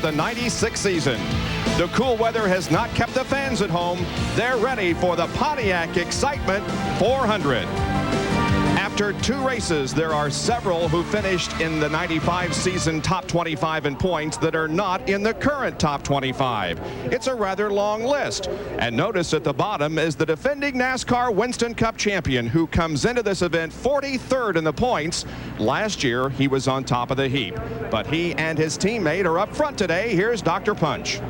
The 96 season. The cool weather has not kept the fans at home. They're ready for the Pontiac Excitement 400. After 2 races, there are several who finished in the 95 season top 25 in points that are not in the current top 25. It's a rather long list. And notice at the bottom is the defending NASCAR Winston Cup champion, who comes into this event 43rd in the points. Last year, he was on top of the heap. But he and his teammate are up front today. Here's Dr. Punch.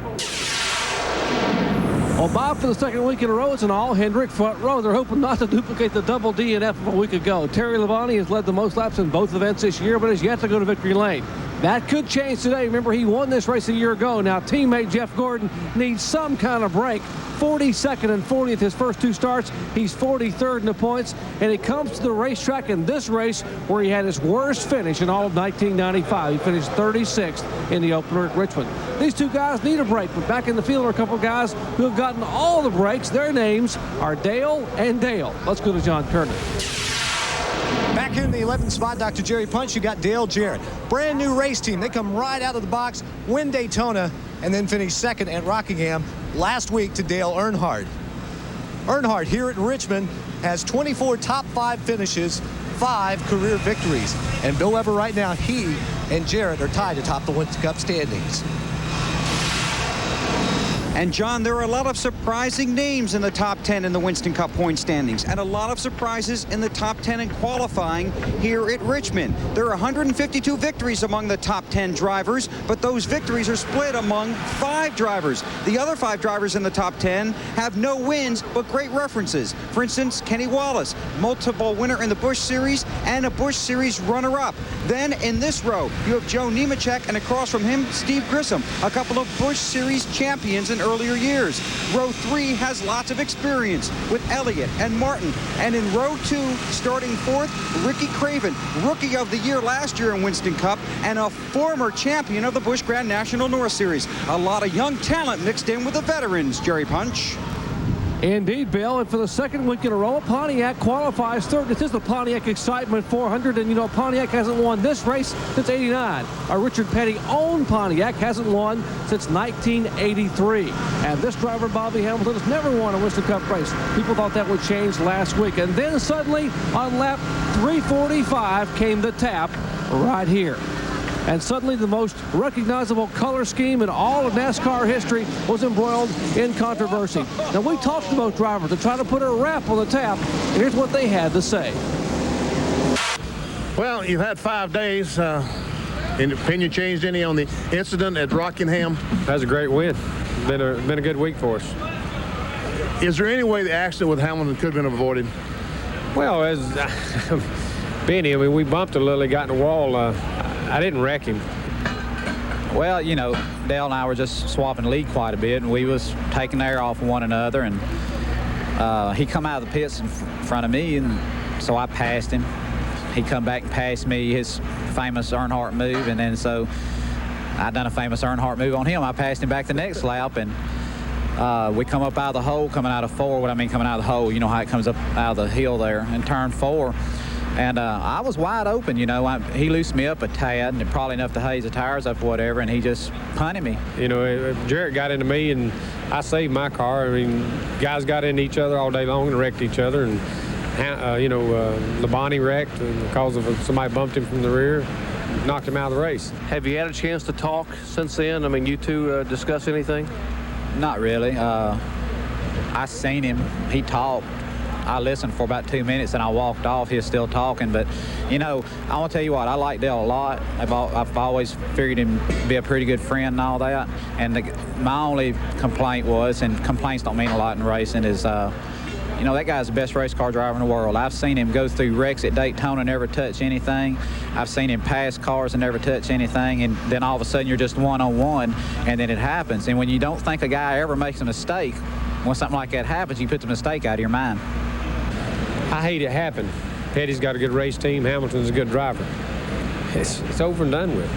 Well, Bob, for the second week in a row, it's an all Hendrick front row. They're hoping not to duplicate the double DNF of a week ago. Terry Labonte has led the most laps in both events this year, but has yet to go to victory lane. That could change today. Remember, he won this race a year ago. Now, teammate Jeff Gordon needs some kind of break. 42nd and 40th his first 2 starts. He's 43rd in the points, and he comes to the racetrack in this race where he had his worst finish in all of 1995. He finished 36th in the opener at Richmond. These 2 guys need a break, but back in the field are a couple guys who have gotten all the breaks. Their names are Dale and Dale. Let's go to John Kernan. Back here in the 11th spot, Dr. Jerry Punch, you got Dale Jarrett. Brand new race team. They come right out of the box, win Daytona, and then finish 2nd at Rockingham last week to Dale Earnhardt. Earnhardt here at Richmond has 24 top 5 finishes, 5 career victories. And Bill Weber right now, he and Jarrett are tied atop the Winston Cup standings. And, John, there are a lot of surprising names in the top 10 in the Winston Cup point standings, and a lot of surprises in the top 10 in qualifying here at Richmond. There are 152 victories among the top 10 drivers, but those victories are split among 5 drivers. The other 5 drivers in the top 10 have no wins, but great references. For instance, Kenny Wallace, multiple winner in the Busch Series and a Busch Series runner-up. Then in this row, you have Joe Nemechek, and across from him, Steve Grissom, a couple of Busch Series champions in earlier years. Row 3 has lots of experience with Elliott and Martin. And in row 2, starting 4th, Ricky Craven, Rookie of the Year last year in Winston Cup and a former champion of the Busch Grand National North Series. A lot of young talent mixed in with the veterans, Jerry Punch. Indeed, Bill, and for the second week in a row, Pontiac qualifies 3rd. This is the Pontiac Excitement 400, and you know Pontiac hasn't won this race since '89. Richard Petty-owned Pontiac hasn't won since 1983. And this driver, Bobby Hamilton, has never won a Winston Cup race. People thought that would change last week. And then suddenly, on lap 345, came the tap right here. And suddenly the most recognizable color scheme in all of NASCAR history was embroiled in controversy. Now, we talked to both drivers to try to put a wrap on the tap, and here's what they had to say. Well, you've had 5 days. Any opinion changed any on the incident at Rockingham? That was a great win. Been a good week for us. Is there any way the accident with Hamilton could have been avoided? Well, as Benny, I mean, we bumped a little, he got in the wall. I didn't wreck him. Well, you know, Dale and I were just swapping lead quite a bit, and we was taking air off of one another, and he come out of the pits in front of me, and so I passed him. He come back and passed me his famous Earnhardt move, and then so I done a famous Earnhardt move on him. I passed him back the next lap, and we come up out of the hole, coming out of 4. What I mean coming out of the hole, you know how it comes up out of the hill there, in turn 4. And I was wide open, you know. He loosened me up a tad, and probably enough to haze the tires up, whatever, and he just punted me. You know, Jarrett got into me, and I saved my car. I mean, guys got into each other all day long and wrecked each other, and Labonte wrecked because of somebody bumped him from the rear, knocked him out of the race. Have you had a chance to talk since then? I mean, you two discuss anything? Not really. I seen him. He talked. I listened for about 2 minutes, and I walked off. He was still talking. But, you know, I want to tell you what, I like Dale a lot. I've always figured him to be a pretty good friend and all that. And my only complaint was, and complaints don't mean a lot in racing, is, you know, that guy's the best race car driver in the world. I've seen him go through wrecks at Daytona and never touch anything. I've seen him pass cars and never touch anything. And then all of a sudden you're just one-on-one, and then it happens. And when you don't think a guy ever makes a mistake, when something like that happens, you put the mistake out of your mind. I hate it happened. Petty's got a good race team. Hamilton's a good driver. It's over and done with.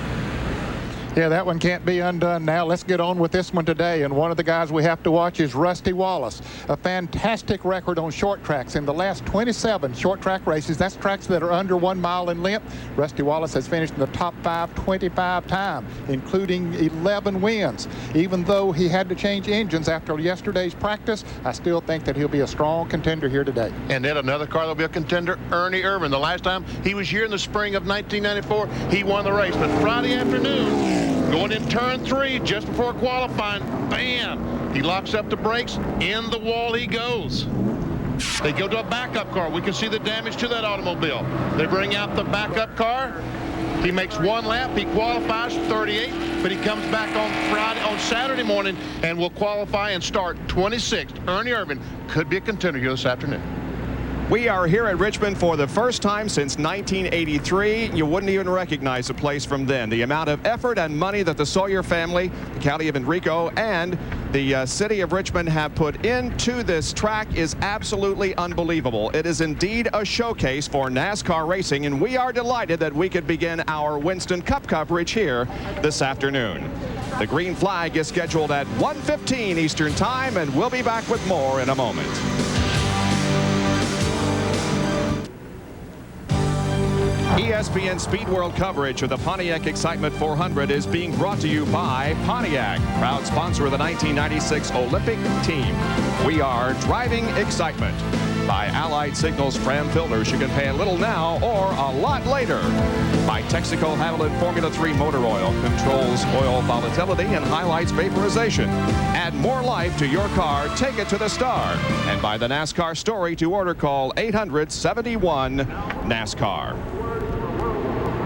Yeah, that one can't be undone now. Let's get on with this one today. And one of the guys we have to watch is Rusty Wallace. A fantastic record on short tracks. In the last 27 short track races, that's tracks that are under 1 mile in length. Rusty Wallace has finished in the top 5 25 times, including 11 wins. Even though he had to change engines after yesterday's practice, I still think that he'll be a strong contender here today. And then another car that'll be a contender, Ernie Irvin. The last time he was here in the spring of 1994, he won the race. But Friday afternoon, going in turn 3 just before qualifying, bam, he locks up the brakes, in the wall he goes. They go to a backup car. We can see the damage to that automobile. They bring out the backup car. He makes 1 lap. He qualifies 38, but he comes back on Saturday morning and will qualify and start 26th. Ernie Irvin could be a contender here this afternoon. We are here at Richmond for the first time since 1983. You wouldn't even recognize the place from then. The amount of effort and money that the Sawyer family, the County of Enrico, and the City of Richmond have put into this track is absolutely unbelievable. It is indeed a showcase for NASCAR racing, and we are delighted that we could begin our Winston Cup coverage here this afternoon. The green flag is scheduled at 1:15 Eastern Time, and we'll be back with more in a moment. ESPN Speed World coverage of the Pontiac Excitement 400 is being brought to you by Pontiac, proud sponsor of the 1996 Olympic team. We are driving excitement. By Allied Signals Fram filters, you can pay a little now or a lot later. By Texaco Havoline Formula 3 motor oil, controls oil volatility and highlights vaporization. Add more life to your car, take it to the star. And by the NASCAR Story to order, call 800-71-NASCAR.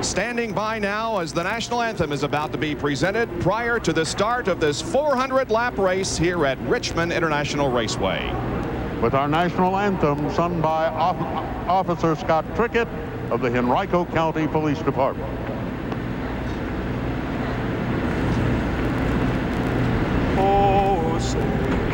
Standing by now as the national anthem is about to be presented prior to the start of this 400-lap race here at Richmond International Raceway. With our national anthem sung by Officer Scott Trickett of the Henrico County Police Department. Oh, say,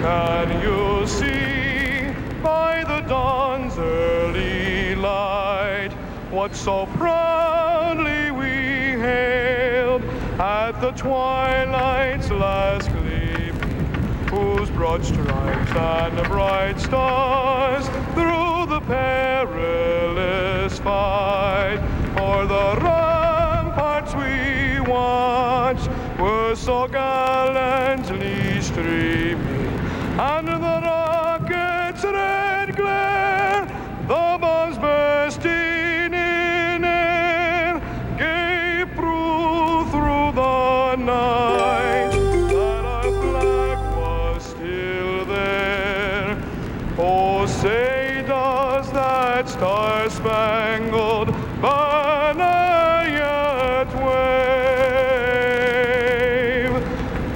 can you see by the dawn's early light what so proudly we hailed at the twilight's last gleaming, whose broad stripes and bright stars through the perilous fight o'er the ramparts we watched were so gallantly streaming, and the rocket's red glare, the bombs bursting night, that our flag was still there. Oh, say does that star-spangled banner yet wave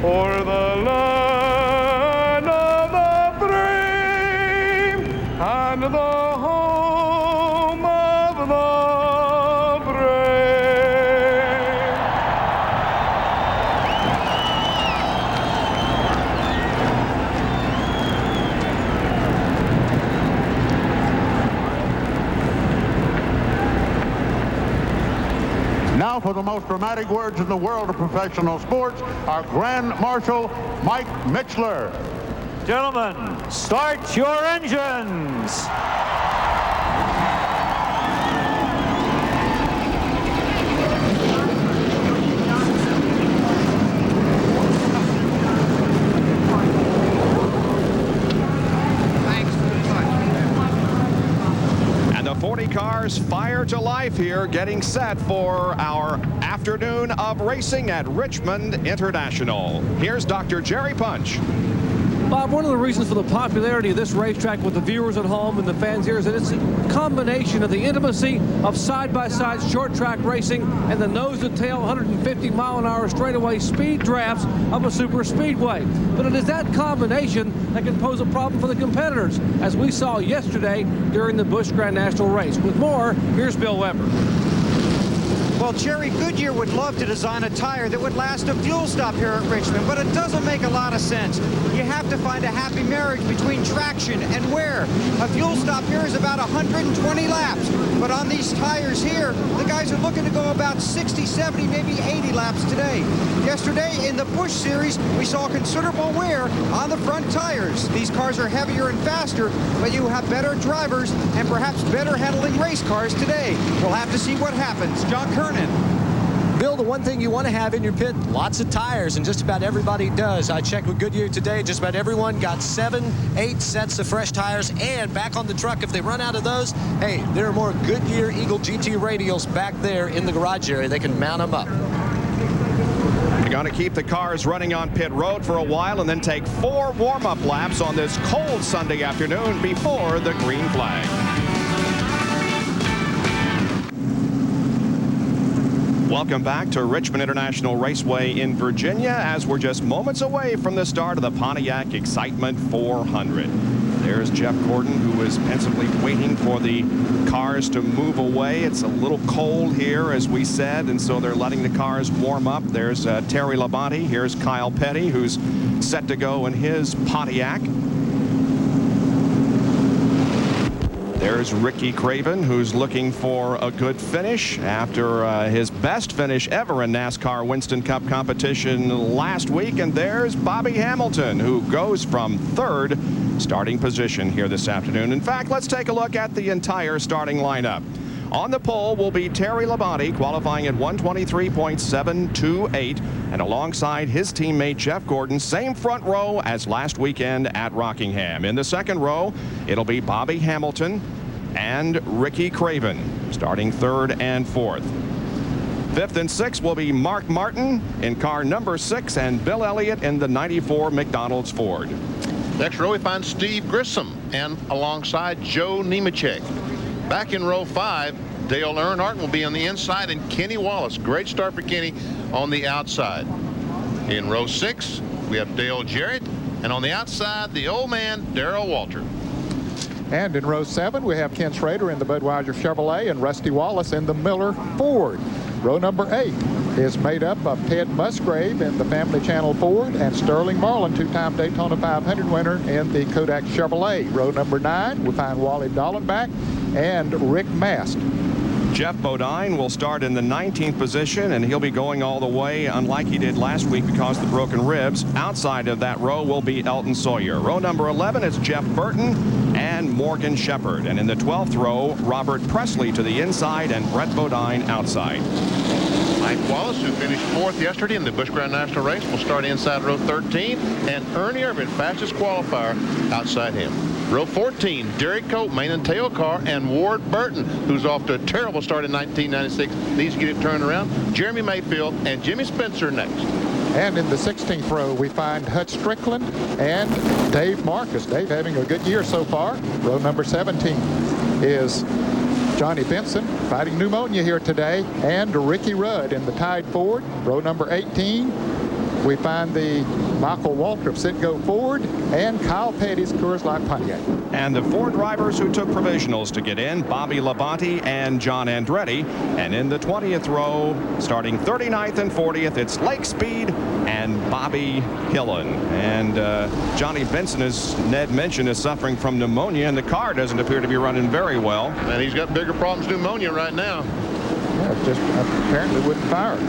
o'er the land of the brave and the home of the brave. Now for the most dramatic words in the world of professional sports, our Grand Marshal, Mike Mitchler. Gentlemen, start your engines. And the 40 cars fire to life here, getting set for our afternoon of racing at Richmond International. Here's Dr. Jerry Punch. Bob, one of the reasons for the popularity of this racetrack with the viewers at home and the fans here is that it's a combination of the intimacy of side-by-side short track racing and the nose-to-tail 150-mile-an-hour straightaway speed drafts of a super speedway. But it is that combination that can pose a problem for the competitors, as we saw yesterday during the Busch Grand National race. With more, here's Bill Weber. Well, Jerry Goodyear would love to design a tire that would last a fuel stop here at Richmond, but it doesn't make a lot of sense. You have to find a happy marriage between traction and wear. A fuel stop here is about 120 laps, but on these tires here, the guys are looking to go about 60, 70, maybe 80 laps today. Yesterday in the Busch Series, we saw considerable wear on the front tires. These cars are heavier and faster, but you have better drivers and perhaps better handling race cars today. We'll have to see what happens. John Kernan. Bill, the one thing you want to have in your pit, lots of tires, and just about everybody does. I checked with Goodyear today. Just about everyone got 7, 8 sets of fresh tires, and back on the truck, if they run out of those, hey, there are more Goodyear Eagle GT radials back there in the garage area. They can mount them up. You're going to keep the cars running on pit road for a while and then take 4 warm-up laps on this cold Sunday afternoon before the green flag. Welcome back to Richmond International Raceway in Virginia as we're just moments away from the start of the Pontiac Excitement 400. There's Jeff Gordon, who is pensively waiting for the cars to move away. It's a little cold here, as we said, and so they're letting the cars warm up. There's Terry Labonte. Here's Kyle Petty, who's set to go in his Pontiac. There's Ricky Craven, who's looking for a good finish after his best finish ever in NASCAR Winston Cup competition last week. And there's Bobby Hamilton, who goes from 3rd starting position here this afternoon. In fact, let's take a look at the entire starting lineup. On the pole will be Terry Labonte, qualifying at 123.728, and alongside his teammate Jeff Gordon, same front row as last weekend at Rockingham. In the second row, it'll be Bobby Hamilton and Ricky Craven, starting 3rd and 4th. 5th and 6th will be Mark Martin in car number 6 and Bill Elliott in the 94 McDonald's Ford. Next row we find Steve Grissom and alongside Joe Nemechek. Back in row 5, Dale Earnhardt will be on the inside and Kenny Wallace. Great start for Kenny on the outside. In row 6, we have Dale Jarrett, and on the outside, the old man, Darrell Walter. And in row 7, we have Ken Schrader in the Budweiser Chevrolet and Rusty Wallace in the Miller Ford. Row number 8 is made up of Ted Musgrave in the Family Channel Ford and Sterling Marlin, 2-time Daytona 500 winner in the Kodak Chevrolet. Row number 9, we find Wally Dallenbach and Rick Mast. Jeff Bodine will start in the 19th position, and he'll be going all the way, unlike he did last week because of the broken ribs. Outside of that row will be Elton Sawyer. Row number 11 is Jeff Burton and Morgan Shepherd. And in the 12th row, Robert Presley to the inside and Brett Bodine outside. Mike Wallace, who finished 4th yesterday in the Busch Grand National Race, will start inside row 13, and Ernie Irvin, fastest qualifier, outside him. Row 14, Derek Cope, main and tail car, and Ward Burton, who's off to a terrible start in 1996, needs to get it turned around. Jeremy Mayfield and Jimmy Spencer next. And in the 16th row, we find Hutch Strickland and Dave Marcus. Dave having a good year so far. Row number 17 is Johnny Benson fighting pneumonia here today, and Ricky Rudd in the Tide Ford. Row number 18, we find the Michael Waltrip Citgo Ford and Kyle Petty's Coors Light Pontiac. And the 4 drivers who took provisionals to get in, Bobby Labonte and John Andretti. And in the 20th row, starting 39th and 40th, it's Lake Speed and Bobby Hillen. And Johnny Benson, as Ned mentioned, is suffering from pneumonia, and the car doesn't appear to be running very well. And he's got bigger problems with pneumonia right now. Yeah, just apparently wouldn't fire.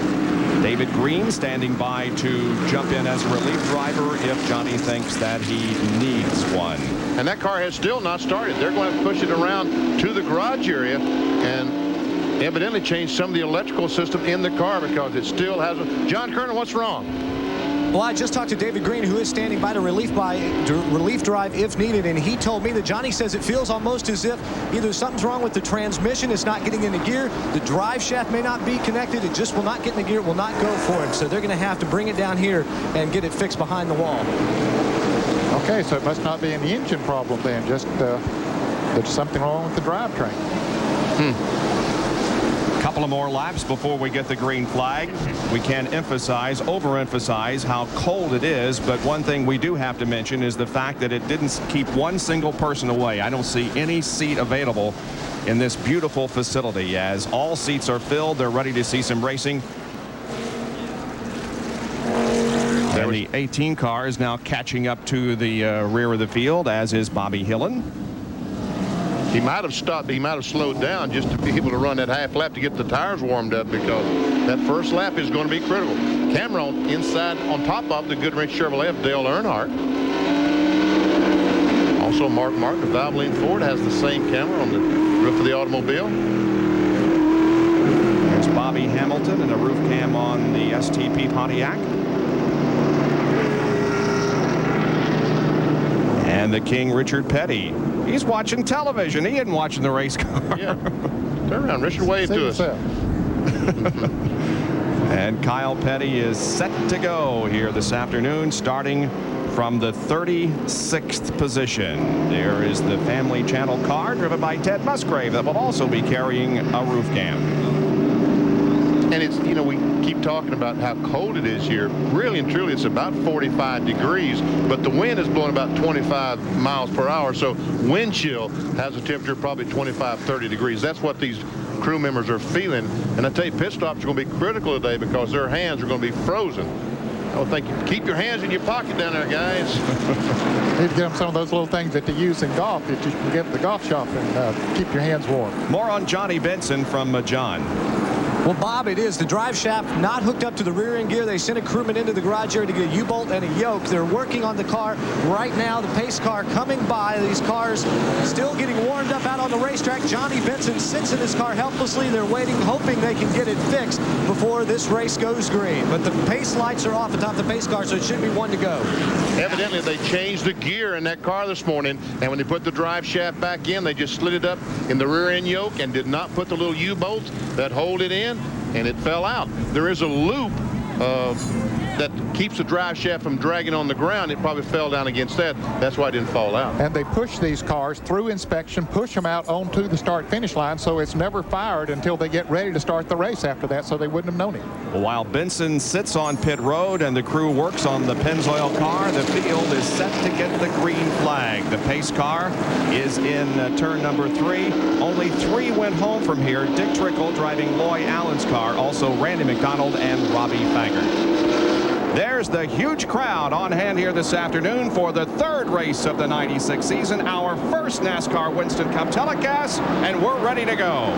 David Green standing by to jump in as a relief driver if Johnny thinks that he needs one. And that car has still not started. They're going to push it around to the garage area and evidently change some of the electrical system in the car because it still hasn't. John Kernan, what's wrong? Well, I just talked to David Green, who is standing by to relief drive if needed, and he told me that Johnny says it feels almost as if either something's wrong with the transmission, it's not getting into gear, the drive shaft may not be connected, it just will not get in the gear, it will not go for him. So they're going to have to bring it down here and get it fixed behind the wall. Okay, so it must not be an engine problem then, just there's something wrong with the drivetrain. Couple of more laps before we get the green flag. We can overemphasize how cold it is, but one thing we do have to mention is the fact that it didn't keep one single person away. I don't see any seat available in this beautiful facility. As all seats are filled, they're ready to see some racing. And the 18 car is now catching up to the rear of the field, as is Bobby Hillin. He might have stopped. He might have slowed down just to be able to run that half lap to get the tires warmed up, because that first lap is going to be critical. Camera inside on top of the Goodrich Chevrolet of Dale Earnhardt. Also, Mark Martin of Valvoline Ford has the same camera on the roof of the automobile. There's Bobby Hamilton and a roof cam on the STP Pontiac. And the King, Richard Petty. He's watching television. He isn't watching the race car. Yeah. Turn around, Richard. Wave to us. And Kyle Petty is set to go here this afternoon, starting from the 36th position. There is the Family Channel car driven by Ted Musgrave that will also be carrying a roof cam. And it's, you know, we keep talking about how cold it is here. Really and truly, it's about 45 degrees, but the wind is blowing about 25 miles per hour. So wind chill has a temperature probably 25, 30 degrees. That's what these crew members are feeling. And I tell you, pit stops are going to be critical today because their hands are going to be frozen. I would think, keep your hands in your pocket down there, guys. Need to get them some of those little things that they use in golf that you can get at the golf shop and keep your hands warm. More on Johnny Benson from John. Well, Bob, it is the drive shaft not hooked up to the rear end gear. They sent a crewman into the garage area to get a U-bolt and a yoke. They're working on the car right now. The pace car coming by. These cars still getting warmed up out on the racetrack. Johnny Benson sits in his car helplessly. They're waiting, hoping they can get it fixed before this race goes green. But the pace lights are off atop the pace car, so it should be one to go. Evidently, they changed the gear in that car this morning, and when they put the drive shaft back in, they just slid it up in the rear end yoke and did not put the little U-bolts that hold it in, and it fell out. There is a loop that keeps the drive shaft from dragging on the ground. It probably fell down against that. That's why it didn't fall out. And they push these cars through inspection, push them out onto the start-finish line, so it's never fired until they get ready to start the race after that, so they wouldn't have known it. While Benson sits on pit road and the crew works on the Pennzoil car, the field is set to get the green flag. The pace car is in turn number 3. Only 3 went home from here. Dick Trickle driving Loy Allen's car, also Randy McDonald and Robbie Faggart. There's the huge crowd on hand here this afternoon for the 3rd race of the 96 season, our first NASCAR Winston Cup telecast, and we're ready to go.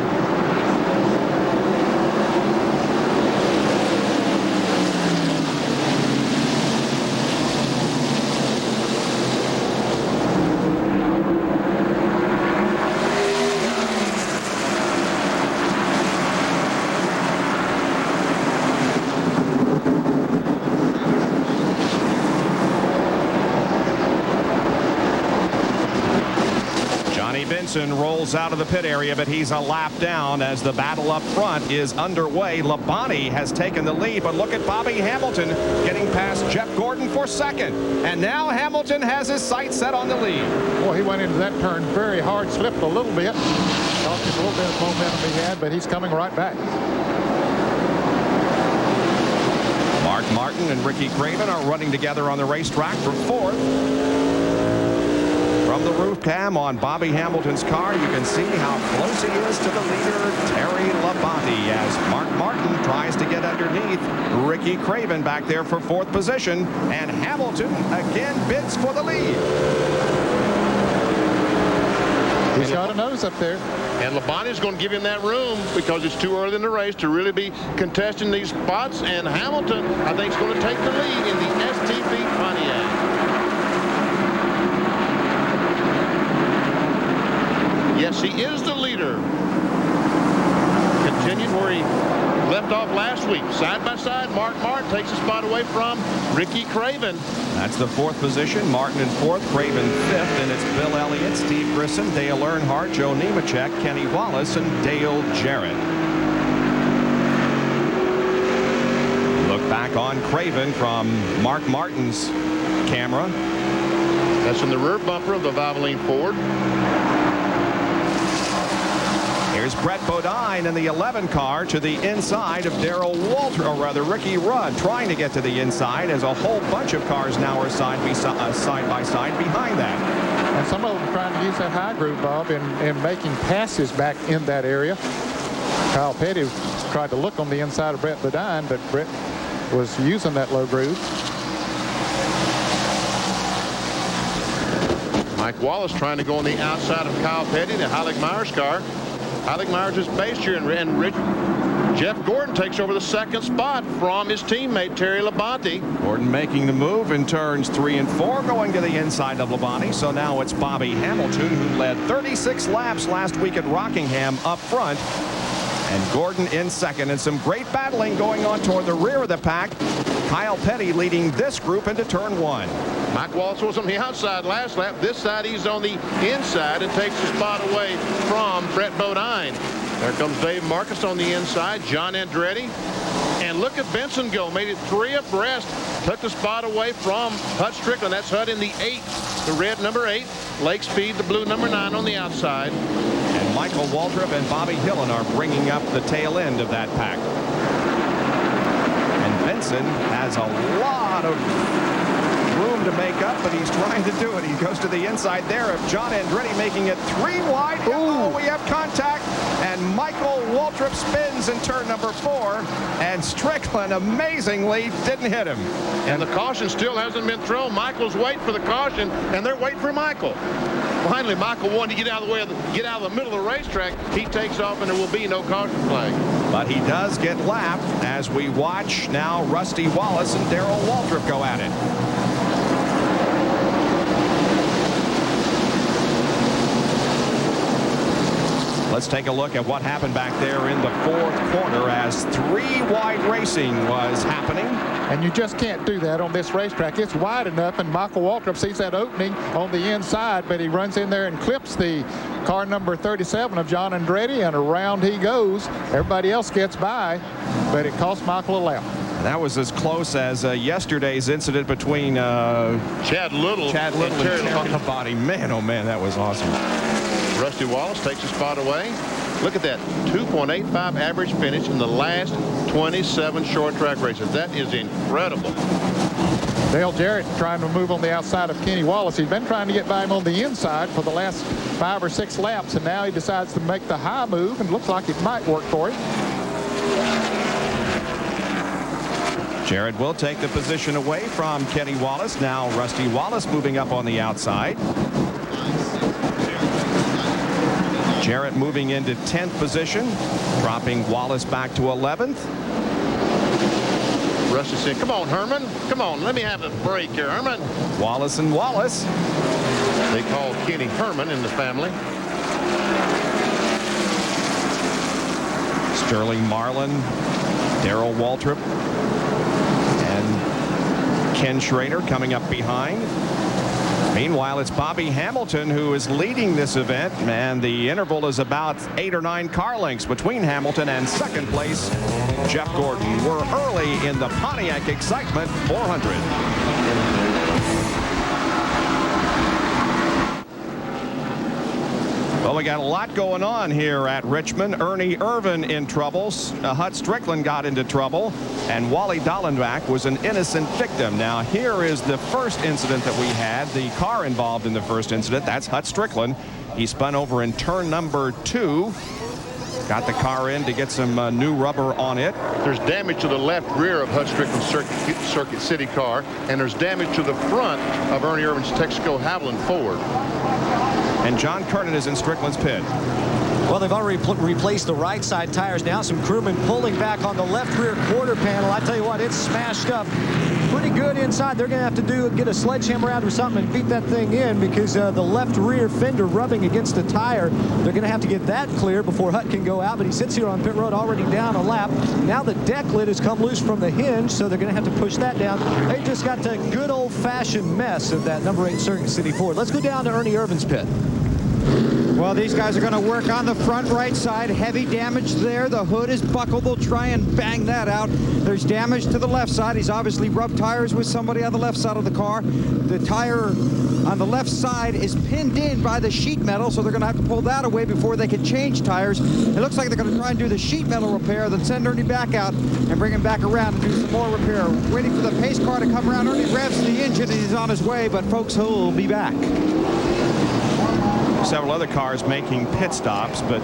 Benson rolls out of the pit area, but he's a lap down as the battle up front is underway. Labonte has taken the lead, but look at Bobby Hamilton getting past Jeff Gordon for second. And now Hamilton has his sights set on the lead. Boy, he went into that turn very hard, slipped a little bit. Lost just a little bit of momentum he had, but he's coming right back. Mark Martin and Ricky Craven are running together on the racetrack for 4th. From the roof cam on Bobby Hamilton's car, you can see how close he is to the leader, Terry Labonte, as Mark Martin tries to get underneath Ricky Craven back there for 4th position, and Hamilton again bids for the lead. He's got a nose up there. And Labonte's going to give him that room because it's too early in the race to really be contesting these spots, and Hamilton, I think, is going to take the lead in the STP Pontiac. Yes, he is the leader. Continued where he left off last week. Side by side, Mark Martin takes the spot away from Ricky Craven. That's the 4th position. Martin in 4th, Craven 5th, and it's Bill Elliott, Steve Grissom, Dale Earnhardt, Joe Nemechek, Kenny Wallace, and Dale Jarrett. Look back on Craven from Mark Martin's camera. That's in the rear bumper of the Valvoline Ford. Here's Here's Brett Bodine in the 11 car to the inside of Darrell Walter, or rather Ricky Rudd, trying to get to the inside as a whole bunch of cars now are side by side behind that. And some of them trying to use that high groove, Bob, in making passes back in that area. Kyle Petty tried to look on the inside of Brett Bodine, but Brett was using that low groove. Mike Wallace trying to go on the outside of Kyle Petty, the Heilig Meyer's car. Heilig Meyer's is based here, and Jeff Gordon takes over the second spot from his teammate Terry Labonte. Gordon making the move in turns 3 and 4, going to the inside of Labonte. So now it's Bobby Hamilton, who led 36 laps last week at Rockingham up front. And Gordon in second, and some great battling going on toward the rear of the pack. Kyle Petty leading this group into turn 1. Mike Wallace was on the outside last lap. This side he's on the inside and takes the spot away from Brett Bodine. There comes Dave Marcus on the inside, John Andretti. And look at Benson go. Made it 3 abreast. Took the spot away from Hut Strickland. That's Hut in the 8, the red number 8. Lake Speed, the blue number 9 on the outside. And Michael Waltrip and Bobby Hillen are bringing up the tail end of that pack. And Benson has a lot of room to make up, but he's trying to do it. He goes to the inside there of John Andretti, making it 3 wide. Oh, we have contact, and Michael Waltrip spins in turn number 4, and Strickland amazingly didn't hit him. And the caution still hasn't been thrown. Michael's waiting for the caution, and they're waiting for Michael. Finally, Michael wanted to get out of the way, get out of the middle of the racetrack. He takes off, and there will be no caution flag. But he does get lapped as we watch now Rusty Wallace and Darrell Waltrip go at it. Let's take a look at what happened back there in the 4th corner as 3 wide racing was happening. And you just can't do that on this racetrack. It's wide enough, and Michael Waltrip sees that opening on the inside, but he runs in there and clips the car number 37 of John Andretti, and around he goes. Everybody else gets by, but it cost Michael a lap. That was as close as yesterday's incident between Chad Little and Terry Labonte. Man, oh man, that was awesome. Rusty Wallace takes his spot away. Look at that, 2.85 average finish in the last 27 short track races. That is incredible. Dale Jarrett trying to move on the outside of Kenny Wallace. He's been trying to get by him on the inside for the last 5 or 6 laps, and now he decides to make the high move, and looks like it might work for him. Jarrett will take the position away from Kenny Wallace. Now Rusty Wallace moving up on the outside. Jarrett moving into 10th position, dropping Wallace back to 11th. Rusty said, come on, Herman. Come on, let me have a break here, Herman. Wallace and Wallace. They call Kenny Herman in the family. Sterling Marlin, Darrell Waltrip, and Ken Schrader coming up behind. Meanwhile, it's Bobby Hamilton who is leading this event, and the interval is about 8 or 9 car lengths between Hamilton and second place Jeff Gordon. We're early in the Pontiac Excitement 400. Well, we got a lot going on here at Richmond. Ernie Irvin in trouble. Hut Strickland got into trouble. And Wally Dallenbach was an innocent victim. Now, here is the first incident that we had. The car involved in the first incident. That's Hut Strickland. He spun over in turn number 2. Got the car in to get some new rubber on it. There's damage to the left rear of Hut Strickland's Circuit City car, and there's damage to the front of Ernie Irvin's Texaco Havoline Ford. And John Kernan is in Strickland's pit. Well, they've already replaced the right side tires. Now some crewmen pulling back on the left rear quarter panel. I tell you what, it's smashed up pretty good inside. They're going to have to get a sledgehammer out or something and beat that thing in, because the left rear fender rubbing against the tire. They're going to have to get that clear before Hut can go out. But he sits here on pit road already down a lap. Now the deck lid has come loose from the hinge, so they're going to have to push that down. They just got the good old-fashioned mess of that number 8 Circuit City Ford. Let's go down to Ernie Irvin's pit. Well, these guys are going to work on the front right side. Heavy damage there. The hood is buckled. They'll try and bang that out. There's damage to the left side. He's obviously rubbed tires with somebody on the left side of the car. The tire on the left side is pinned in by the sheet metal, so they're going to have to pull that away before they can change tires. It looks like they're going to try and do the sheet metal repair, then send Ernie back out and bring him back around and do some more repair. Waiting for the pace car to come around. Ernie revs the engine and he's on his way, but folks, he'll be back. Several other cars making pit stops, but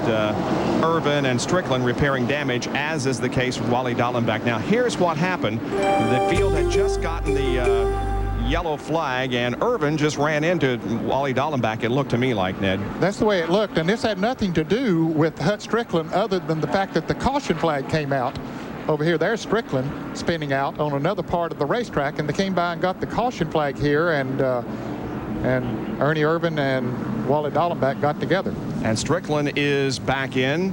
Irvin and Strickland repairing damage, as is the case with Wally Dallenbach. Now, here's what happened. The field had just gotten the yellow flag, and Irvin just ran into Wally Dallenbach, it looked to me like, Ned. That's the way it looked, and this had nothing to do with Hut Strickland other than the fact that the caution flag came out. Over here, there's Strickland spinning out on another part of the racetrack, and they came by and got the caution flag here, and Ernie Irvin and Wally Dallenbach got together. And Strickland is back in.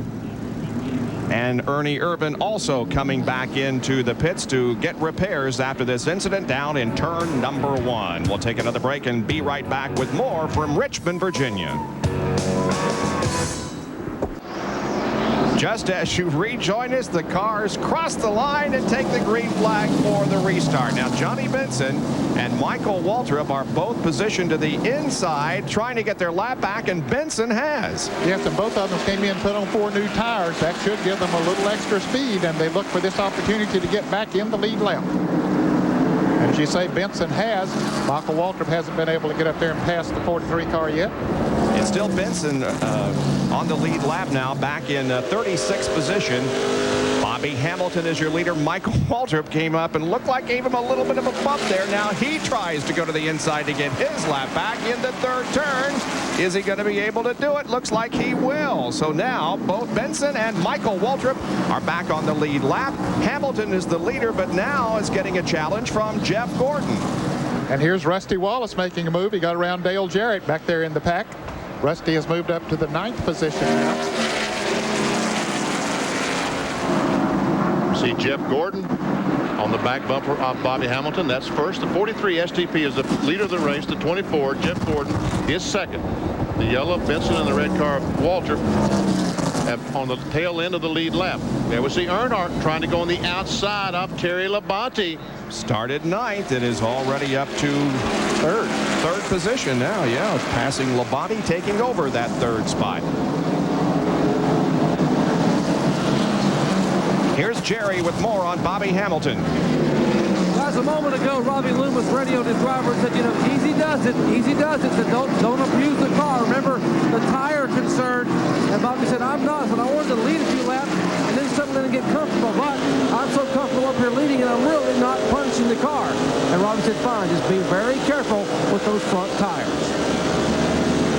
And Ernie Irvin also coming back into the pits to get repairs after this incident down in turn number 1. We'll take another break and be right back with more from Richmond, Virginia. Just as you rejoin us, the cars cross the line and take the green flag for the restart. Now, Johnny Benson and Michael Waltrip are both positioned to the inside, trying to get their lap back, and Benson has. Yes, and both of them came in, put on 4 new tires. That should give them a little extra speed, and they look for this opportunity to get back in the lead lap. As you say, Benson has. Michael Waltrip hasn't been able to get up there and pass the 43 car yet. It's still Benson on the lead lap now, back in 36th position. Bobby Hamilton is your leader. Michael Waltrip came up and looked like gave him a little bit of a bump there. Now he tries to go to the inside to get his lap back in the third turn. Is he going to be able to do it? Looks like he will. So now both Benson and Michael Waltrip are back on the lead lap. Hamilton is the leader, but now is getting a challenge from Jeff Gordon. And here's Rusty Wallace making a move. He got around Dale Jarrett back there in the pack. Rusty has moved up to the 9th position now. See Jeff Gordon on the back bumper of Bobby Hamilton. That's first. The 43 STP is the leader of the race. The 24, Jeff Gordon, is second. The yellow, Benson, and the red car, Waltrip, have on the tail end of the lead lap. There we see Earnhardt trying to go on the outside of Terry Labonte. Started 9th. It is already up to third position now. Yeah, passing Labonte, taking over that third spot. Here's Jerry with more on Bobby Hamilton. Guys, a moment ago, Robbie Loomis radioed his driver and said, you know, easy does it, easy does it. Said, don't abuse the car. Remember, the tire concern. And Bobby said, I'm not. But I wanted to lead a few laps and then settle in and get comfortable. But I'm so comfortable up here leading, and I'm really not punching the car. And Robbie said, fine, just be very careful with those front tires.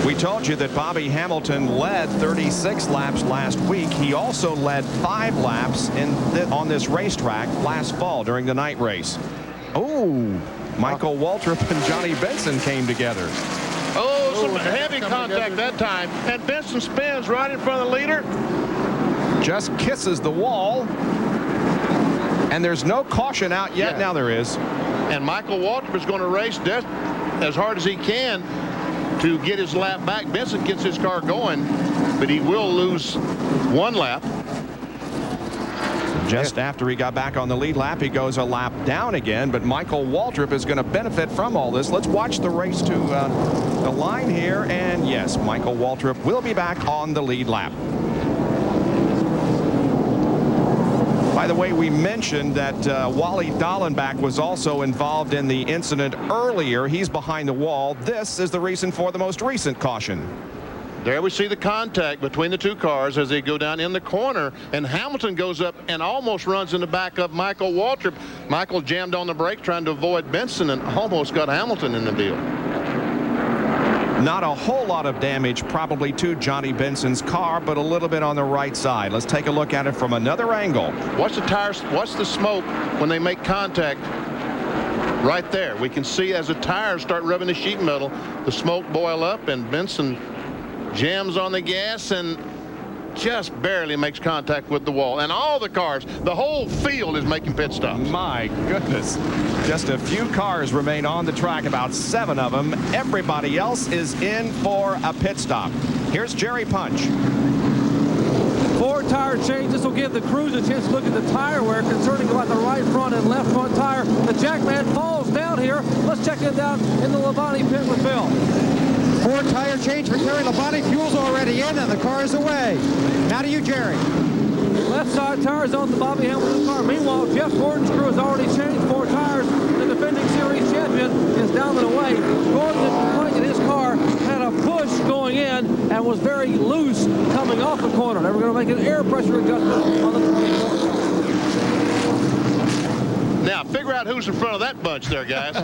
We told you that Bobby Hamilton led 36 laps last week. He also led 5 laps on this racetrack last fall during the night race. Oh, Michael Waltrip and Johnny Benson came together. Oh, some heavy contact that time. And Benson spins right in front of the leader. Just kisses the wall. And there's no caution out yet. Yeah. Now there is. And Michael Waltrip is going to race as hard as he can to get his lap back. Benson gets his car going, but he will lose 1 lap. Just after he got back on the lead lap, he goes a lap down again, but Michael Waltrip is going to benefit from all this. Let's watch the race to the line here, and yes, Michael Waltrip will be back on the lead lap. By the way, we mentioned that Wally Dallenbach was also involved in the incident earlier. He's behind the wall. This is the reason for the most recent caution. There we see the contact between the 2 cars as they go down in the corner, and Hamilton goes up and almost runs in the back of Michael Waltrip. Michael jammed on the brake trying to avoid Benson and almost got Hamilton in the deal. Not a whole lot of damage probably to Johnny Benson's car, but a little bit on the right side. Let's take a look at it from another angle. Watch the tires, watch the smoke when they make contact. Right there, we can see as the tires start rubbing the sheet metal, the smoke boil up, and Benson jams on the gas and just barely makes contact with the wall. And all the cars, the whole field is making pit stops. My goodness. Just a few cars remain on the track, about 7 of them. Everybody else is in for a pit stop. Here's Jerry Punch. 4 tire change. This will give the crews a chance to look at the tire wear concerning about the right front and left front tire. The Jackman falls down here. Let's check it down in the Labonte pit with Bill. 4 tire change for Terry Labonte. Fuel's already in and the car is away. Now to you, Jerry. Left side tires on the Bobby Hamilton car. Meanwhile, Jeff Gordon's crew has already changed 4 tires. The defending series champion is down and away. Gordon is complaining that his car had a push going in and was very loose coming off the corner. They were going to make an air pressure adjustment on the 24. Now, figure out who's in front of that bunch there, guys.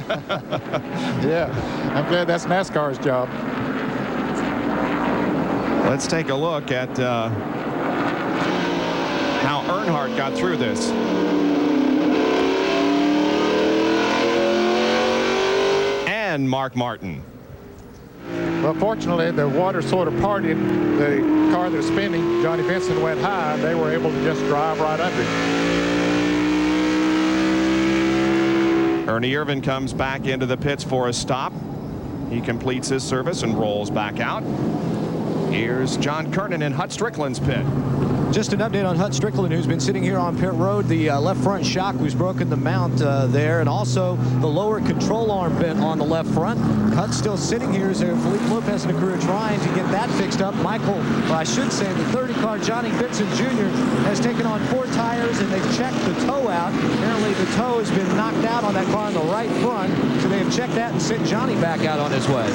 Yeah, I'm glad that's NASCAR's job. Let's take a look at how Earnhardt got through this. And Mark Martin. Well, fortunately, the water sort of parted. The car that was spinning, Johnny Benson, went high, and they were able to just drive right under it. Ernie Irvan comes back into the pits for a stop. He completes his service and rolls back out. Here's John Kernan in Hut Strickland's pit. Just an update on Hut Strickland, who's been sitting here on pit road. The left front shock was broken, the mount there, and also the lower control arm bent on the left front. Hut's still sitting here as Felipe Lopez and the crew are trying to get that fixed up. Michael, or I should say, the 30 car, Johnny Benson Jr., has taken on 4 tires, and they've checked the toe out. Apparently the toe has been knocked out on that car on the right front, so they have checked that and sent Johnny back out on his way.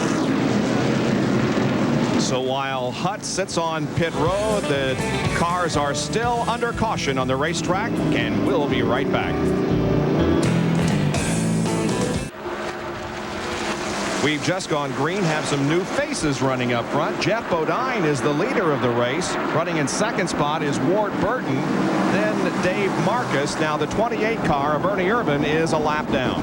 So while Hut sits on pit road, the cars are still under caution on the racetrack, and we'll be right back. We've just gone green, have some new faces running up front. Jeff Bodine is the leader of the race. Running in second spot is Ward Burton, then Dave Marcus. Now the 28 car of Ernie Irvan is a lap down.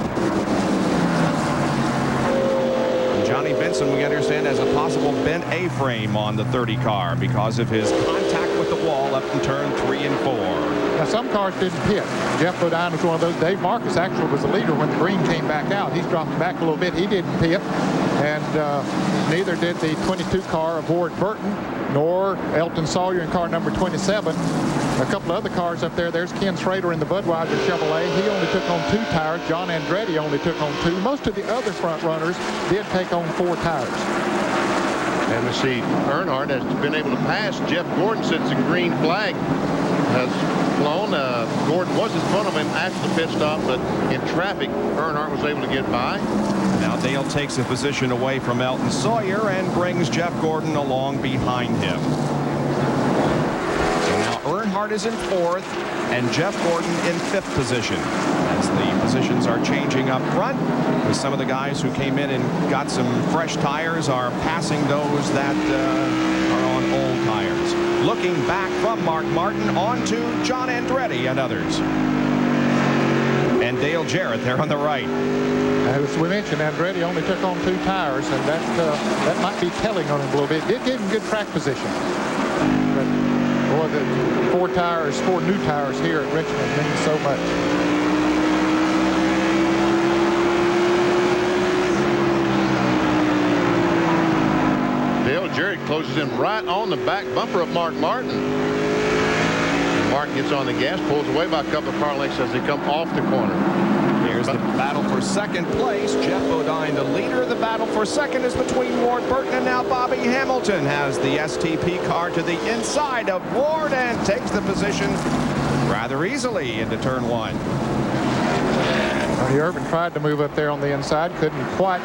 Johnny Benson, we understand, has a possible bent A-frame on the 30 car because of his contact with the wall up in turn 3 and 4. Now, some cars didn't pit. Jeff Bodine was one of those. Dave Marcus actually was the leader when the green came back out. He's dropped back a little bit. He didn't pit, and neither did the 22 car of Ward Burton, nor Elton Sawyer in car number 27. A couple of other cars up there. There's Ken Schrader in the Budweiser Chevrolet. He only took on 2 tires. John Andretti only took on 2. Most of the other front runners did take on 4 tires. And we see Earnhardt has been able to pass Jeff Gordon since the green flag has flown. Gordon was in front of him after the pit stop, but in traffic, Earnhardt was able to get by. Now Dale takes a position away from Elton Sawyer and brings Jeff Gordon along behind him. Earnhardt is in 4th and Jeff Gordon in 5th position as the positions are changing up front, with some of the guys who came in and got some fresh tires are passing those that are on old tires. Looking back from Mark Martin on to John Andretti and others. And Dale Jarrett there on the right. As we mentioned, Andretti only took on 2 tires, and that might be telling on him a little bit. Did give him good track position. But boy, the 4 new tires here at Richmond mean so much. Dale Jarrett closes in right on the back bumper of Mark Martin. Mark gets on the gas, pulls away by a couple of car lengths as they come off the corner. Here's the battle for second place. Jeff Bodine, the leader. The battle for second is between Ward Burton and now Bobby Hamilton has the STP car to the inside of Ward and takes the position rather easily into turn 1. Ernie Irvan tried to move up there on the inside, couldn't quite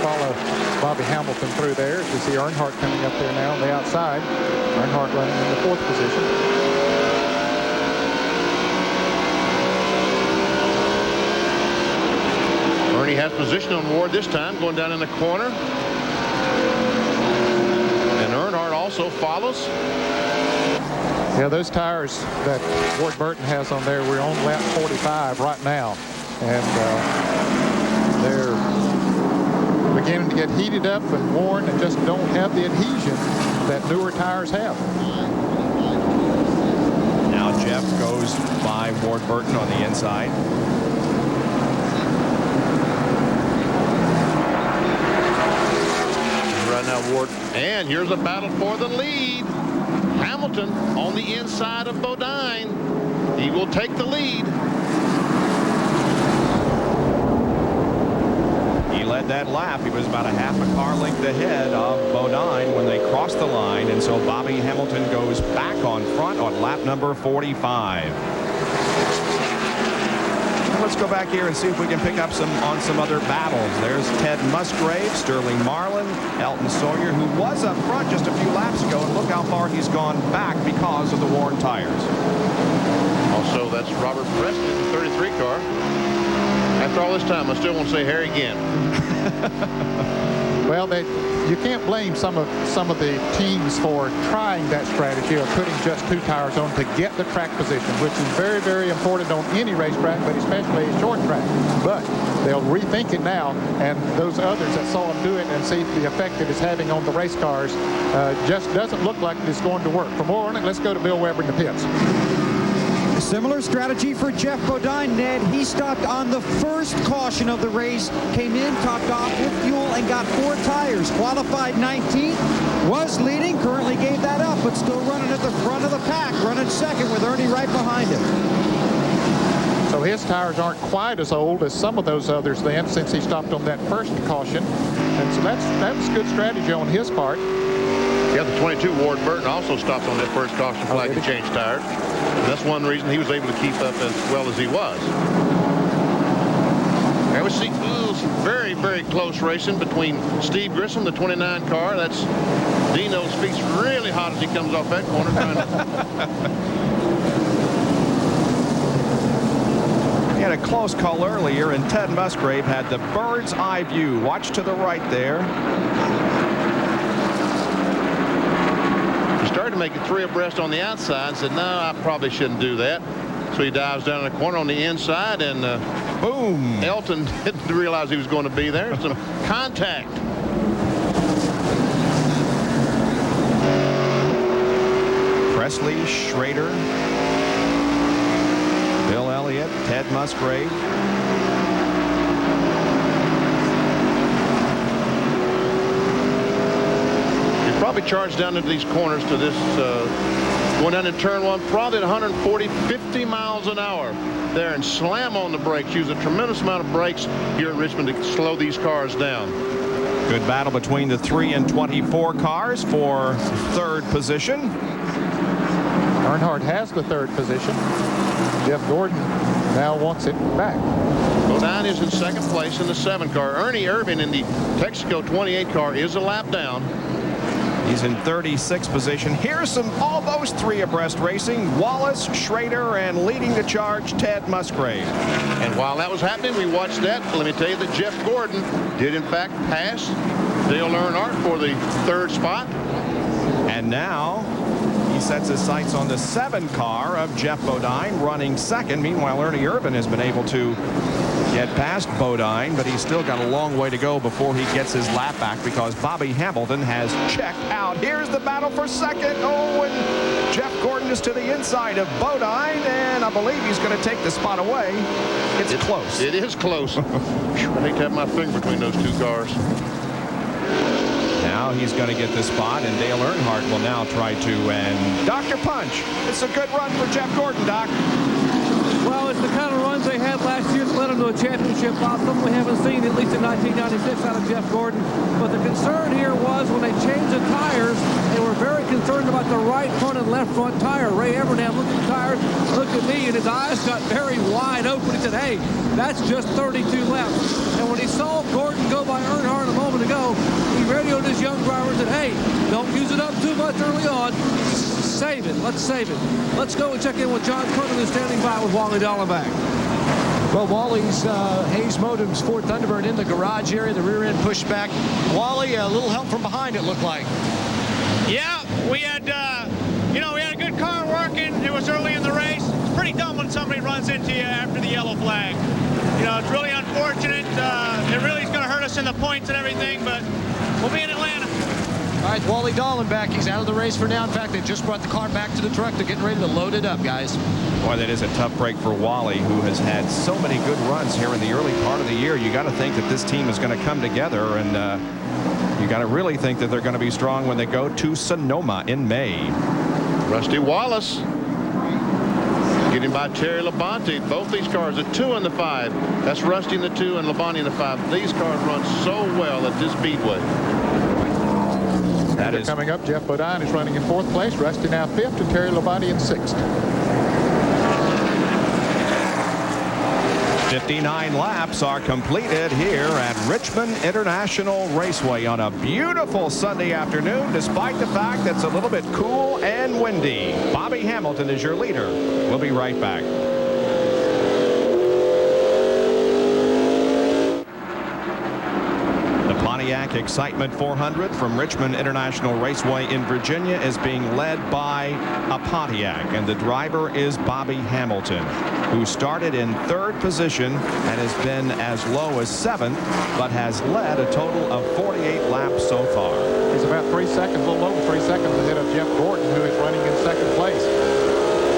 follow Bobby Hamilton through there. As you see Earnhardt coming up there now on the outside. Earnhardt running in the 4th position. Ernie has position on Ward this time, going down in the corner. And Earnhardt also follows. Yeah, those tires that Ward Burton has on there, we're on lap 45 right now. And they're beginning to get heated up and worn and just don't have the adhesion that newer tires have. Now Jeff goes by Ward Burton on the inside. Right now Ward and again. Here's a battle for the lead. Hamilton on the inside of Bodine. He will take the lead. He led that lap. He was about a half a car length ahead of Bodine when they crossed the line, and so Bobby Hamilton goes back on front on lap number 45. Let's go back here and see if we can pick up some other battles. There's Ted Musgrave, Sterling Marlin, Elton Sawyer, who was up front just a few laps ago, and look how far he's gone back because of the worn tires. Also, that's Robert Preston, the 33 car. After all this time, I still won't say Harry again. Well, you can't blame some of the teams for trying that strategy of putting just 2 tires on to get the track position, which is very, very important on any racetrack, but especially a short track. But they'll rethink it now, and those others that saw them do it and see the effect it is having on the race cars just doesn't look like it's going to work. For more on it, let's go to Bill Weber in the pits. A similar strategy for Jeff Bodine, Ned. He stopped on the first caution of the race, came in, topped off with fuel, and got 4 tires. Qualified 19th, was leading, currently gave that up, but still running at the front of the pack, running second with Ernie right behind him. So his tires aren't quite as old as some of those others then, since he stopped on that first caution. And so that was good strategy on his part. Yeah, the 22 Ward Burton also stopped on that first caution flag to change tires. And that's one reason he was able to keep up as well as he was. There we see some very, very close racing between Steve Grissom, the 29 car. That's Dino's feet's really hot as he comes off that corner. He had a close call earlier, and Ted Musgrave had the bird's eye view. Watch to the right there. Started to make it 3 abreast on the outside and said, no, I probably shouldn't do that. So he dives down in the corner on the inside, and boom. Elton didn't realize he was going to be there. Some contact. Presley, Schrader, Bill Elliott, Ted Musgrave. Probably charged down into these corners to this going down in turn 1, probably at 140, 50 miles an hour there, and slam on the brakes. Use a tremendous amount of brakes here at Richmond to slow these cars down. Good battle between the 3 and 24 cars for 3rd position. Earnhardt has the 3rd position. Jeff Gordon now wants it back. Bodine is in 2nd place in the 7 car. Ernie Irvin in the Texaco 28 car is a lap down. He's in 36th position. Here's some almost 3 abreast racing. Wallace, Schrader, and leading the charge, Ted Musgrave. And while that was happening, we watched that. Let me tell you that Jeff Gordon did, in fact, pass Dale Earnhardt for the 3rd spot. And now he sets his sights on the 7 car of Jeff Bodine, running 2nd. Meanwhile, Ernie Irvin has been able to get past Bodine, but he's still got a long way to go before he gets his lap back, because Bobby Hamilton has checked out. Here's the battle for 2nd. Oh, and Jeff Gordon is to the inside of Bodine, and I believe he's going to take the spot away. It's close. It is close. I hate to have my finger between those 2 cars. Now he's going to get the spot, and Dale Earnhardt will now try to, and Dr. Punch. It's a good run for Jeff Gordon, Doc. Well, it's the kind of runs they had last year that led them to a championship, Bob. Something we haven't seen, at least in 1996, out of Jeff Gordon. But the concern here was when they changed the tires, they were very concerned about the right front and left front tire. Ray Evernham looked at the tires, looked at me, and his eyes got very wide open. He said, hey, that's just 32 left. And when he saw Gordon go by Earnhardt a moment ago, he radioed his young driver and said, hey, don't use it up too much early on. Save it. Let's save it. Let's go and check in with John Kernan, who's standing by with Wally Dallenbach. Well, Wally's Hayes Motom's Ford Thunderbird in the garage area, the rear end pushed back. Wally, a little help from behind, it looked like. Yeah, we had, we had a good car working. It was early in the race. It's pretty dumb when somebody runs into you after the yellow flag. It's really unfortunate. It really is going to hurt us in the points and everything, but we'll be in Atlanta. All right, Wally Dahlin back. He's out of the race for now. In fact, they just brought the car back to the truck. They're getting ready to load it up, guys. Boy, that is a tough break for Wally, who has had so many good runs here in the early part of the year. You got to think that this team is going to come together, and you got to really think that they're going to be strong when they go to Sonoma in May. Rusty Wallace getting by Terry Labonte. Both these cars, the 2 and the 5. That's Rusty in the 2 and Labonte in the 5. These cars run so well at this speedway. That is coming up. Jeff Bodine is running in 4th place. Rusty now 5th, and Terry Labonte in 6th. 59 laps are completed here at Richmond International Raceway on a beautiful Sunday afternoon, despite the fact that it's a little bit cool and windy. Bobby Hamilton is your leader. We'll be right back. Pontiac Excitement 400 from Richmond International Raceway in Virginia is being led by a Pontiac, and the driver is Bobby Hamilton, who started in 3rd position and has been as low as 7th, but has led a total of 48 laps so far. He's about 3 seconds, a little over 3 seconds ahead of Jeff Gordon, who is running in 2nd place.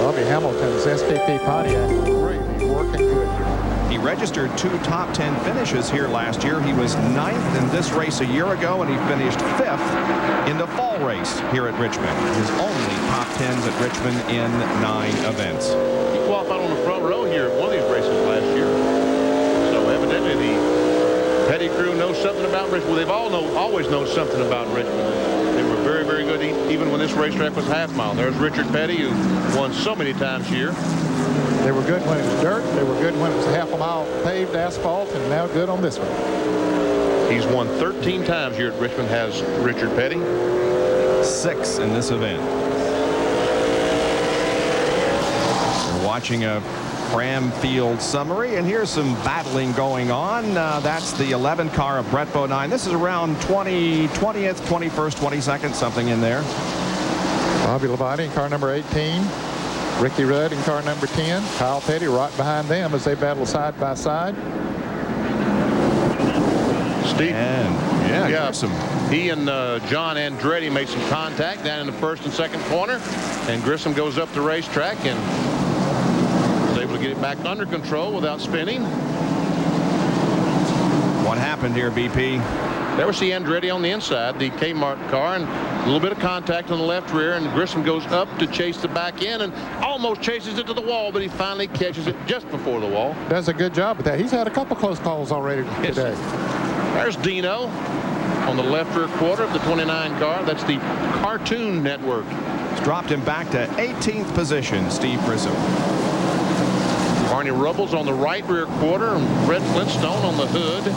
Bobby Hamilton's STP Pontiac really working good here. He registered 2 top 10 finishes here last year. He was 9th in this race a year ago, and he finished 5th in the fall race here at Richmond. His only top 10s at Richmond in 9 events. He qualified on the front row here at one of these races last year. So evidently the Petty crew knows something about Richmond. Well, they've always known something about Richmond. They were very, very good even when this racetrack was half mile. There's Richard Petty, who won so many times here. They were good when it was dirt. They were good when it was half a mile paved asphalt, and now good on this one. He's won 13 times here at Richmond, has Richard Petty. 6 in this event. We're watching a Cram Field summary, and here's some battling going on. That's the 11 car of Brett Bodine. This is around 20th, 21st, 22nd, something in there. Bobby Labonte in car number 18. Ricky Rudd in car number 10. Kyle Petty right behind them as they battle side by side. Steve. Yeah. He and John Andretti made some contact down in the 1st and 2nd corner, and Grissom goes up the racetrack and is able to get it back under control without spinning. What happened here, BP? There we see Andretti on the inside, the Kmart car, and a little bit of contact on the left rear, and Grissom goes up to chase the back end and almost chases it to the wall, but he finally catches it just before the wall. Does a good job with that. He's had a couple close calls already today. There's Dino on the left rear quarter of the 29 car. That's the Cartoon Network. It's dropped him back to 18th position, Steve Grissom. Barney Rubbles on the right rear quarter, and Fred Flintstone on the hood.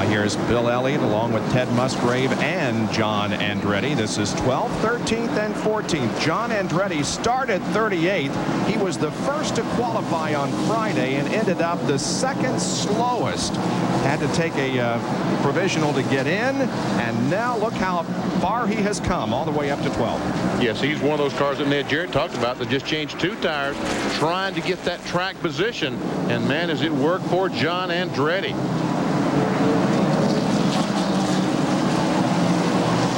Here's Bill Elliott along with Ted Musgrave and John Andretti. This is 12th, 13th, and 14th. John Andretti started 38th. He was the first to qualify on Friday and ended up the 2nd slowest. Had to take a provisional to get in, and now look how far he has come, all the way up to 12th. Yes, he's one of those cars that Ned Jarrett talked about that just changed 2 tires trying to get that track position, and man, does it work for John Andretti.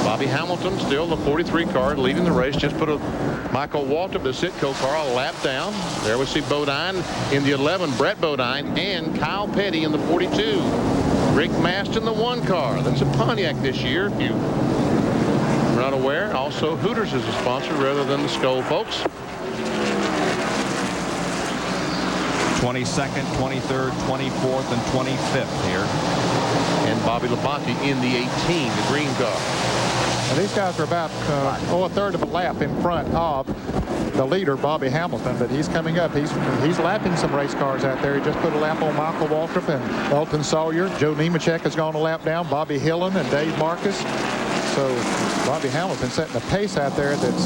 Bobby Hamilton, still the 43 car, leading the race. Just put a Michael Waltrip, the Sitco car, a lap down. There we see Bodine in the 11, Brett Bodine, and Kyle Petty in the 42. Rick Mast in the 1 car. That's a Pontiac this year, if you're not aware. Also, Hooters is a sponsor rather than the Skoll folks. 22nd, 23rd, 24th, and 25th here. And Bobby Labonte in the 18, the green car. Now these guys are about a third of a lap in front of the leader, Bobby Hamilton, but he's coming up. He's lapping some race cars out there. He just put a lap on Michael Waltrip and Elton Sawyer. Joe Nemechek has gone a lap down. Bobby Hillen and Dave Marcus. So Bobby Hamilton setting a pace out there that's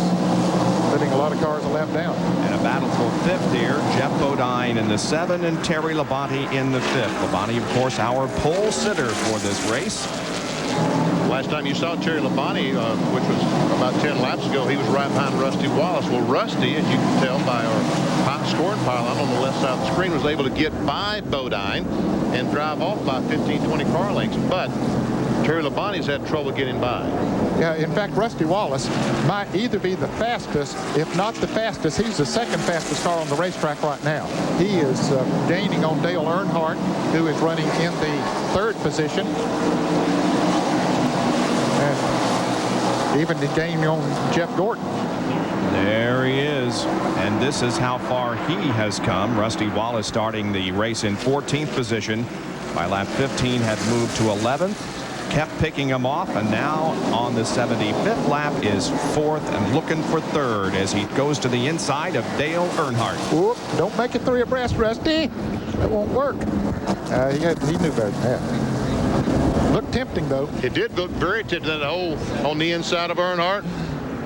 putting a lot of cars a lap down. And a battle for 5th here. Jeff Bodine in the 7 and Terry Labonte in the 5th. Labonte, of course, our pole sitter for this race. Last time you saw Terry Labonte, which was about 10 laps ago, he was right behind Rusty Wallace. Well, Rusty, as you can tell by our scoring pylon on the left side of the screen, was able to get by Bodine and drive off by 15-20 car lengths. But Terry Labonte's had trouble getting by. Yeah, in fact, Rusty Wallace might either be the fastest, if not the fastest. He's the second fastest car on the racetrack right now. He is gaining on Dale Earnhardt, who is running in the third position. And even gaining on Jeff Gordon. There he is. And this is how far he has come. Rusty Wallace starting the race in 14th position. By lap 15 had moved to 11th. Kept picking him off, and now on the 75th lap is 4th and looking for 3rd as he goes to the inside of Dale Earnhardt. Whoop, don't make it 3 abreast, Rusty. That won't work. He knew better than that. Looked tempting, though. It did look very tempting, that hole on the inside of Earnhardt.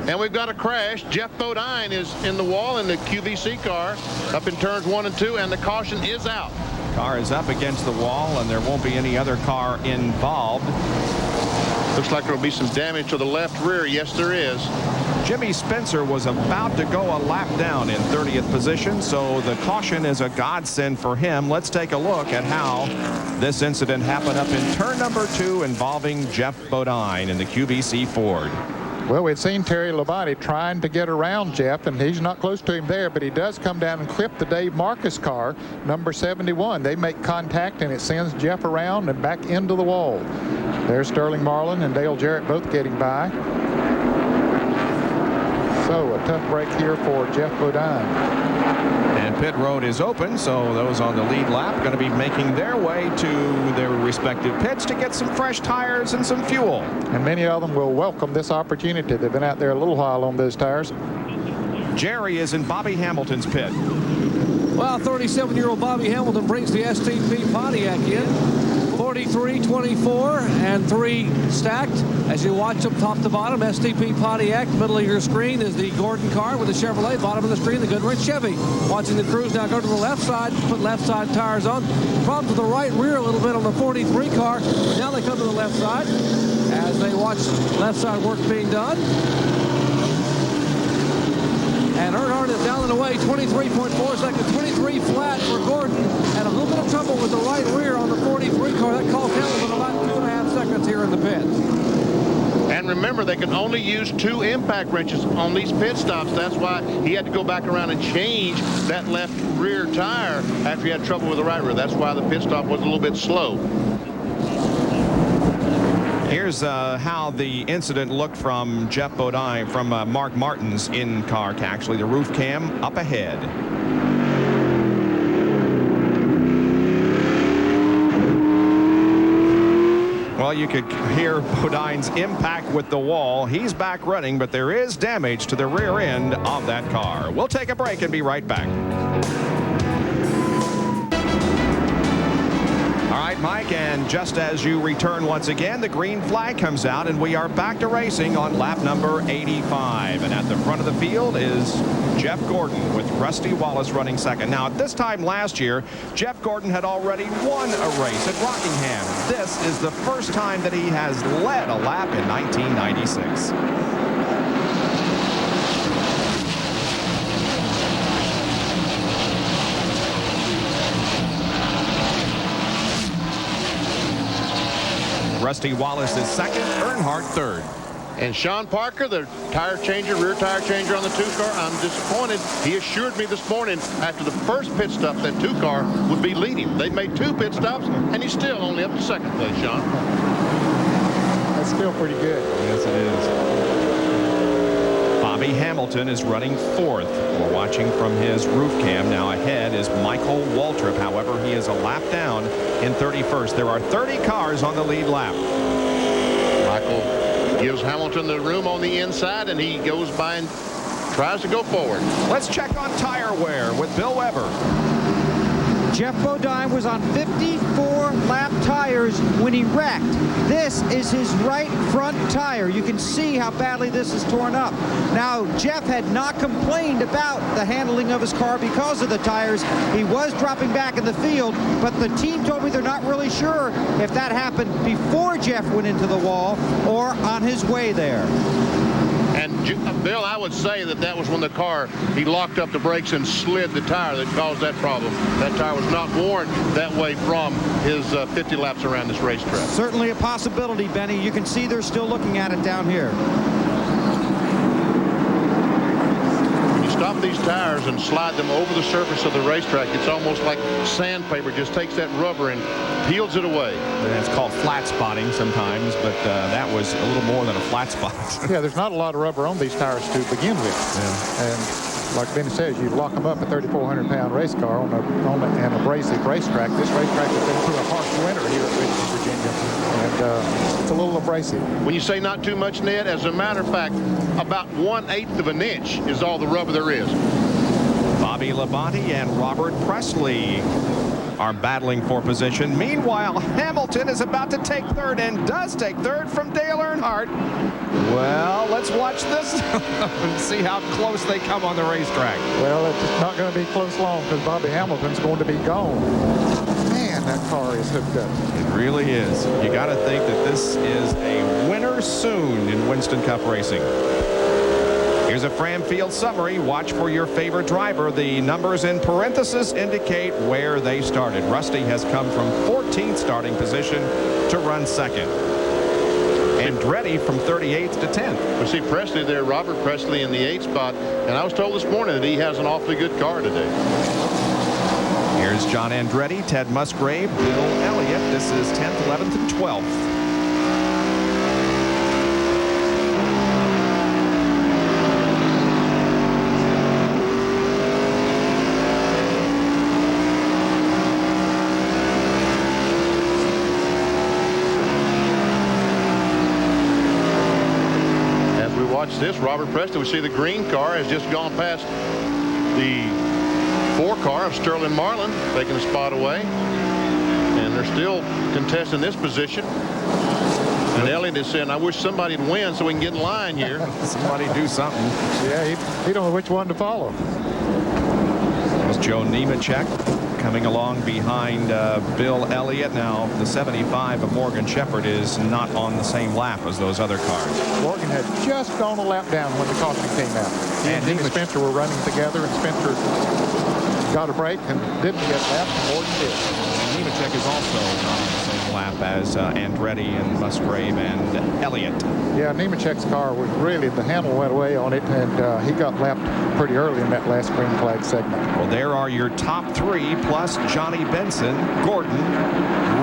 And we've got a crash. Jeff Bodine is in the wall in the QVC car up in turns 1 and 2, and the caution is out. Car is up against the wall, and there won't be any other car involved. Looks like there will be some damage to the left rear. Yes, there is. Jimmy Spencer was about to go a lap down in 30th position, so the caution is a godsend for him. Let's take a look at how this incident happened up in turn number 2 involving Jeff Bodine in the QVC Ford. Well, we'd seen Terry Labonte trying to get around Jeff, and he's not close to him there, but he does come down and clip the Dave Marcus car, number 71. They make contact, and it sends Jeff around and back into the wall. There's Sterling Marlin and Dale Jarrett both getting by. So a tough break here for Jeff Bodine. And pit road is open, so those on the lead lap going to be making their way to their respective pits to get some fresh tires and some fuel. And many of them will welcome this opportunity. They've been out there a little while on those tires. Jerry is in Bobby Hamilton's pit. Well, 37-year-old Bobby Hamilton brings the STP Pontiac in. 43, 24, and 3 stacked. As you watch them top to bottom, STP Pontiac. Middle of your screen is the Gordon car with the Chevrolet. Bottom of the screen, the Goodrich Chevy. Watching the crews now go to the left side, put left side tires on. Problems with the right rear a little bit on the 43 car. Now they come to the left side as they watch left side work being done. And Earnhardt is down and away, 23.4 seconds, 23 flat for Gordon, and a little bit of trouble with the right rear on the 43 car. That cost Hamilton about 2.5 seconds here in the pit. And remember, they can only use 2 impact wrenches on these pit stops. That's why he had to go back around and change that left rear tire after he had trouble with the right rear. That's why the pit stop was a little bit slow. Here's how the incident looked from Jeff Bodine, from Mark Martin's in-car, actually the roof cam up ahead. Well, you could hear Bodine's impact with the wall. He's back running, but there is damage to the rear end of that car. We'll take a break and be right back. All right, Mike, and just as you return once again, the green flag comes out, and we are back to racing on lap number 85. And at the front of the field is Jeff Gordon with Rusty Wallace running second. Now, at this time last year, Jeff Gordon had already won a race at Rockingham. This is the first time that he has led a lap in 1996. Rusty Wallace is second, Earnhardt third. And Sean Parker, the tire changer, rear tire changer on the 2 car, I'm disappointed. He assured me this morning after the first pit stop that 2 car would be leading. They made 2 pit stops, and he's still only up to second place, Sean. That's still pretty good. Yes, it is. Bobby Hamilton is running fourth. We're watching from his roof cam. Now ahead is Michael Waltrip. However, he is a lap down in 31st. There are 30 cars on the lead lap. Michael gives Hamilton the room on the inside, and he goes by and tries to go forward. Let's check on tire wear with Bill Weber. Jeff Bodine was on 54-lap tires when he wrecked. This is his right front tire. You can see how badly this is torn up. Now, Jeff had not complained about the handling of his car because of the tires. He was dropping back in the field, but the team told me they're not really sure if that happened before Jeff went into the wall or on his way there. And Bill, I would say that was when the car, he locked up the brakes and slid the tire that caused that problem. That tire was not worn that way from his 50 laps around this racetrack. Certainly a possibility, Benny. You can see they're still looking at it down here. When you stop these tires and slide them over the surface of the racetrack, it's almost like sandpaper just takes that rubber and peels it away. It's called flat spotting sometimes, but that was a little more than a flat spot. Yeah, there's not a lot of rubber on these tires to begin with. Yeah. And like Benny says, you lock them up a 3,400-pound race car on an abrasive racetrack. This racetrack has been through a harsh winter here at Richmond, Virginia, and it's a little abrasive. When you say not too much, Ned, as a matter of fact, about 1/8 of an inch is all the rubber there is. Bobby Labonte and Robert Presley are battling for position. Meanwhile, Hamilton is about to take third and does take third from Dale Earnhardt. Well, let's watch this and see how close they come on the racetrack. Well, it's not going to be close long because Bobby Hamilton's going to be gone. Man, that car is hooked up. It really is. You got to think that this is a winner soon in Winston Cup racing. Here's a Fram Field summary. Watch for your favorite driver. The numbers in parentheses indicate where they started. Rusty has come from 14th starting position to run second. Andretti from 38th to 10th. We see Presley there, Robert Presley in the 8th spot. And I was told this morning that he has an awfully good car today. Here's John Andretti, Ted Musgrave, Bill Elliott. This is 10th, 11th, and 12th. This Robert Presley, we see the green car has just gone past the 4 car of Sterling Marlin, taking a spot away, and they're still contesting this position. And Elliott is saying, I wish somebody'd win so we can get in line here. Somebody do something. Yeah, he don't know which one to follow. There's Joe Nemechek coming along behind Bill Elliott. Now, the 75 of Morgan Shepherd is not on the same lap as those other cars. Morgan had just gone a lap down when the caution came out. He and Jimmy Spencer were running together, and Spencer got a break and didn't get lapped, and Morgan did. Nemechek is also on the same lap as Andretti and Musgrave and Elliott. Yeah, Nemechek's car was really, the handle went away on it, and he got lapped pretty early in that last green flag segment. Well, there are your top 3, plus Johnny Benson, Gordon,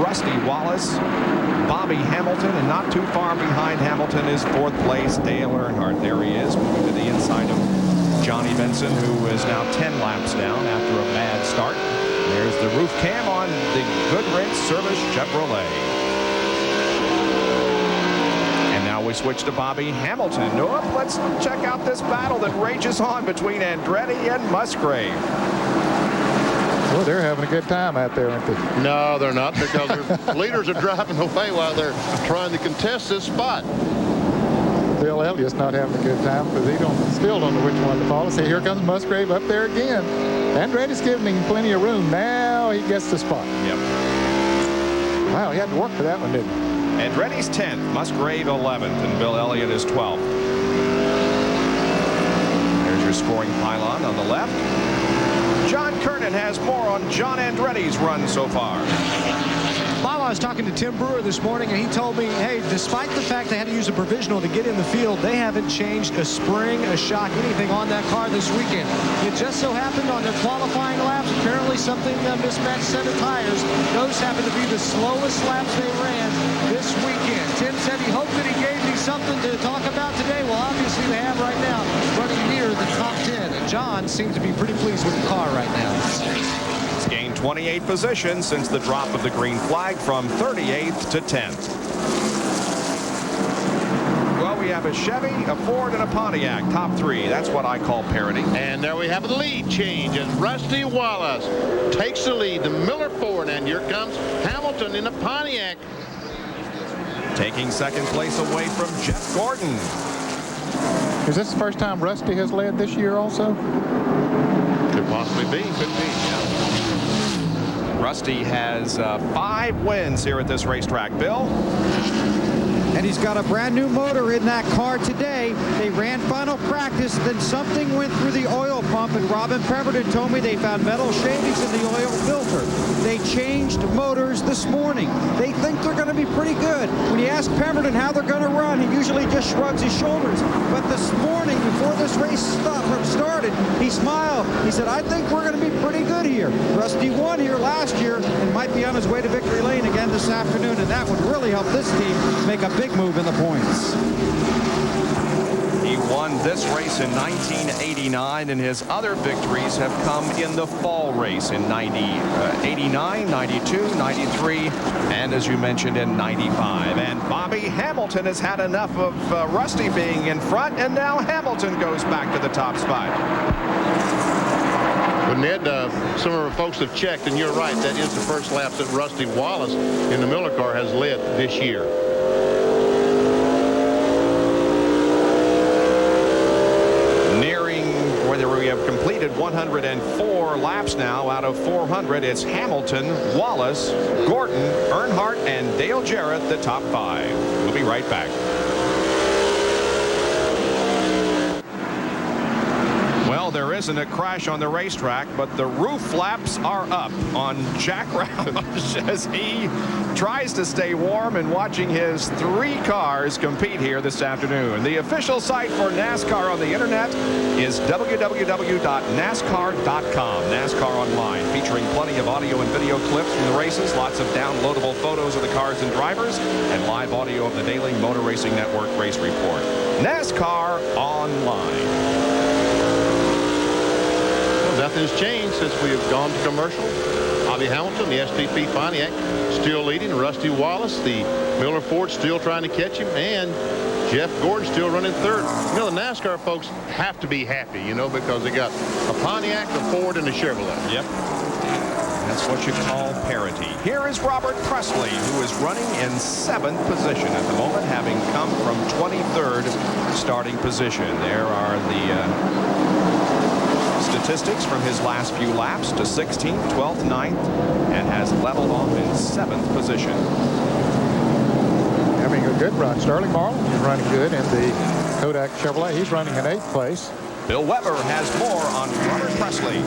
Rusty Wallace, Bobby Hamilton, and not too far behind Hamilton is 4th place Dale Earnhardt. There he is, moving to the inside of Johnny Benson, who is now 10 laps down after a bad start. There's the roof cam on the Goodrich Service Chevrolet. And now we switch to Bobby Hamilton. Let's check out this battle that rages on between Andretti and Musgrave. Well, they're having a good time out there, aren't they? No, they're not, because their leaders are driving away while they're trying to contest this spot. Bill Elliott's not having a good time because he still don't know which one to follow. See, here comes Musgrave up there again. Andretti's giving him plenty of room. Now he gets the spot. Yep. Wow, he had to work for that one, didn't he? Andretti's 10th, Musgrave 11th, and Bill Elliott is 12th. There's your scoring pylon on the left. John Kernan has more on John Andretti's run so far. Bob, I was talking to Tim Brewer this morning, and he told me, hey, despite the fact they had to use a provisional to get in the field, they haven't changed a spring, a shock, anything on that car this weekend. It just so happened on their qualifying laps, apparently something mismatched set of tires. Those happen to be the slowest laps they ran this weekend. Tim said he hoped that he gave me something to talk about today. Well, obviously they have right now, running near the top 10. And John seems to be pretty pleased with the car right now. It's gained 28 positions since the drop of the green flag from 38th to 10th. Well, we have a Chevy, a Ford, and a Pontiac. Top three. That's what I call parity. And there we have the lead change as Rusty Wallace takes the lead. The Miller Ford, and here comes Hamilton in the Pontiac. Taking second place away from Jeff Gordon. Is this the first time Rusty has led this year also? Could possibly be. Could be, yeah. Rusty has 5 wins here at this racetrack. Bill? And he's got a brand new motor in that car today. They ran final practice, then something went through the oil pump, and Robin Pemberton told me they found metal shavings in the oil filter. They changed motors this morning. They think they're going to be pretty good. When you ask Pemberton how they're going to run, he usually just shrugs his shoulders. But this morning, before this race started, he smiled. He said, I think we're going to be pretty good here. Rusty won here last year and might be on his way to victory lane again this afternoon, and that would really help this team make a big move in the points. He won this race in 1989, and his other victories have come in the fall race in 89, 92, 93, and as you mentioned, in 95. And Bobby Hamilton has had enough of Rusty being in front, and now Hamilton goes back to the top spot. But Ned, some of our folks have checked, and you're right, that is the first lap that Rusty Wallace in the Miller car has led this year. We have completed 104 laps now out of 400. It's Hamilton, Wallace, Gordon, Earnhardt, and Dale Jarrett, the top 5. We'll be right back. Well, there isn't a crash on the racetrack, but the roof flaps are up on Jack Roush as he tries to stay warm and watching his 3 cars compete here this afternoon. The official site for NASCAR on the internet is www.nascar.com. NASCAR Online, featuring plenty of audio and video clips from the races, lots of downloadable photos of the cars and drivers, and live audio of the daily Motor Racing Network race report. NASCAR Online. Nothing has changed since we have gone to commercial. Bobby Hamilton, the STP Pontiac, still leading. Rusty Wallace, the Miller Ford, still trying to catch him, and Jeff Gordon still running third. You know, the NASCAR folks have to be happy, you know, because they got a Pontiac, a Ford, and a Chevrolet. Yep. That's what you call parity. Here is Robert Presley, who is running in 7th position at the moment, having come from 23rd starting position. There are the statistics from his last few laps to 16th, 12th, 9th, and has leveled off in 7th position. Having a good run. Sterling Marlin is running good in the Kodak Chevrolet. He's running in 8th place. Bill Weber has more on Robert Presley.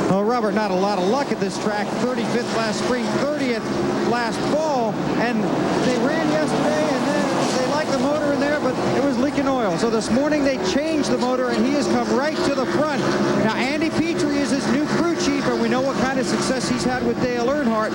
Well, Robert, not a lot of luck at this track. 35th last spring, 30th last fall, and they ran yesterday, and then they liked the motor in there, but it was leaking oil. So this morning they changed the motor, and he has come right to the front. Now, Andy Petrie is his new crew chief, and we know what kind of success he's had with Dale Earnhardt.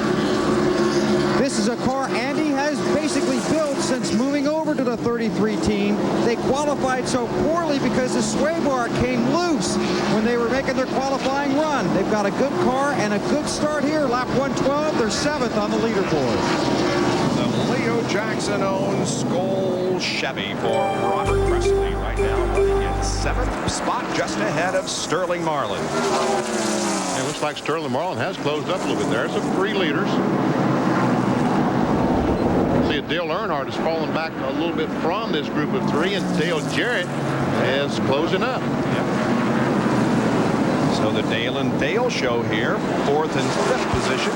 This is a car Andy has basically built since moving over to the 33 team. They qualified so poorly because the sway bar came loose when they were making their qualifying run. They've got a good car and a good start here. Lap 112, they're 7th on the leaderboard. The Leo Jackson-owned Skoll Chevy for Robert Presley right now running in 7th spot, just ahead of Sterling Marlin. It looks like Sterling Marlin has closed up a little bit. There's some 3 leaders. See, Dale Earnhardt has fallen back a little bit from this group of 3, and Dale Jarrett is closing up. Yep. So the Dale and Dale show here, 4th and 5th position.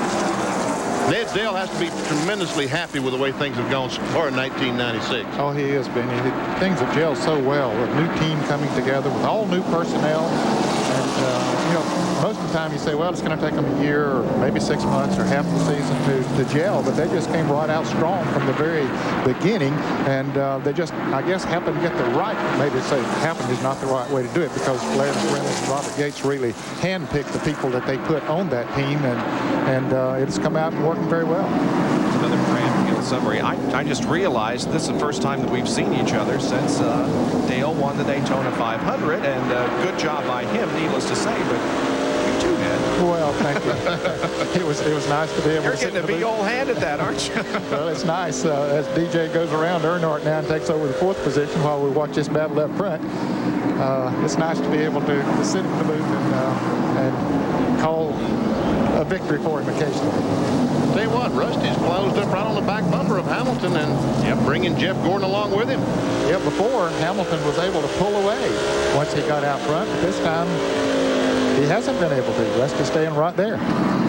Ned Dale has to be tremendously happy with the way things have gone so far in 1996. Oh, he has been. Things have gelled so well. A new team coming together with all new personnel. And, you know, most of the time you say, well, it's going to take them a year or maybe 6 months or half the season to gel, but they just came right out strong from the very beginning, and they just, I guess, happened to get the right, maybe say happened is not the right way to do it, because Clarence Reynolds and Robert Yates really handpicked the people that they put on that team, and it's come out and working very well. Another Cranfield summary. I just realized this is the first time that we've seen each other since Dale won the Daytona 500, and good job by him, needless to say, but you too, Ned. Well, thank you. was nice to be able You're to getting to be old-hand at that, aren't you? Well, it's nice as DJ goes around. Earnhardt now and takes over the 4th position while we watch this battle up front. It's nice to be able to sit in the booth and call a victory for him occasionally. Tell you what, Rusty's closed up right on the back bumper of Hamilton and bringing Jeff Gordon along with him. Yeah, before Hamilton was able to pull away once he got out front, but this time he hasn't been able to. Rusty's staying right there.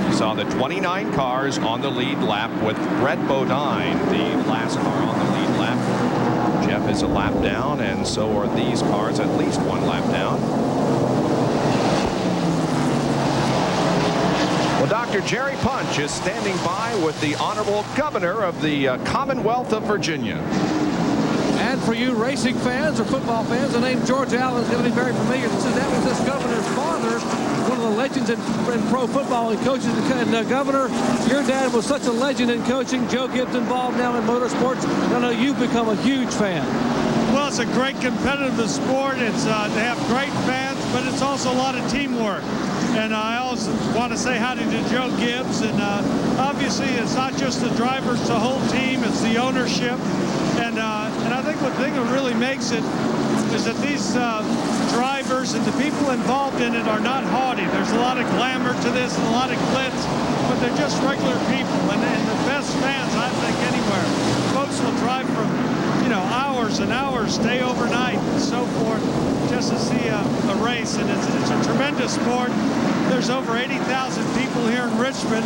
You saw the 29 cars on the lead lap with Brett Bodine, the last car on the lead lap. Jeff is a lap down, and so are these cars, at least one lap down. Well, Dr. Jerry Punch is standing by with the Honorable Governor of the Commonwealth of Virginia. And for you racing fans or football fans, the name George Allen is going to be very familiar. That was this governor's father, one of the legends in pro football and coaches. And Governor, your dad was such a legend in coaching. Joe Gibbs involved now in motorsports. I know you've become a huge fan. Well, it's a great competitive sport. It's they have great fans, but it's also a lot of teamwork. And I also want to say howdy to Joe Gibbs. And obviously, it's not just the drivers, it's the whole team. It's the ownership. And I think the thing that really makes it is that these drivers and the people involved in it are not haughty. There's a lot of glamour to this and a lot of glitz, but they're just regular people. And the best fans, I think, anywhere. Folks will drive from, hours and hours, stay overnight and so forth just to see a race. And it's a tremendous sport. There's over 80,000 people here in Richmond.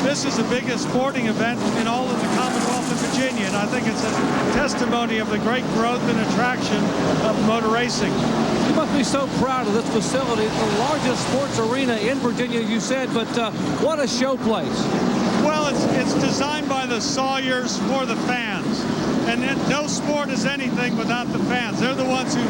This is the biggest sporting event in all of the Commonwealth of Virginia, and I think it's a testimony of the great growth and attraction of motor racing. You must be so proud of this facility. It's the largest sports arena in Virginia, you said, but what a show place. Well, it's designed by the Sawyers for the fans. And no sport is anything without the fans. They're the ones who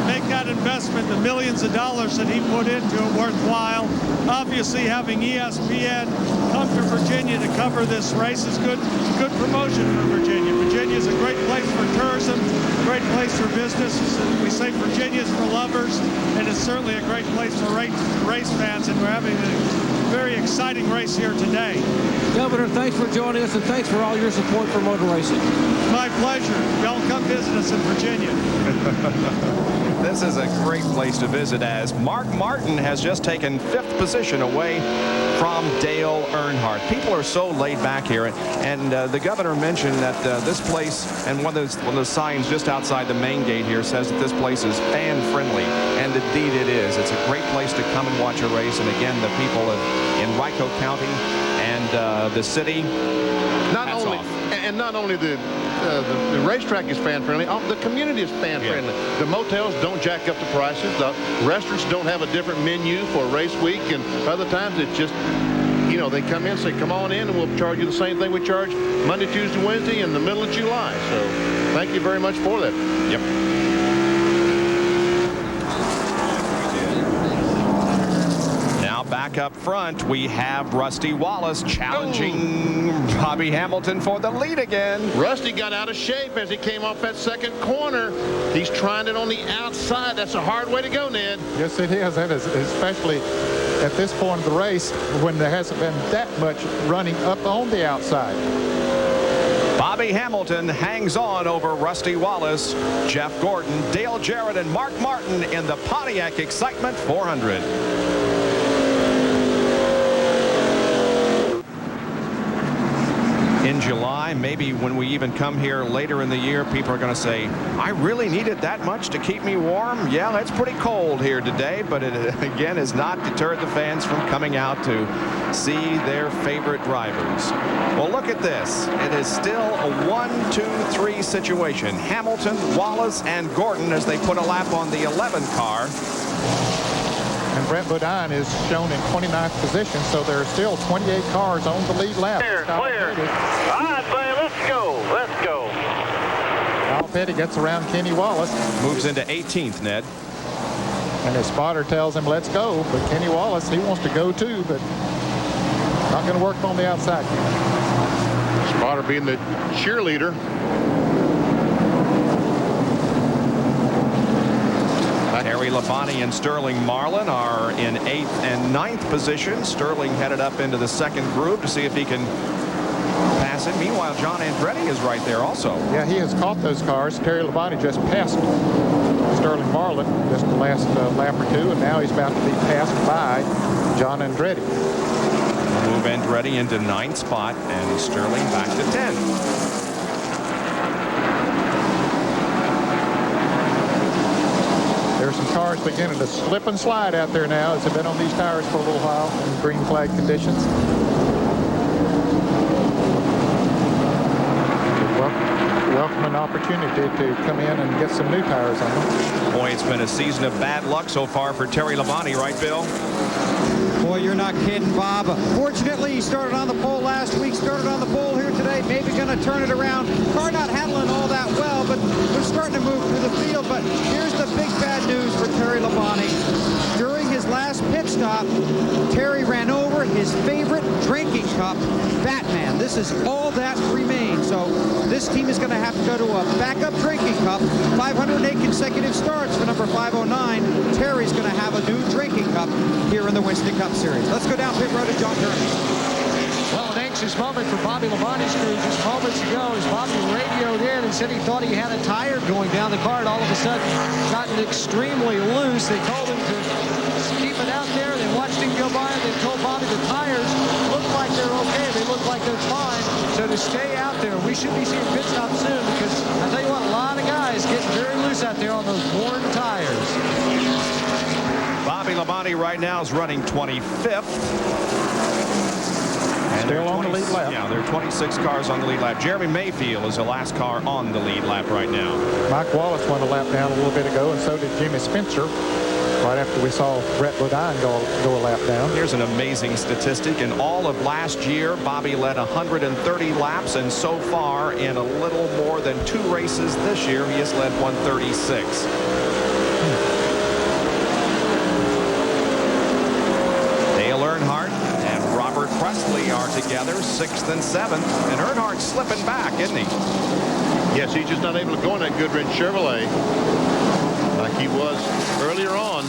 make that investment, the millions of dollars that he put into it, worthwhile. Obviously, having ESPN come to Virginia to cover this race is good promotion for Virginia. Virginia is a great place for tourism, a great place for business. We say Virginia is for lovers, and it's certainly a great place for race fans, and we're having a very exciting race here today. Governor, thanks for joining us, and thanks for all your support for motor racing. My pleasure. Y'all come visit us in Virginia. This is a great place to visit, as Mark Martin has just taken 5th position away from Dale Earnhardt. People are so laid back here, and the governor mentioned that this place, and one of those signs just outside the main gate here says that this place is fan friendly, and indeed it is. It's a great place to come and watch a race, and again, the people in Rico County and the city, not only the racetrack is fan friendly, the community is fan friendly. The motels don't jack up the prices. The restaurants don't have a different menu for race week, and other times it's just, they come in and say, come on in and we'll charge you the same thing we charge Monday, Tuesday, Wednesday in the middle of July. So thank you very much for that. Yep. Back up front, we have Rusty Wallace challenging Bobby Hamilton for the lead again. Rusty got out of shape as he came off that second corner. He's trying it on the outside. That's a hard way to go, Ned. Yes, it is. That is, especially at this point of the race when there hasn't been that much running up on the outside. Bobby Hamilton hangs on over Rusty Wallace, Jeff Gordon, Dale Jarrett, and Mark Martin in the Pontiac Excitement 400. In July, maybe when we even come here later in the year, people are going to say, I really needed that much to keep me warm. Yeah, it's pretty cold here today, but it again has not deterred the fans from coming out to see their favorite drivers. Well, look at this. It is still a 1-2-3 situation. Hamilton, Wallace, and Gordon as they put a lap on the 11 car. And Brett Bodine is shown in 29th position, so there are still 28 cars on the lead lap. Clear. I say, let's go. Let's go. Kyle Petty gets around Kenny Wallace. Moves into 18th, Ned. And his spotter tells him, let's go. But Kenny Wallace, he wants to go too, but not going to work on the outside. Spotter being the cheerleader. Back Terry Labonte and Sterling Marlin are in 8th and 9th position. Sterling headed up into the second group to see if he can pass it. Meanwhile, John Andretti is right there also. Yeah, he has caught those cars. Terry Labonte just passed Sterling Marlin just the last lap or two, and now he's about to be passed by John Andretti. Move Andretti into 9th spot and Sterling back to 10th. There's some cars beginning to slip and slide out there now as they've been on these tires for a little while in green flag conditions. Welcome an opportunity to come in and get some new tires on them. Boy, it's been a season of bad luck so far for Terry Labonte, right, Bill? Boy, you're not kidding, Bob. Fortunately, he started on the pole last week, started on the pole here today, maybe going to turn it around. Car not handling all that well, but they're starting to move through the field. But here's the big bad news for Terry Labonte. During his last pit stop, Terry ran over his favorite drinking cup, Batman. This is all that remains. So this team is going to have to go to a backup drinking cup. 508 consecutive starts for number 509. Terry's going to have a new drinking cup here in the Winston Cup Series. Let's go down pit road to John Turner. Well, an anxious moment for Bobby Labonte's crew just moments ago as Bobby radioed in and said he thought he had a tire going down the car, and all of a sudden gotten extremely loose. They told him to keep it out there. They watched him go by, and they told Bobby the tires look like they're okay. They look like they're fine. So to stay out there, we should be seeing pit stop soon, because I tell you what, a lot of guys getting very loose out there on those worn tires. Bobby Labonte right now is running 25th. And Still on the lead lap. Yeah, there are 26 cars on the lead lap. Jeremy Mayfield is the last car on the lead lap right now. Mike Wallace won a lap down a little bit ago, and so did Jimmy Spencer. Right after we saw Brett Bodine go a lap down. Here's an amazing statistic. In all of last year, Bobby led 130 laps, and so far in a little more than 2 races this year, he has led 136. Dale Earnhardt and Robert Presley are together, 6th and 7th, and Earnhardt's slipping back, isn't he? Yes, he's just not able to go in that Goodrich Chevrolet like he was earlier on.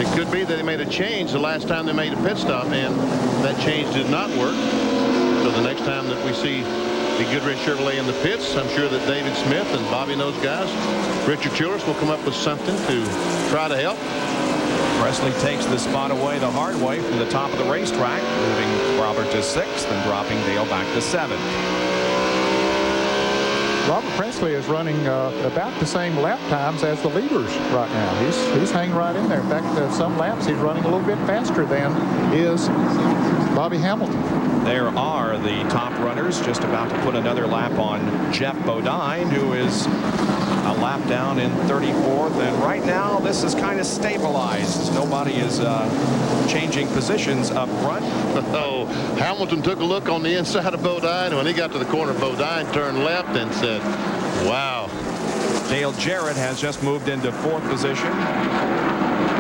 It could be that they made a change the last time they made a pit stop, and that change did not work. So the next time that we see the Goodrich Chevrolet in the pits, I'm sure that David Smith and Bobby and those guys, Richard Childress, will come up with something to try to help. Presley takes the spot away the hard way from the top of the racetrack, moving Robert to 6th and dropping Dale back to 7th. Robert Presley is running about the same lap times as the leaders right now. He's hanging right in there. In fact, some laps he's running a little bit faster than is Bobby Hamilton. There are the top runners, just about to put another lap on Jeff Bodine, who is a lap down in 34th. And right now, this is kind of stabilized. Nobody is changing positions up front. Oh, Hamilton took a look on the inside of Bodine, and when he got to the corner, Bodine turned left and said, wow. Dale Jarrett has just moved into 4th position.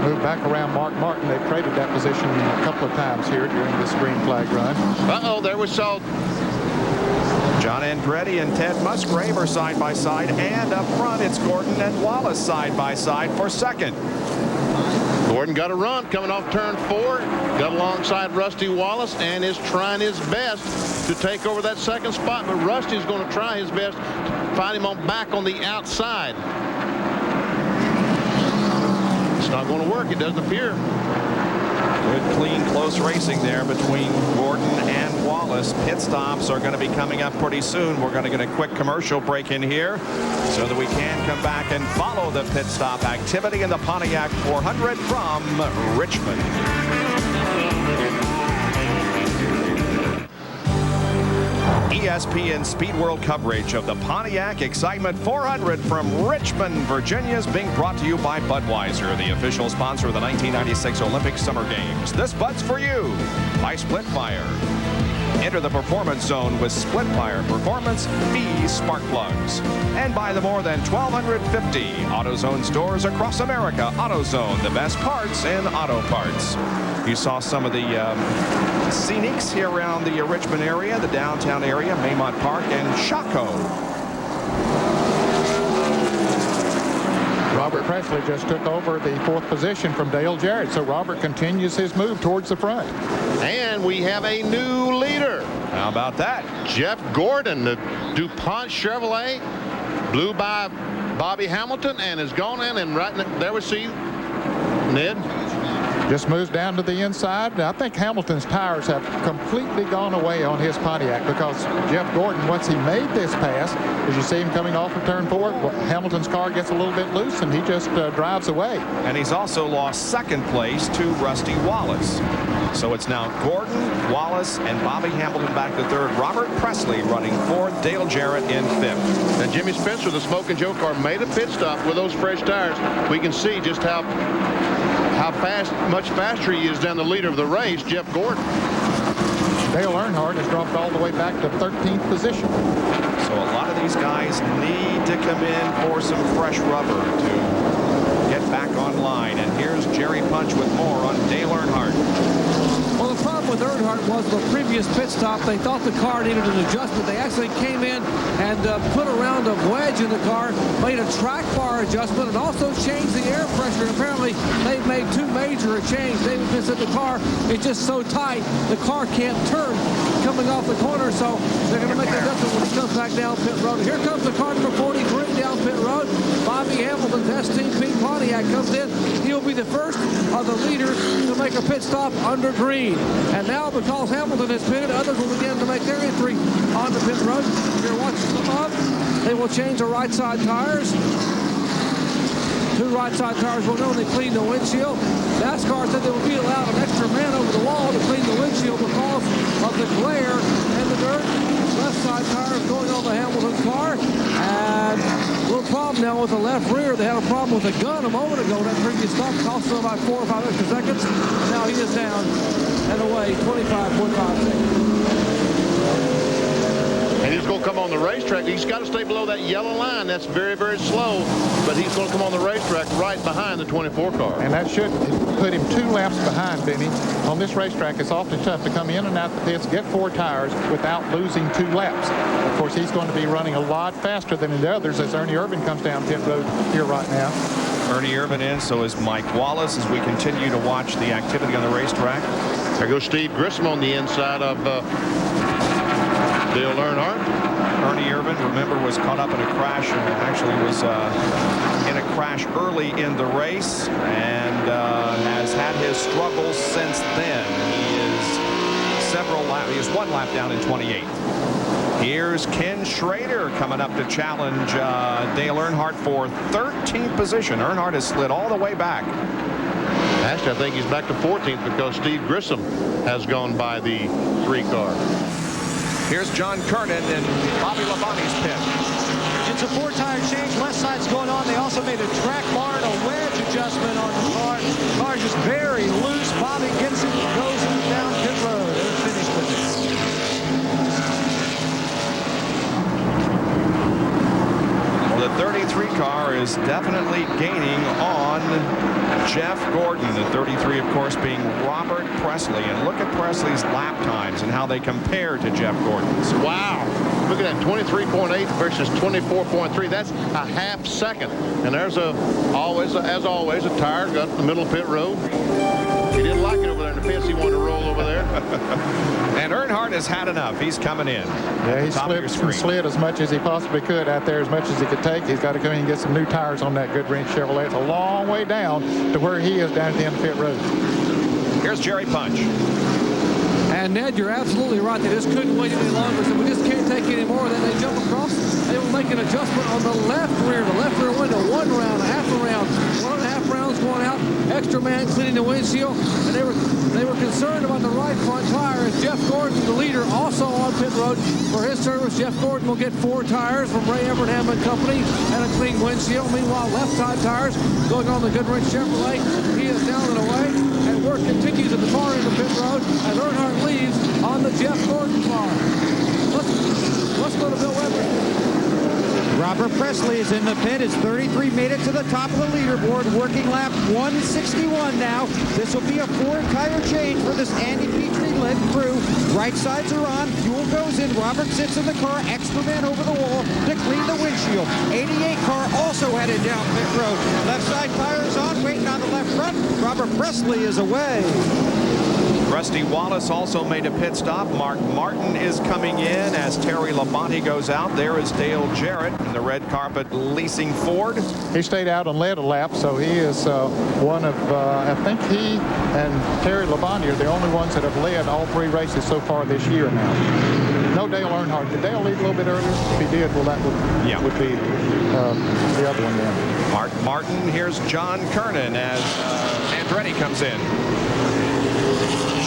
Moved back around Mark Martin. They've traded that position a couple of times here during this green flag run. Uh-oh, there we saw John Andretti and Ted Musgrave are side by side, and up front it's Gordon and Wallace side by side for 2nd. Gordon got a run coming off turn 4, got alongside Rusty Wallace, and is trying his best to take over that 2nd spot, but Rusty's going to try his best to find him back on the outside. It's not going to work, it doesn't appear. Good, clean, close racing there between Gordon and Wallace. Pit stops are going to be coming up pretty soon. We're going to get a quick commercial break in here so that we can come back and follow the pit stop activity in the Pontiac 400 from Richmond. ESPN Speed World coverage of the Pontiac Excitement 400 from Richmond, Virginia is being brought to you by Budweiser, the official sponsor of the 1996 Olympic Summer Games. This Bud's for you by Split Fire. Enter the performance zone with Split Fire Performance V spark plugs. And by the more than 1,250 AutoZone stores across America. AutoZone, the best parts in auto parts. You saw some of the scenics here around the Richmond area, the downtown area, Maymont Park, and Chaco. Robert Presley just took over the 4th position from Dale Jarrett. So Robert continues his move towards the front. And we have a new leader. How about that? Jeff Gordon, the DuPont Chevrolet, blew by Bobby Hamilton and has gone in, and right there we see Ned. Just moves down to the inside. I think Hamilton's tires have completely gone away on his Pontiac, because Jeff Gordon, once he made this pass, as you see him coming off of turn 4, Hamilton's car gets a little bit loose and he just drives away. And he's also lost 2nd place to Rusty Wallace. So it's now Gordon, Wallace, and Bobby Hamilton back to 3rd. Robert Presley running 4th. Dale Jarrett in 5th. And Jimmy Spencer, the Smoke and Joe car, made a pit stop with those fresh tires. We can see just how much faster he is than the leader of the race, Jeff Gordon. Dale Earnhardt has dropped all the way back to 13th position. So a lot of these guys need to come in for some fresh rubber to get back online. And here's Jerry Punch with more on Dale Earnhardt. Well, the problem with Earnhardt was the previous pit stop. They thought the car needed an adjustment. They actually came in and put a round of wedge in the car, made a track bar adjustment, and also changed the air pressure. And apparently, they've made 2 major changes. David just said the car is just so tight, the car can't turn coming off the corner, so they're going to make an adjustment when it comes back down pit road. Here comes the car number 43 down pit road. Bobby Hamilton's STP Pontiac comes in. He'll be the first of the leaders to make a pit stop under green. And now, because Hamilton has pitted, others will begin to make their entry onto pit road. If you're watching them up, they will change the right side tires. 2 right side tires will go when they clean the windshield. NASCAR said they will be allowed an extra man over the wall to clean the windshield because of the glare and the dirt. Left side tires going on the Hamilton car. And a little problem now with the left rear. They had a problem with the gun a moment ago. That previous stop cost them about 4 or 5 extra seconds. Now he is down and away 25.5 seconds. And he's going to come on the racetrack. He's got to stay below that yellow line. That's very, very slow. But he's going to come on the racetrack right behind the 24 car. And that should put him 2 laps behind, Benny. On this racetrack, it's often tough to come in and out the pits, get 4 tires without losing 2 laps. Of course, he's going to be running a lot faster than the others as Ernie Irvan comes down pit road here right now. Ernie Irvan in, so is Mike Wallace, as we continue to watch the activity on the racetrack. There goes Steve Grissom on the inside of Dale Earnhardt. Ernie Irvan, remember, was caught up in a crash and actually was in a crash early in the race and has had his struggles since then. He is 1 lap down in 28. Here's Ken Schrader coming up to challenge Dale Earnhardt for 13th position. Earnhardt has slid all the way back. Actually, I think he's back to 14th because Steve Grissom has gone by the 3 car. Here's John Kernan in Bobby Labonte's pit. It's a 4-tire change. Left side's going on. They also made a track bar and a wedge adjustment on the car. The car just very loose. Bobby gets it, goes down pit road. They're finished with it. Well, the 33 car is definitely gaining on Jeff Gordon. The 33, of course, being Robert Presley. And look at Presley's lap times and how they compare to Jeff Gordon's. Wow. Look at that, 23.8 versus 24.3. That's a half second. And there's as always, a tire got in the middle of pit road. He didn't like it over there in the pits. He wanted to roll over there. And Earnhardt has had enough. He's coming in. Yeah, he slid as much as he possibly could out there, as much as he could take. He's got to come in and get some new tires on that Goodwrench Chevrolet. It's a long way down to where he is down at the end of pit road. Here's Jerry Punch. And Ned, you're absolutely right. They just couldn't wait any longer, so we just can't take any more. Then they jump across. They will make an adjustment on the left rear. The left rear window, 1 round, a half a round, 1.5 rounds going out. Extra man cleaning the windshield. And they were concerned about the right front tire. As Jeff Gordon, the leader, also on pit road for his service. Jeff Gordon will get 4 tires from Ray Evernham and Company and a clean windshield. Meanwhile, left side tires going on the Goodwrench Chevrolet. He is down and away. And work continues at the far end of pit road as Earnhardt leaves on the Jeff Gordon car. Let's go to Bill Weber. Robert Presley is in the pit. His 33 made it to the top of the leaderboard, working lap 161 now. This will be a 4-tire change for this Andy Petrie-led crew. Right sides are on. Fuel goes in. Robert sits in the car. Extra man over the wall to clean the windshield. 88 car also headed down pit road. Left side tires on, waiting on the left front. Robert Presley is away. Rusty Wallace also made a pit stop. Mark Martin is coming in as Terry Labonte goes out. There is Dale Jarrett in the red carpet leasing Ford. He stayed out and led a lap, so he is one of, I think he and Terry Labonte are the only ones that have led all 3 races so far this year now. No Dale Earnhardt. Did Dale lead a little bit earlier? If he did, well, that would be the other one then. Mark Martin. Here's John Kernan as Andretti comes in.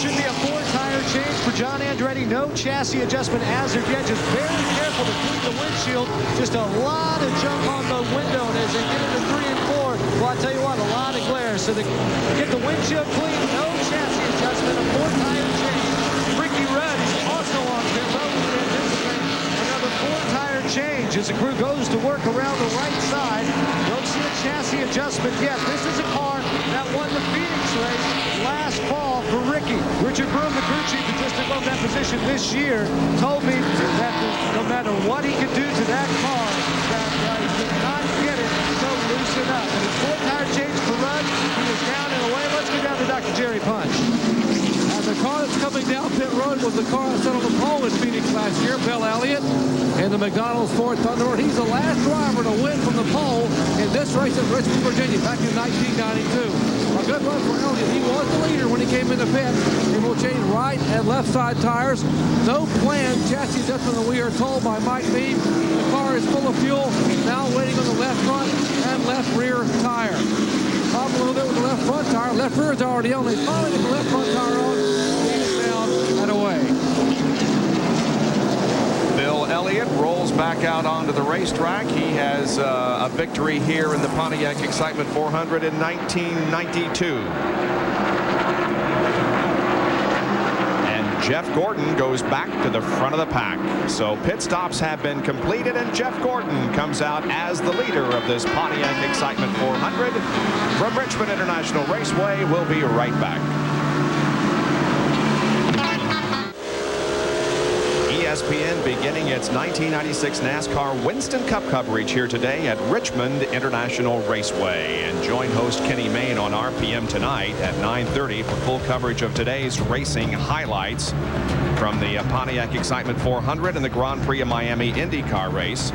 Should be a 4-tire change for John Andretti. No chassis adjustment as of yet. Just very careful to clean the windshield. Just a lot of junk on the window. And as they get into 3 and 4, well, I'll tell you what, a lot of glare. So to get the windshield clean, no chassis adjustment, a 4-tire change. Ricky Rudd is also on pit road. Another 4-tire change as the crew goes to work around the right side. Don't see a chassis adjustment yet. This is a car that won the Phoenix race last fall for Ricky. Richard Broom, the crew chief, who just took over that position this year, told me that no matter what he could do to that car, that he could not get it so loosen up. And his 4-tire change for Rudd, he was down and away. Let's go down to Dr. Jerry Punch. And the car that's coming down pit road was the car that set on the pole in Phoenix last year, Bill Elliott, in the McDonald's Ford Thunderbird. He's the last driver to win from the pole in this race at Richmond, Virginia, back in 1992. A good run for Elliott. He was the leader when he came into pit. He will change right and left side tires. No planned chassis adjustment that we are told by Mike Beam. The car is full of fuel, now waiting on the left front and left rear tire. Problem a little bit with the left front tire. Left rear is already on. They finally get the left front tire on. He's down and away. Bill Elliott rolls back out onto the racetrack. He has a victory here in the Pontiac Excitement 400 in 1992. And Jeff Gordon goes back to the front of the pack. So pit stops have been completed, and Jeff Gordon comes out as the leader of this Pontiac Excitement 400 from Richmond International Raceway. We'll be right back. ESPN beginning its 1996 NASCAR Winston Cup coverage here today at Richmond International Raceway. And join host Kenny Mayne on RPM tonight at 9:30 for full coverage of today's racing highlights from the Pontiac Excitement 400 and the Grand Prix of Miami IndyCar race.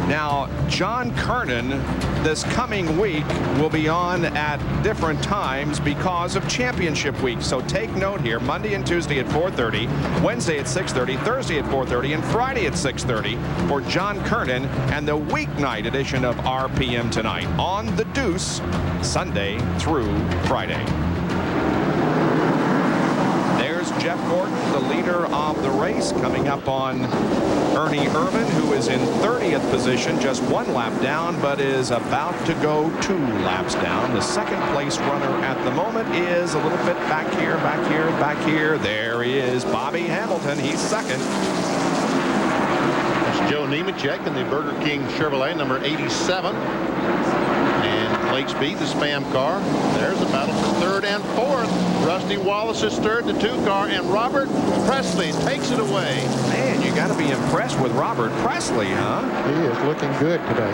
Now, John Kernan this coming week will be on at different times because of championship week. So take note here, Monday and Tuesday at 4:30, Wednesday at 6:30, Thursday at 4:30, and Friday at 6:30 for John Kernan and the weeknight edition of RPM Tonight on the Deuce, Sunday through Friday. There's Jeff Gordon, the leader of the race, coming up on Ernie Irvan, who is in 30th position, just 1 lap down, but is about to go 2 laps down. The second place runner at the moment is a little bit back here, back here, back here. There is Bobby Hamilton. He's second. That's Joe Nemechek in the Burger King Chevrolet, number 87. And Lake Speed, the Spam car. There's a battle for 3rd and 4th. Rusty Wallace is 3rd, the 2 car, and Robert Presley takes it away. Man, you got to be impressed with Robert Presley, huh? He is looking good today.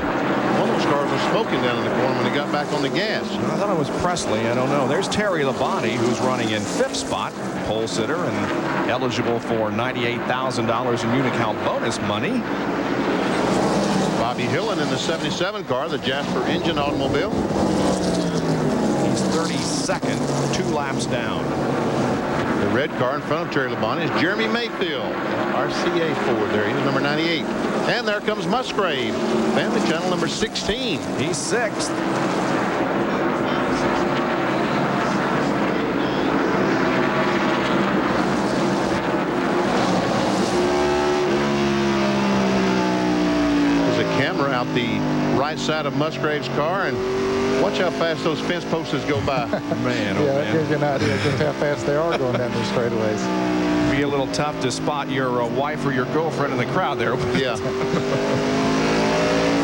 One of those cars was smoking down in the corner when he got back on the gas. I thought it was Presley. I don't know. There's Terry Labonte, who's running in 5th spot, pole sitter, and eligible for $98,000 in Unicount bonus money. Bobby Hillen in the 77 car, the Jasper engine automobile. He's 32nd, 2 laps down. The red car in front of Terry Labonte is Jeremy Mayfield, RCA Ford there. He's number 98. And there comes Musgrave, Family Channel number 16. He's 6th. There's a camera out the right side of Musgrave's car, and watch how fast those fence posts go by. Man, oh Yeah, man. that gives you an idea just how fast they are going down these straightaways. Be a little tough to spot your wife or your girlfriend in the crowd there. Yeah.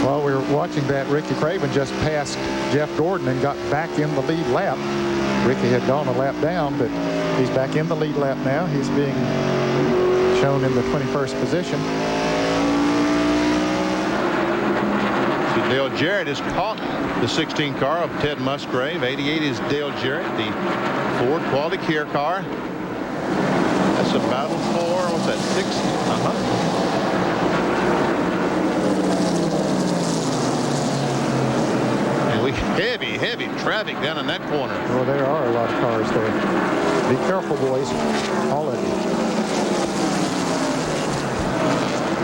While we were watching that, Ricky Craven just passed Jeff Gordon and got back in the lead lap. Ricky had gone a lap down, but he's back in the lead lap now. He's being shown in the 21st position. So Dale Jarrett has caught the 16 car of Ted Musgrave. 88 is Dale Jarrett, the Ford Quality Care car. That's a battle for, what's that, 6? Heavy traffic down in that corner. Well, there are a lot of cars there. Be careful, boys. All of you.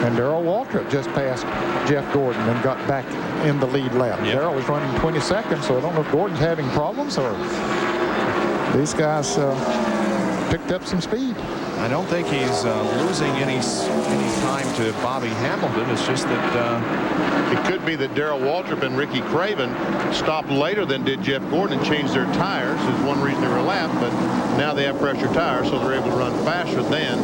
And Darrell Waltrip just passed Jeff Gordon and got back in the lead lap. Yep. Darrell was running 22nd, so I don't know if Gordon's having problems or these guys picked up some speed. I don't think he's losing any time to Bobby Hamilton. It's just that it could be that Darrell Waltrip and Ricky Craven stopped later than did Jeff Gordon and changed their tires. Is one reason they were lapped, but now they have pressure tires, so they're able to run faster than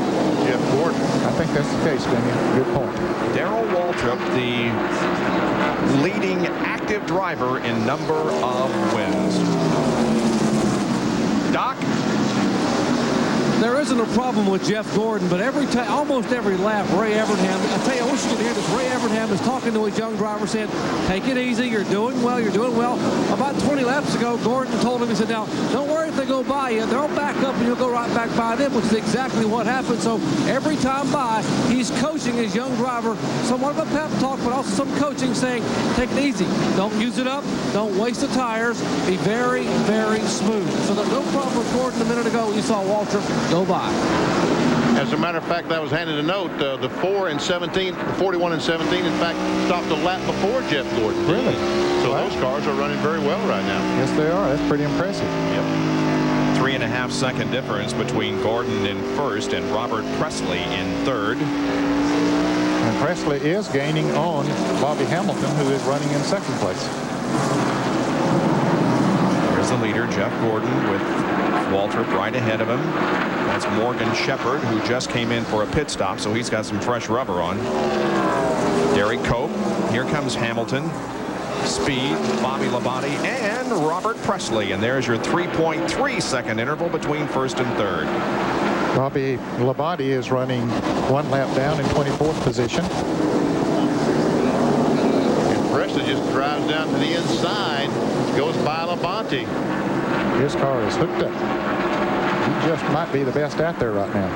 Jeff Gordon. I think that's the case, Benny. Good point. Darrell Waltrip, the leading active driver in number of wins. Doc? There isn't a problem with Jeff Gordon, but every time, almost every lap, Ray Evernham, I tell you, I wish you could hear this. Ray Evernham is talking to his young driver, saying, take it easy, you're doing well, you're doing well. About 20 laps ago, Gordon told him, he said, now, don't worry if they go by you. They'll back up and you'll go right back by them, which is exactly what happened. So every time by, he's coaching his young driver, somewhat of a pep talk, but also some coaching saying, take it easy. Don't use it up. Don't waste the tires. Be very, very smooth. So there's no problem with Gordon a minute ago. You saw Waltrip go by. As a matter of fact, I was handed a note. The 4 and 17, 41 and 17, in fact, stopped a lap before Jeff Gordon. Really? So those cars are running very well right now. Yes, they are. That's pretty impressive. Yep. 3.5 second difference between Gordon in first and Robert Presley in third. And Presley is gaining on Bobby Hamilton, who is running in second place. There's the leader, Jeff Gordon, with Waltrip right ahead of him. That's Morgan Shepherd, who just came in for a pit stop, so he's got some fresh rubber on. Derek Cope. Here comes Hamilton. Speed, Bobby Labonte, and Robert Presley. And there's your 3.3 second interval between first and third. Bobby Labonte is running one lap down in 24th position. And Presley just drives down to the inside, goes by Labonte. His car is hooked up. He just might be the best out there right now.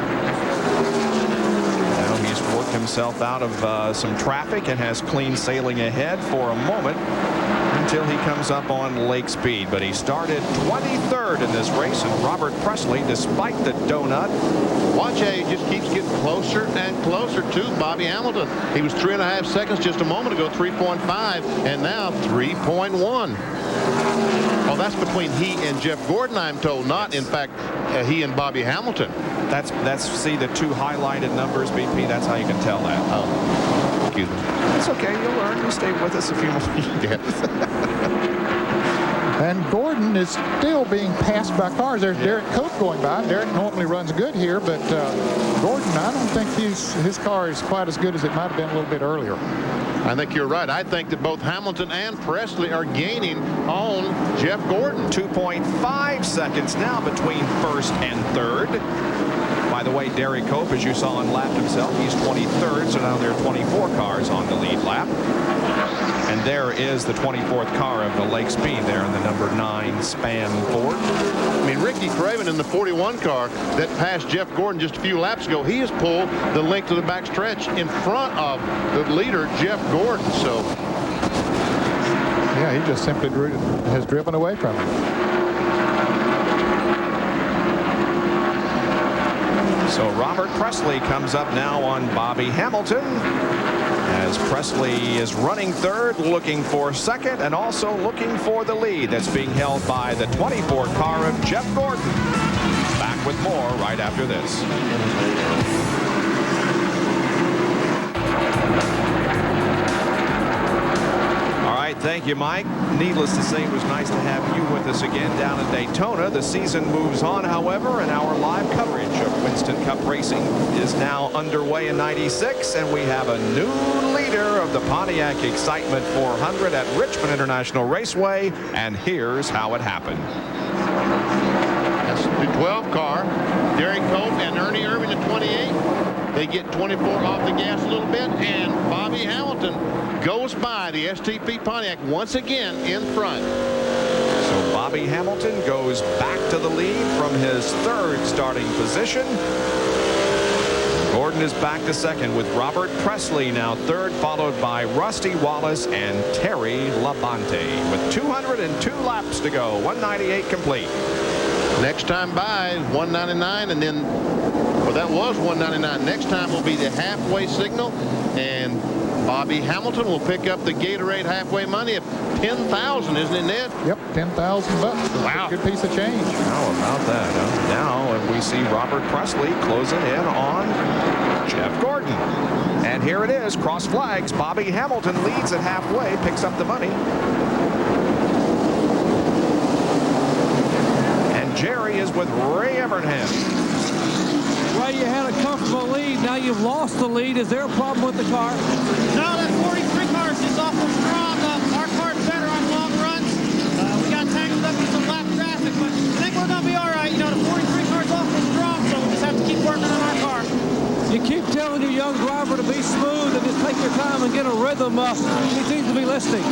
Now he's worked himself out of some traffic and has clean sailing ahead for a moment until he comes up on lake speed. But he started 23rd in this race, and Robert Presley, despite the donut, watch how he just keeps getting closer and closer to Bobby Hamilton. He was 3.5 seconds just a moment ago, 3.5, and now 3.1. Well, that's between he and Jeff Gordon, I'm told, not, in fact, he and Bobby Hamilton. That's see the two highlighted numbers, BP. That's how you can tell that. Oh, excuse me. It's okay. You'll learn. You'll stay with us a few more years. And Gordon is still being passed by cars. There's Derek Cope going by. Derek normally runs good here, but Gordon, I don't think his car is quite as good as it might have been a little bit earlier. I think you're right. I think that both Hamilton and Presley are gaining on Jeff Gordon. 2.5 seconds now between first and third. By the way, Derek Cope, as you saw, unlapped himself. He's 23rd, so now there are 24 cars on the lead lap. And there is the 24th car of the Lake Speed there in the number 9 Span Ford. I mean, Ricky Craven in the 41 car that passed Jeff Gordon just a few laps ago, he has pulled the length of the back stretch in front of the leader, Jeff Gordon. So, yeah, he just simply has driven away from him. So Robert Presley comes up now on Bobby Hamilton, as Presley is running third, looking for second, and also looking for the lead that's being held by the 24 car of Jeff Gordon. Back with more right after this. All right, thank you, Mike. Needless to say, it was nice to have you with us again down in Daytona. The season moves on, however, and our live coverage of Winston Cup Racing is now underway in 96, and we have a new leader of the Pontiac Excitement 400 at Richmond International Raceway, and here's how it happened. That's the 12 car, Derek Cope and Ernie Irving, the 28. They get 24 off the gas a little bit, and Bobby Hamilton goes by the STP Pontiac once again in front. So Bobby Hamilton goes back to the lead from his third starting position. Gordon is back to second with Robert Presley now third, followed by Rusty Wallace and Terry Labonte with 202 laps to go. 198 complete. Next time by 199, and then, well, that was 199. Next time will be the halfway signal, and Bobby Hamilton will pick up the Gatorade halfway money of $10,000, isn't it, Ned? Yep, $10,000. Wow. Good piece of change. How about that? Huh? Now we see Robert Presley closing in on Jeff Gordon. And here it is, cross flags. Bobby Hamilton leads at halfway, picks up the money. And Jerry is with Ray Evernham. Ray, you had a comfortable lead. Now you've lost the lead. Is there a problem with the car? No, that 43 car is just awful strong. Our car's better on long runs. We got tangled up in some lap traffic, but I think we're going to be all right. You know, the 43 car's awful strong, so we just have to keep working on our car. You keep telling your young driver to be smooth and just take your time and get a rhythm. He seems to be listening.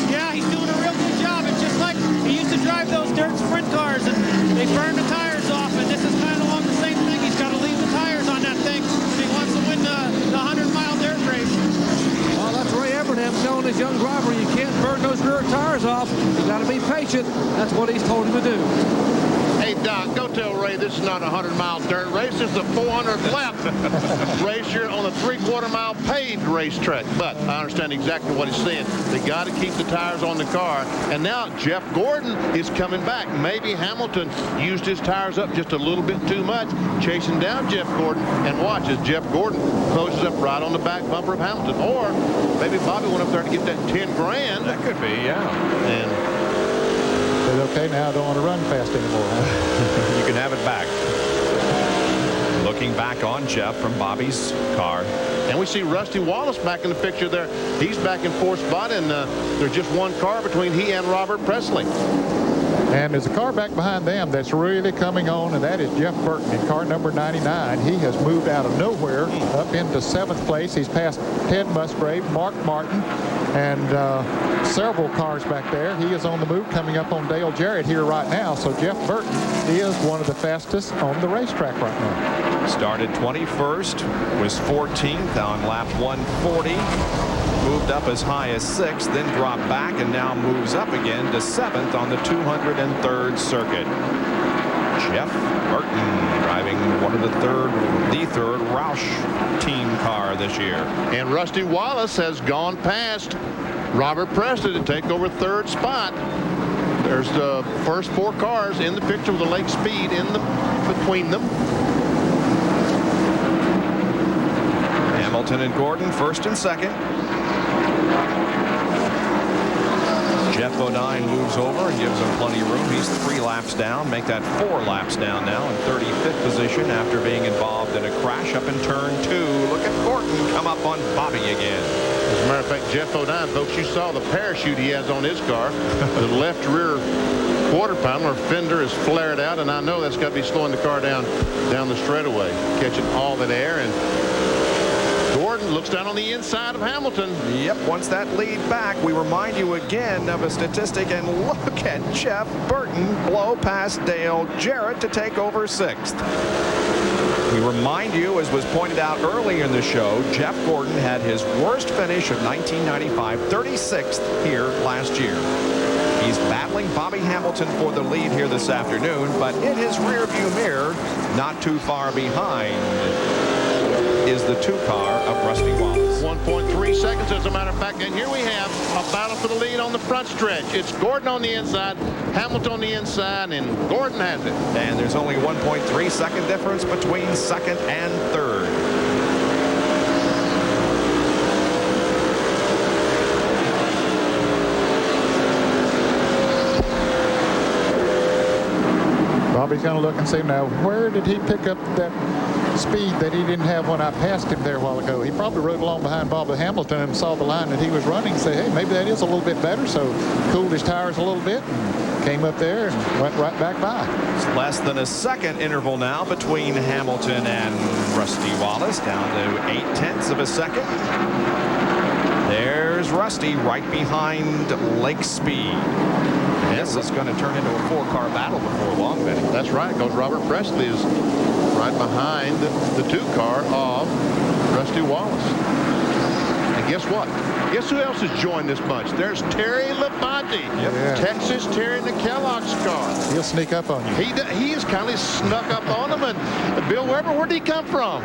Yeah, he's doing a real good job. It's just like he used to drive those dirt sprint cars, and they burn the tires off, and this is kind of along the same thing. He's got to leave the tires on that thing if he wants to win the 100-mile dirt race. Well, that's Ray Evernham telling his young driver you can't burn those rear tires off. You got to be patient. That's what he's told him to do. Hey, Doc, go tell Ray this is not a 100-mile dirt race. This is a 400-lap race here on a 3/4-mile paved racetrack. But I understand exactly what he's saying. They got to keep the tires on the car. And now Jeff Gordon is coming back. Maybe Hamilton used his tires up just a little bit too much, chasing down Jeff Gordon. And watch as Jeff Gordon closes up right on the back bumper of Hamilton. Or maybe Bobby went up there to get that 10 grand. That could be, yeah. And Okay, now I don't want to run fast anymore. You can have it back. Looking back on Jeff from Bobby's car. And we see Rusty Wallace back in the picture there. He's back in fourth spot, and there's just one car between he and Robert Presley. And there's a car back behind them that's really coming on, and that is Jeff Burton in car number 99. He has moved out of nowhere up into 7th place. He's passed Ted Musgrave, Mark Martin, and several cars back there. He is on the move, coming up on Dale Jarrett here right now. So Jeff Burton is one of the fastest on the racetrack right now. Started 21st, was 14th on lap 140. Moved up as high as 6th, then dropped back and now moves up again to 7th on the 203rd circuit. Jeff Burton driving the third Roush team car this year. And Rusty Wallace has gone past Robert Presley to take over 3rd spot. There's the first 4 cars in the picture with the lake speed between them. Hamilton and Gordon 1st and 2nd. Jeff Bodine moves over and gives him plenty of room. He's 3 laps down, make that 4 laps down now in 35th position after being involved in a crash up in turn 2. Look at Gordon come up on Bobby again. As a matter of fact, Jeff Bodine, folks, you saw the parachute he has on his car. The left rear quarter panel or fender is flared out, and I know that's got to be slowing the car down the straightaway, catching all that air. And Gordon looks down on the inside of Hamilton. Yep, once that lead back, we remind you again of a statistic, and look at Jeff Burton blow past Dale Jarrett to take over 6th. We remind you, as was pointed out earlier in the show, Jeff Gordon had his worst finish of 1995, 36th here last year. He's battling Bobby Hamilton for the lead here this afternoon, but in his rearview mirror, not too far behind, is the 2 car of Rusty Wallace. 1.3 seconds, as a matter of fact, and here we have a battle for the lead on the front stretch. It's Gordon on the inside, Hamilton on the inside, and Gordon has it. And there's only 1.3 second difference between 2nd and 3rd. Bobby's going to look and see now, where did he pick up that speed that he didn't have when I passed him there a while ago. He probably rode along behind Bobby Hamilton and saw the line that he was running and say, hey, maybe that is a little bit better. So cooled his tires a little bit and came up there and went right back by. It's less than a second interval now between Hamilton and Rusty Wallace, down to 0.8 of a second. There's Rusty right behind Lake Speed. This is going to turn into a 4-car battle before long, Benny. That's right, because Robert Presley is right behind the 2-car of Rusty Wallace. And guess what? Guess who else has joined this bunch? There's Terry Labonte. Yep. Texas Terry in the Kellogg's car. He'll sneak up on you. He has kind of snuck up on him. And Bill Weber, where did he come from?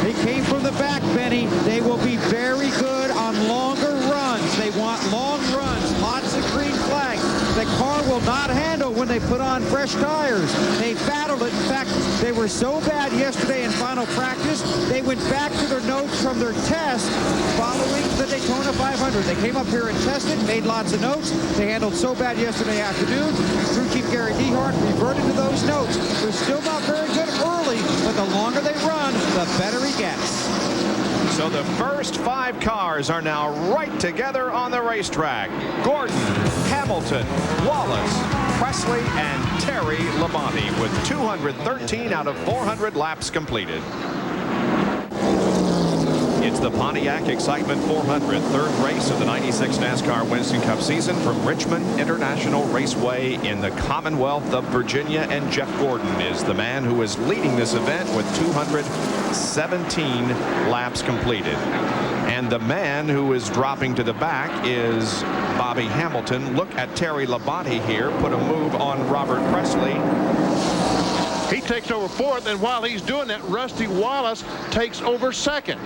He came from the back, Benny. They will be very good on longer runs. They want long runs, lots of green flags. The car will not handle when they put on fresh tires. They battled it. In fact, they were so bad yesterday in final practice, they went back to their notes from their test following the Daytona 500. They came up here and tested, made lots of notes. They handled so bad yesterday afternoon. Crew Chief Gary Dehart reverted to those notes. They're still not very good early, but the longer they run, the better he gets. So the first 5 cars are now right together on the racetrack. Gordon, Hamilton, Wallace, Presley, and Terry Labonte with 213 out of 400 laps completed. It's the Pontiac Excitement 400, third race of the 96 NASCAR Winston Cup season from Richmond International Raceway in the Commonwealth of Virginia. And Jeff Gordon is the man who is leading this event with 217 laps completed. And the man who is dropping to the back is Bobby Hamilton. Look at Terry Labonte here, put a move on Robert Presley. He takes over 4th, and while he's doing that, Rusty Wallace takes over 2nd.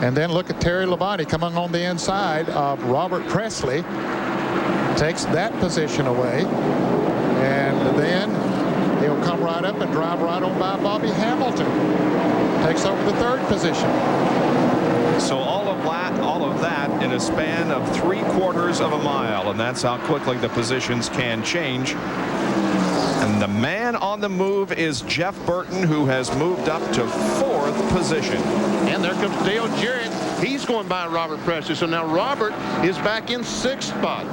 And then look at Terry Labonte coming on the inside of Robert Presley. Takes that position away. And then he'll come right up and drive right on by Bobby Hamilton. Takes over the 3rd position. So all of that in a span of 3/4 of a mile. And that's how quickly the positions can change. And the man on the move is Jeff Burton, who has moved up to 4th position. And there comes Dale Jarrett. He's going by Robert Presley. So now Robert is back in 6th spot.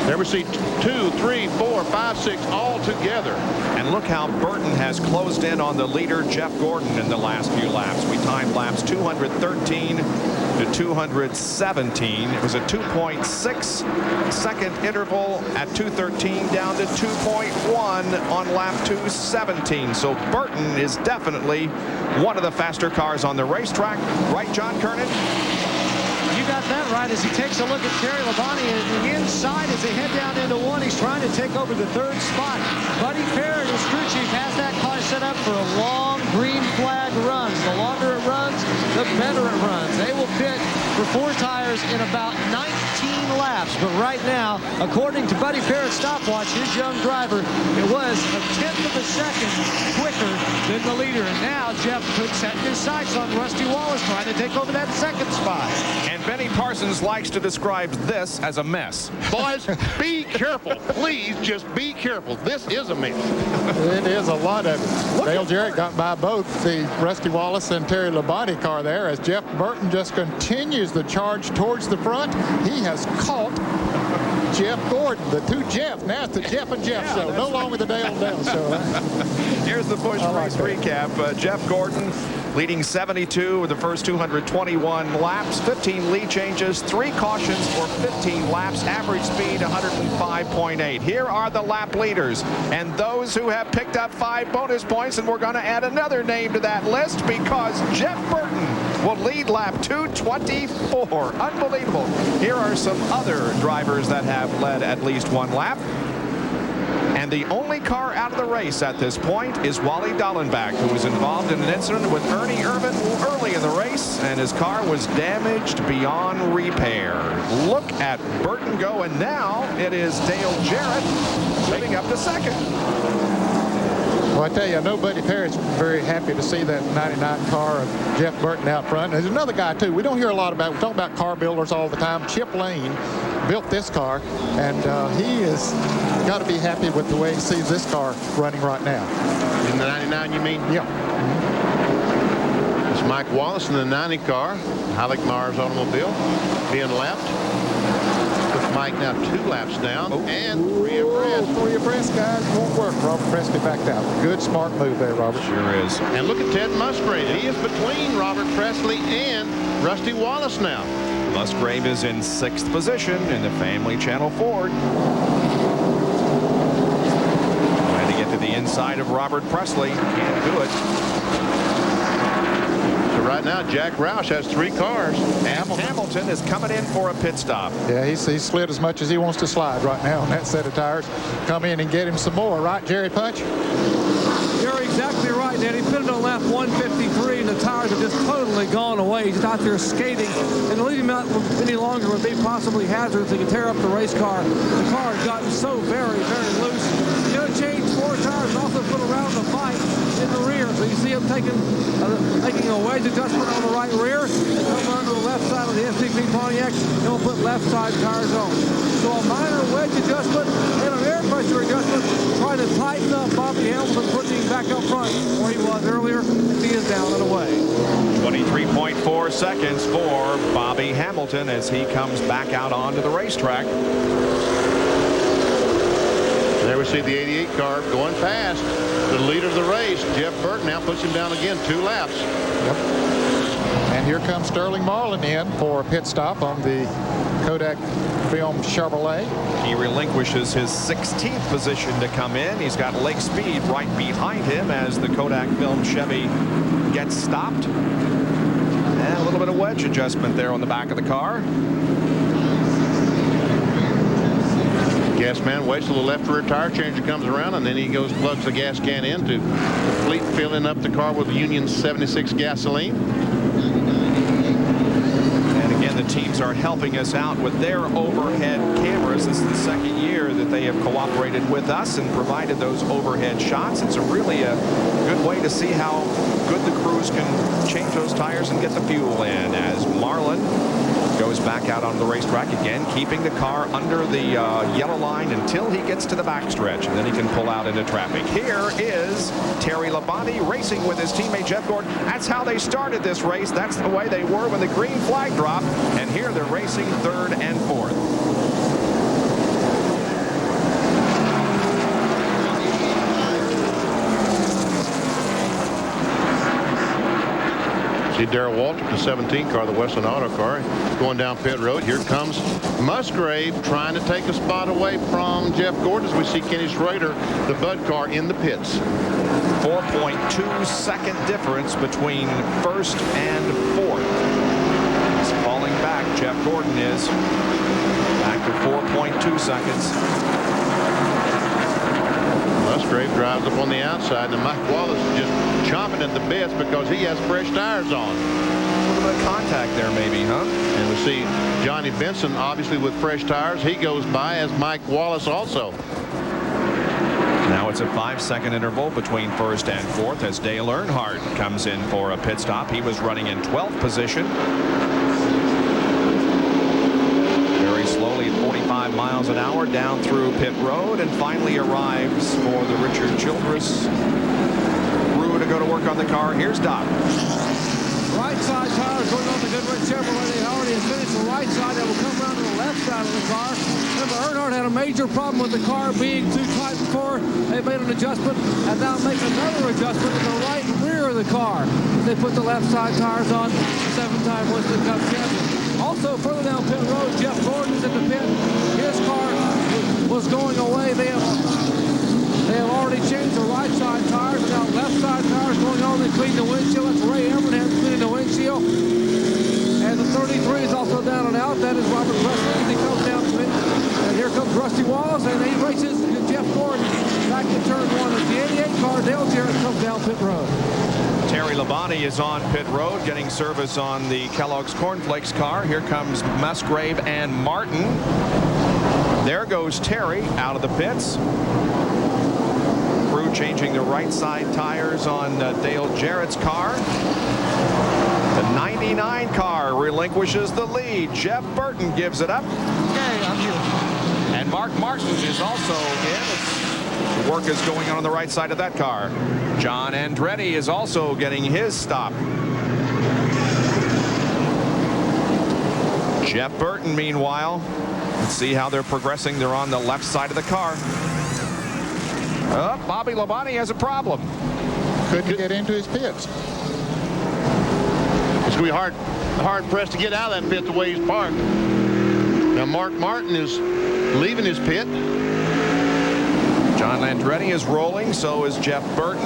There we see 2, 3, 4, 5, 6 all together. And look how Burton has closed in on the leader, Jeff Gordon, in the last few laps. We timed laps 213 to 217. It was a 2.6 second interval at 213 down to 2.1 on lap 217. So Burton is definitely one of the faster cars on the racetrack. Right, John Kernan? You got that right as he takes a look at Terry Labonte and the inside as they head down into 1. He's trying to take over the 3rd spot. Buddy Parrott, his crew chief, has that car set up for a long green flag run. The longer it runs, the better it runs. They will pit for 4 tires in about 19 laps. But right now, according to Buddy Parrott's stopwatch, his young driver, it was a 1/10 of a second quicker than the leader. And now Jeff Cook setting his sights on Rusty Wallace, trying to take over that 2nd spot. And Benny Parsons likes to describe this as a mess. Boys, be careful. Please just be careful. This is a mess. It is a lot of it. Dale Jarrett got by both the Rusty Wallace and Terry Labonte car there as Jeff Burton just continues the charge towards the front. He has caught Jeff Gordon, the 2 Jeff. Now it's the Jeff and Jeff show, no longer the Dale and Dale show. Here's the Busch race recap. Jeff Gordon leading 72 with the first 221 laps, 15 lead changes, 3 cautions for 15 laps, average speed 105.8. Here are the lap leaders and those who have picked up 5 bonus points, and we're going to add another name to that list because Jeff Burton will lead lap 224. Unbelievable. Here are some other drivers that have led at least 1 lap. And the only car out of the race at this point is Wally Dallenbach, who was involved in an incident with Ernie Irvan early in the race, and his car was damaged beyond repair. Look at Burton go, and now it is Dale Jarrett moving up to 2nd. Well, I tell you, I know Buddy Parrott's very happy to see that 99 car of Jeff Burton out front. There's another guy, too. We don't hear a lot about, we talk about car builders all the time. Chip Lane built this car, and he has got to be happy with the way he sees this car running right now. In the 99, you mean? Yeah. It's Mike Wallace in the 90 car. Halleck Meyer's automobile being lapped. With Mike now 2 laps down and 3 abreast. 3 abreast, guys. Won't work. Robert Presley backed out. Good, smart move there, Robert. Sure is. And look at Ted Musgrave. He is between Robert Presley and Rusty Wallace now. Musgrave is in 6th position in the Family Channel Ford. Trying to get to the inside of Robert Presley. Can't do it. So right now, Jack Roush has 3 cars. And Hamilton is coming in for a pit stop. Yeah, he slid as much as he wants to slide right now on that set of tires. Come in and get him some more, right, Jerry Punch? You're exactly right, Danny. Put it on lap 153, and the tires have just totally gone away. He's out there skating, and to leave him out any longer would be possibly hazardous. He could tear up the race car. The car has gotten so very, very loose. He's going to change 4 tires and also put around the fight in the rear. So you see him making a wedge adjustment on the right rear, and come around to the left side of the STP Pontiac, and he'll put left side tires on. So a minor wedge adjustment and an air pressure adjustment, trying to tighten up Bobby Hamilton, putting him back up front where he was earlier. He is down and away. 23.4 seconds for Bobby Hamilton as he comes back out onto the racetrack. There we see the 88 car going past the leader of the race. Jeff Burton now puts him down again 2 laps. Yep. And here comes Sterling Marlin in for a pit stop on the Kodak Film Chevrolet. He relinquishes his 16th position to come in. He's got leg speed right behind him as the Kodak Film Chevy gets stopped. And a little bit of wedge adjustment there on the back of the car. Gas man waits till the left rear tire changer comes around, and then he goes plugs the gas can in to complete filling up the car with Union 76 gasoline. And again, the teams are helping us out with their overhead cameras. This is the second year that they have cooperated with us and provided those overhead shots. It's really a good way to see how good the crews can change those tires and get the fuel in as Marlin goes back out on the racetrack again, keeping the car under the yellow line until he gets to the backstretch, and then he can pull out into traffic. Here is Terry Labonte racing with his teammate Jeff Gordon. That's how they started this race. That's the way they were when the green flag dropped, and here they're racing 3rd and 4th. See Darrell Walter, the 17 car, the Westland Auto car, going down pit road. Here comes Musgrave trying to take a spot away from Jeff Gordon as we see Kenny Schrader, the Bud car, in the pits. 4.2 second difference between 1st and 4th. He's falling back. Jeff Gordon is back to 4.2 seconds. Musgrave drives up on the outside, and Mike Wallace is just chomping at the bits because he has fresh tires on. A little bit of contact there maybe, huh? And we see Johnny Benson obviously with fresh tires. He goes by as Mike Wallace also. Now it's a 5-second interval between 1st and 4th as Dale Earnhardt comes in for a pit stop. He was running in 12th position. Very slowly at 45 miles an hour down through pit road and finally arrives for the Richard Childress crew to go to work on the car. Here's Doc. Right side tires going on the Goodrich Chevrolet. They already have finished the right side. They will come around to the left side of the car. Remember, Earnhardt had a major problem with the car being too tight before. They made an adjustment and now make another adjustment in the right rear of the car. They put the left side tires on. 7-time Winston Cup champion. Also, further down pit road, Jeff Gordon is in the pit. His car was going away. They have already changed the right side tires, and now left side tires going on. They clean the windshield. That's Ray Evernham cleaning the windshield. And the 33 is also down and out. That is Robert Presley as he comes down to it. And here comes Rusty Wallace, and he races Jeff Gordon back to turn 1 as the 88 car. Dale Jarrett comes down pit road. Terry Labonte is on pit road getting service on the Kellogg's Cornflakes car. Here comes Musgrave and Martin. There goes Terry out of the pits. Crew changing the right side tires on Dale Jarrett's car. The 99 car relinquishes the lead. Jeff Burton gives it up. Okay, I'm And Mark Martin is also in. Work is going on the right side of that car. John Andretti is also getting his stop. Jeff Burton, meanwhile, let's see how they're progressing. They're on the left side of the car. Bobby Labonte has a problem. Couldn't get into his pits. It's going to be hard pressed to get out of that pit the way he's parked. Now Mark Martin is leaving his pit. John Andretti is rolling, so is Jeff Burton.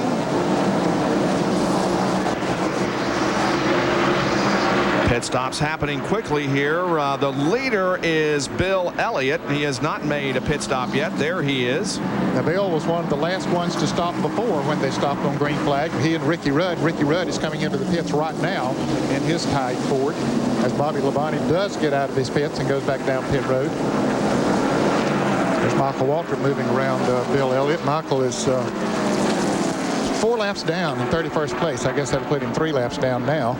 Pit stops happening quickly here. The leader is Bill Elliott. He has not made a pit stop yet. There he is. Now, Bill was one of the last ones to stop before when they stopped on green flag. He and Ricky Rudd. Ricky Rudd is coming into the pits right now in his tied Ford as Bobby Labonte does get out of his pits and goes back down pit road. There's Michael Waltrip moving around Bill Elliott. Michael is 4 laps down in 31st place. I guess that'll put him 3 laps down now.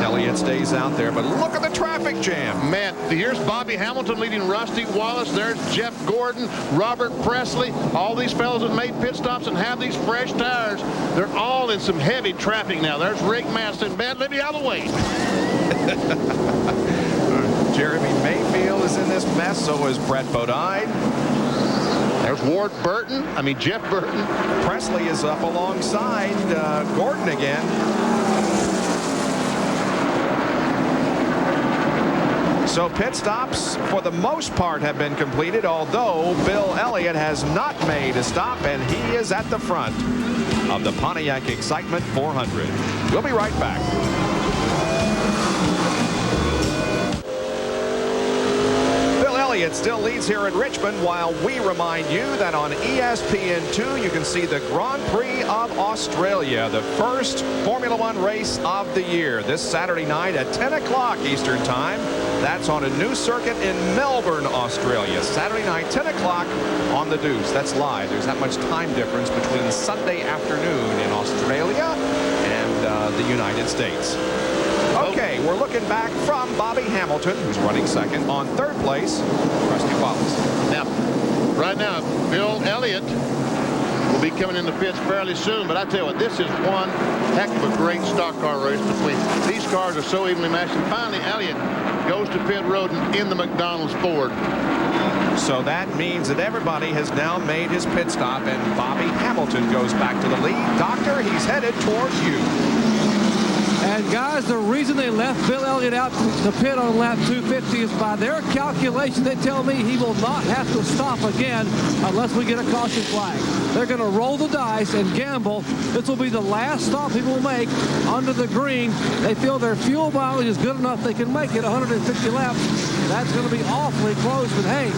Elliott stays out there, but look at the traffic jam. Man, here's Bobby Hamilton leading Rusty Wallace. There's Jeff Gordon, Robert Presley. All these fellows have made pit stops and have these fresh tires. They're all in some heavy traffic now. There's Rick Maston. Man, let me out of the way. Jeremy Mayfield is in this mess. So is Brett Bodine. There's Jeff Burton. Presley is up alongside Gordon again. So pit stops for the most part have been completed, although Bill Elliott has not made a stop, and he is at the front of the Pontiac Excitement 400. We'll be right back. Elliott still leads here in Richmond, while we remind you that on ESPN2 you can see the Grand Prix of Australia, the first Formula One race of the year, this Saturday night at 10 o'clock Eastern Time. That's on a new circuit in Melbourne, Australia. Saturday night, 10 o'clock on the Deuce. That's live. There's that much time difference between Sunday afternoon in Australia and the United States. Okay, we're looking back from Bobby Hamilton, who's running second. On third place, Rusty Wallace. Now, right now, Bill Elliott will be coming in the pits fairly soon, but I tell you what, this is one heck of a great stock car race between these cars are so evenly matched. And finally, Elliott goes to pit road in the McDonald's Ford. So that means that everybody has now made his pit stop, and Bobby Hamilton goes back to the lead. Doctor, he's headed towards you. And guys, the reason they left Bill Elliott out the pit on lap 250 is by their calculation. They tell me he will not have to stop again unless we get a caution flag. They're going to roll the dice and gamble. This will be the last stop he will make under the green. They feel their fuel mileage is good enough they can make it 150 laps. That's going to be awfully close, but hey,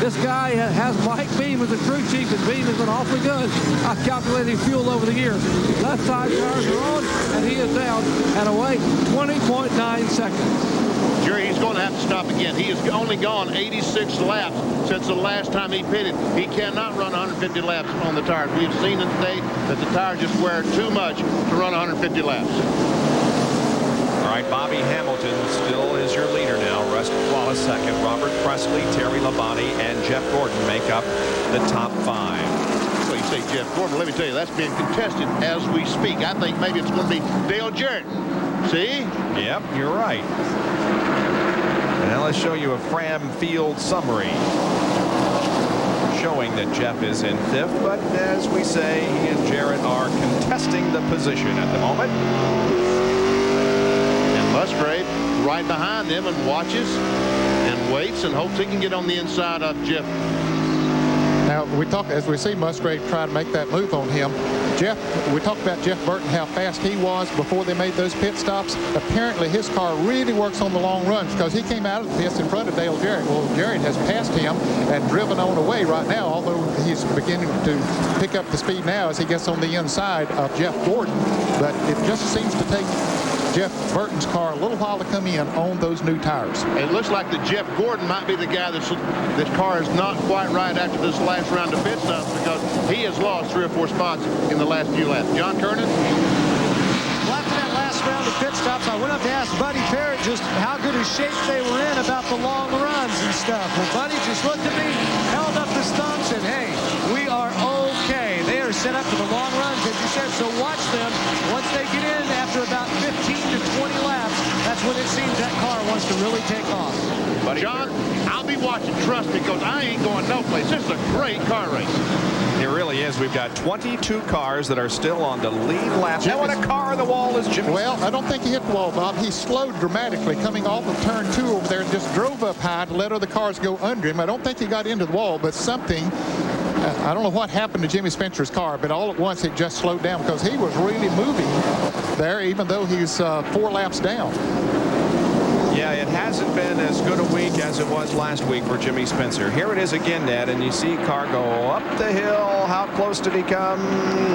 this guy has Mike Beam as the crew chief, and Beam has been awfully good at calculating fuel over the years. Left side tires are on, and he is down and away 20.9 seconds. Jerry, he's going to have to stop again. He has only gone 86 laps since the last time he pitted. He cannot run 150 laps on the tires. We've seen today that the tires just wear too much to run 150 laps. All right, Bobby Hamilton still is your leader now. Rusty Wallace second. Robert Presley, Terry Labonte, and Jeff Gordon make up the top 5. Well, you say Jeff Gordon, let me tell you, that's being contested as we speak. I think maybe it's going to be Dale Jarrett. See? Yep, you're right. Now let's show you a Fram Field summary showing that Jeff is in 5th, but as we say, he and Jarrett are contesting the position at the moment. And Musgrave right behind them and watches and waits and hopes he can get on the inside of Jeff. Now, as we see Musgrave try to make that move on him. We talked about Jeff Burton, how fast he was before they made those pit stops. Apparently, his car really works on the long runs because he came out of the pits in front of Dale Jarrett. Well, Jarrett has passed him and driven on away right now, although he's beginning to pick up the speed now as he gets on the inside of Jeff Gordon. But it just seems to take Jeff Burton's car a little while to come in on those new tires. It looks like that Jeff Gordon might be the guy this car is not quite right after this last round of pit stops because he has lost 3 or 4 spots in the last few laps. John Kernan? Well, after that last round of pit stops, I went up to ask Buddy Parrott just how good a shape they were in about the long runs and stuff. Well, Buddy just looked at me, held up his thumb, said, hey, we are okay. They are set up for the long runs, as you said, so watch them. Once they get in after about 15 to 20 laps, that's when it seems that car wants to really take off. Buddy John, I'll be watching, trust me, because I ain't going no place. This is a great car race. It really is. We've got 22 cars that are still on the lead lap. Now, when a car on the wall is Jimmy. Well, I don't think he hit the wall, Bob. He slowed dramatically coming off of turn 2 over there and just drove up high to let other cars go under him. I don't think he got into the wall, but something, I don't know what happened to Jimmy Spencer's car, but all at once it just slowed down because he was really moving there, even though he's 4 laps down. Yeah, it hasn't been as good a week as it was last week for Jimmy Spencer. Here it is again, Ned, and you see car go up the hill. How close did he come?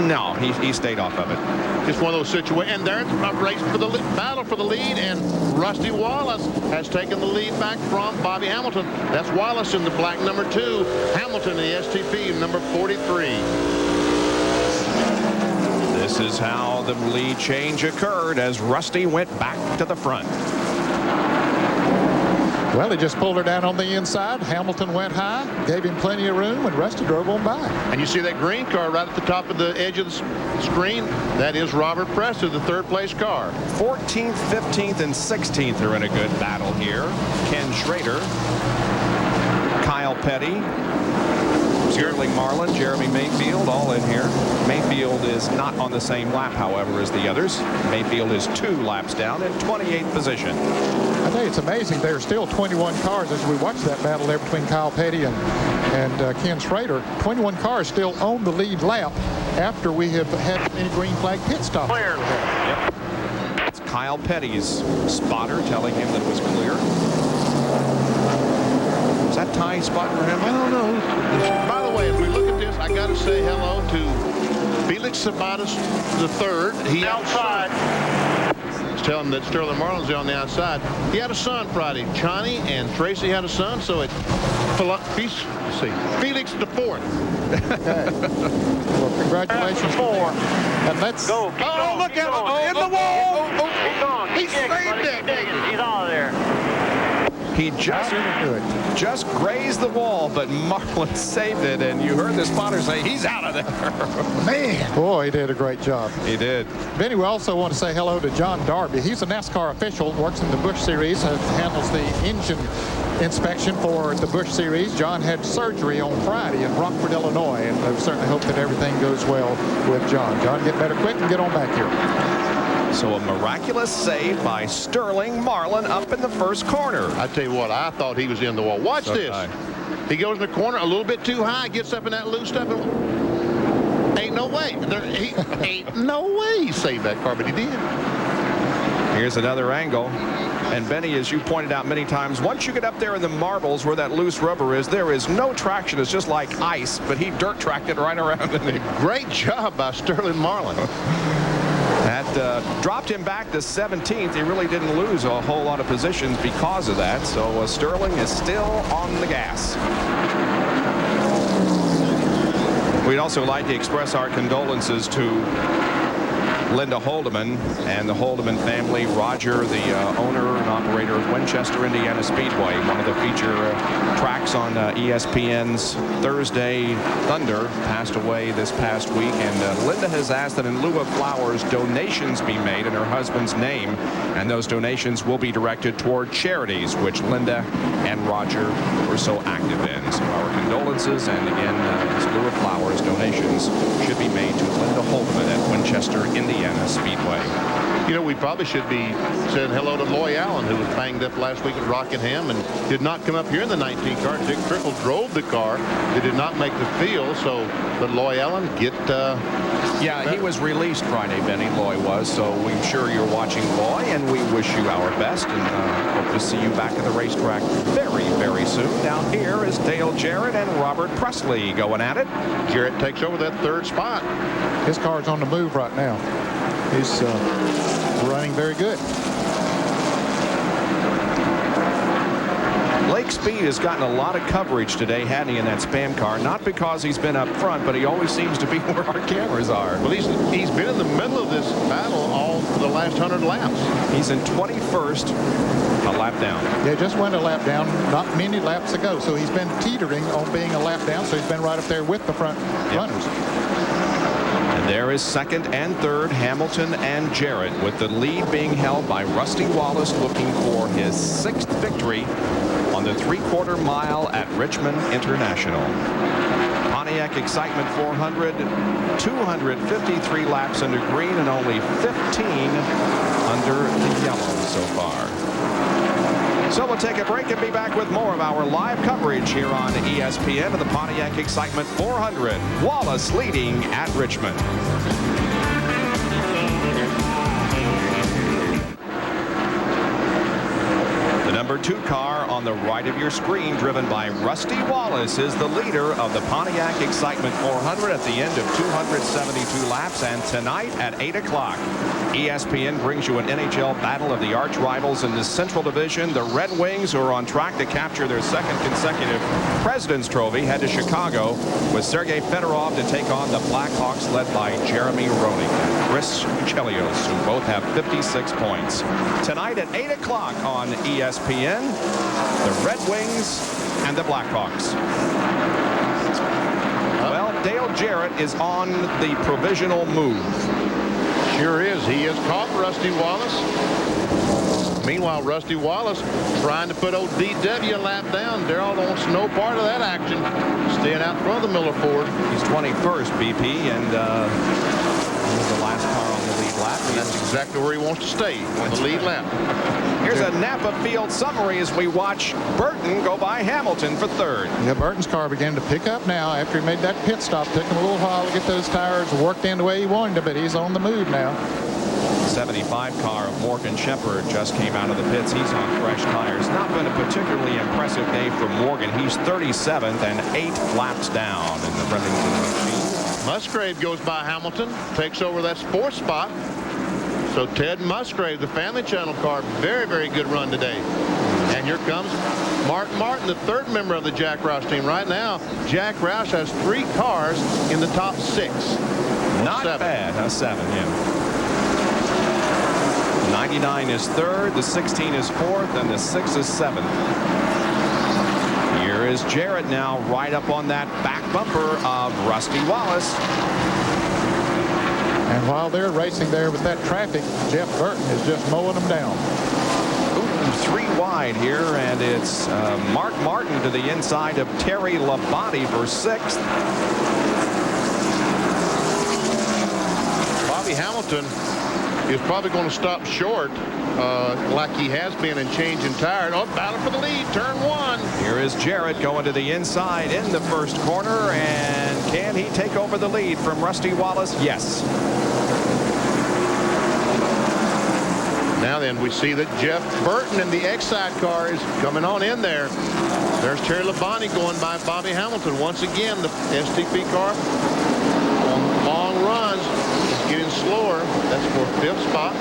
No, he stayed off of it. Just one of those situations. And there's a race for the battle for the lead, and Rusty Wallace has taken the lead back from Bobby Hamilton. That's Wallace in the black number 2, Hamilton in the STP number 43. This is how the lead change occurred as Rusty went back to the front. Well, he just pulled her down on the inside. Hamilton went high, gave him plenty of room, and Rusty drove on by. And you see that green car right at the top of the edge of the screen? That is Robert Preston, the 3rd place car. 14th, 15th, and 16th are in a good battle here. Ken Schrader, Kyle Petty, Sterling Marlin, Jeremy Mayfield, all in here. Mayfield is not on the same lap, however, as the others. Mayfield is 2 laps down in 28th position. I tell you, it's amazing. There are still 21 cars as we watch that battle there between Kyle Petty and Ken Schrader. 21 cars still on the lead lap after we have had many green flag pit stops. Clear. Yep. It's Kyle Petty's spotter telling him that it was clear. Is that Ty spot for him? I don't know. By the way, if we look at this, I got to say hello to Felix Sabatas III. He outside. He's telling that Sterling Marlin's on the outside. He had a son Friday. Chani and Tracy had a son, so it's Felix the 4th. Okay. Well, congratulations. 4. And let's go. Look at him in the wall. He saved it. He's out of there. He just grazed the wall, but Marlin saved it, and you heard the spotter say he's out of there. Man, boy, he did a great job. He did. Benny, we also want to say hello to John Darby. He's a NASCAR official, works in the Busch Series, handles the engine inspection for the Busch Series. John had surgery on Friday in Rockford, Illinois, and I certainly hope that everything goes well with John. John, get better quick and get on back here. So a miraculous save by Sterling Marlin up in the first corner. I tell you what, I thought he was in the wall. Watch this. He goes in the corner a little bit too high, gets up in that loose stuff, and ain't no way. Ain't no way he saved that car, but he did. Here's another angle. And Benny, as you pointed out many times, once you get up there in the marbles where that loose rubber is, there is no traction. It's just like ice, but he dirt tracked it right around. Great job by Sterling Marlin. That dropped him back to 17th. He really didn't lose a whole lot of positions because of that. So Sterling is still on the gas. We'd also like to express our condolences to Linda Holdeman and the Holdeman family. Roger, the owner and operator of Winchester, Indiana Speedway, one of the feature tracks on ESPN's Thursday Thunder, passed away this past week. And Linda has asked that in lieu of flowers, donations be made in her husband's name. And those donations will be directed toward charities, which Linda and Roger were so active in. So our condolences, and again, in lieu of flowers, donations should be made to Linda Holdeman at Winchester, Indiana Speedway. You know, we probably should be saying hello to Loy Allen, who was banged up last week at Rockingham and did not come up here in the 19 car. Dick Trickle drove the car. They did not make the field, so but Loy Allen get... yeah, he was released Friday, Benny. Loy was, so we're sure you're watching Loy, and we wish you our best, and hope to see you back at the racetrack very, very soon. Down here is Dale Jarrett and Robert Presley going at it. Jarrett takes over that 3rd spot. His car's on the move right now. He's running very good. Blake Nick Speed has gotten a lot of coverage today, hadn't he, in that Spam car? Not because he's been up front, but he always seems to be where our cameras are. Well, he's been in the middle of this battle all for the last 100 laps. He's in 21st, a lap down. Yeah, just went a lap down not many laps ago, so he's been teetering on being a lap down, so he's been right up there with the front runners. And there is second and third, Hamilton and Jarrett, with the lead being held by Rusty Wallace, looking for his 6th victory on the 3/4 mile at Richmond International. Pontiac Excitement 400, 253 laps under green and only 15 under the yellow so far. So we'll take a break and be back with more of our live coverage here on ESPN of the Pontiac Excitement 400. Wallace leading at Richmond. The number 2 car on the right of your screen, driven by Rusty Wallace, is the leader of the Pontiac Excitement 400 at the end of 272 laps. And tonight at 8 o'clock, ESPN brings you an NHL battle of the arch rivals in the Central Division. The Red Wings, who are on track to capture their 2nd consecutive President's Trophy, head to Chicago with Sergei Fedorov to take on the Blackhawks, led by Jeremy Roenick and Chris Chelios, who both have 56 points. Tonight at 8 o'clock on ESPN, the Red Wings and the Blackhawks. Well, Dale Jarrett is on the provisional move. Sure is. He has caught Rusty Wallace. Meanwhile, Rusty Wallace trying to put old DW a lap down. Darrell wants no part of that action. Staying out front of the Miller Ford. He's 21st, BP, and he's the last car on the lead lap. And that's exactly where he wants to stay, on the lead lap. Here's a Napa field summary as we watch Burton go by Hamilton for 3rd. Yeah, Burton's car began to pick up now after he made that pit stop. Took him a little while to get those tires worked in the way he wanted to, but he's on the move now. 75 car of Morgan Shepherd just came out of the pits. He's on fresh tires. Not been a particularly impressive day for Morgan. He's 37th and 8 laps down in the Remington machine. Musgrave goes by Hamilton, takes over that 4th spot. So Ted Musgrave, the Family Channel car, very, very good run today. And here comes Mark Martin, the 3rd member of the Jack Roush team. Right now, Jack Roush has 3 cars in the top 6. Not bad. 7, yeah. 99 is 3rd, the 16 is 4th, and the 6 is 7th. Here is Jarrett now right up on that back bumper of Rusty Wallace. And while they're racing there with that traffic, Jeff Burton is just mowing them down. Ooh, 3 wide here, and it's Mark Martin to the inside of Terry Labonte for 6th. Bobby Hamilton is probably going to stop short like he has been and changing tires. Oh, battle for the lead, turn 1. Here is Jarrett going to the inside in the 1st corner, and can he take over the lead from Rusty Wallace? Yes. Now then, we see that Jeff Burton in the Excite car is coming on in there. There's Terry Labonte going by Bobby Hamilton. Once again, the STP car on long runs is getting slower. That's for 5th spot.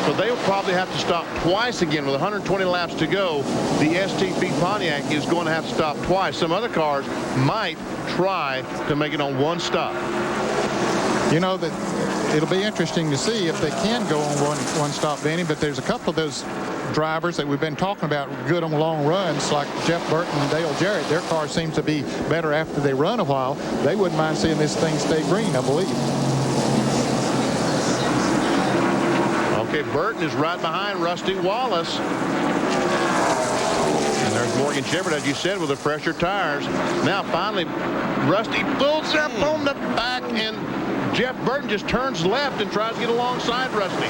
So they'll probably have to stop twice again with 120 laps to go. The STP Pontiac is going to have to stop twice. Some other cars might try to make it on 1 stop. You know, that it'll be interesting to see if they can go on one stop, Benny, but there's a couple of those drivers that we've been talking about good on long runs, like Jeff Burton and Dale Jarrett. Their car seems to be better after they run a while. They wouldn't mind seeing this thing stay green, I believe. Okay, Burton is right behind Rusty Wallace. And there's Morgan Shepherd, as you said, with the fresher tires. Now, finally, Rusty pulls up on the back, and Jeff Burton just turns left and tries to get alongside Rusty.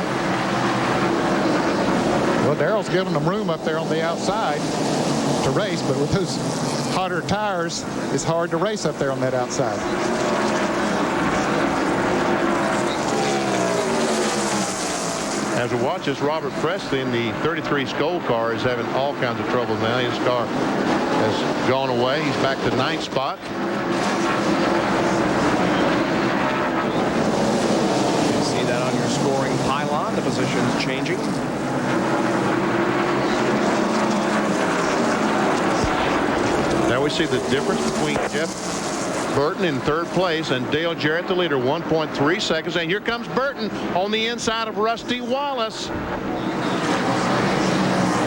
Well, Darrell's giving them room up there on the outside to race, but with those hotter tires, it's hard to race up there on that outside. As we watch this, Robert Presley in the 33 Skoll car is having all kinds of trouble now. His car has gone away. He's back to 9th spot. You see that on your scoring pylon, the positions changing. we see the difference between Jeff Burton in third place and Dale Jarrett, the leader, 1.3 seconds. And here comes Burton on the inside of Rusty Wallace.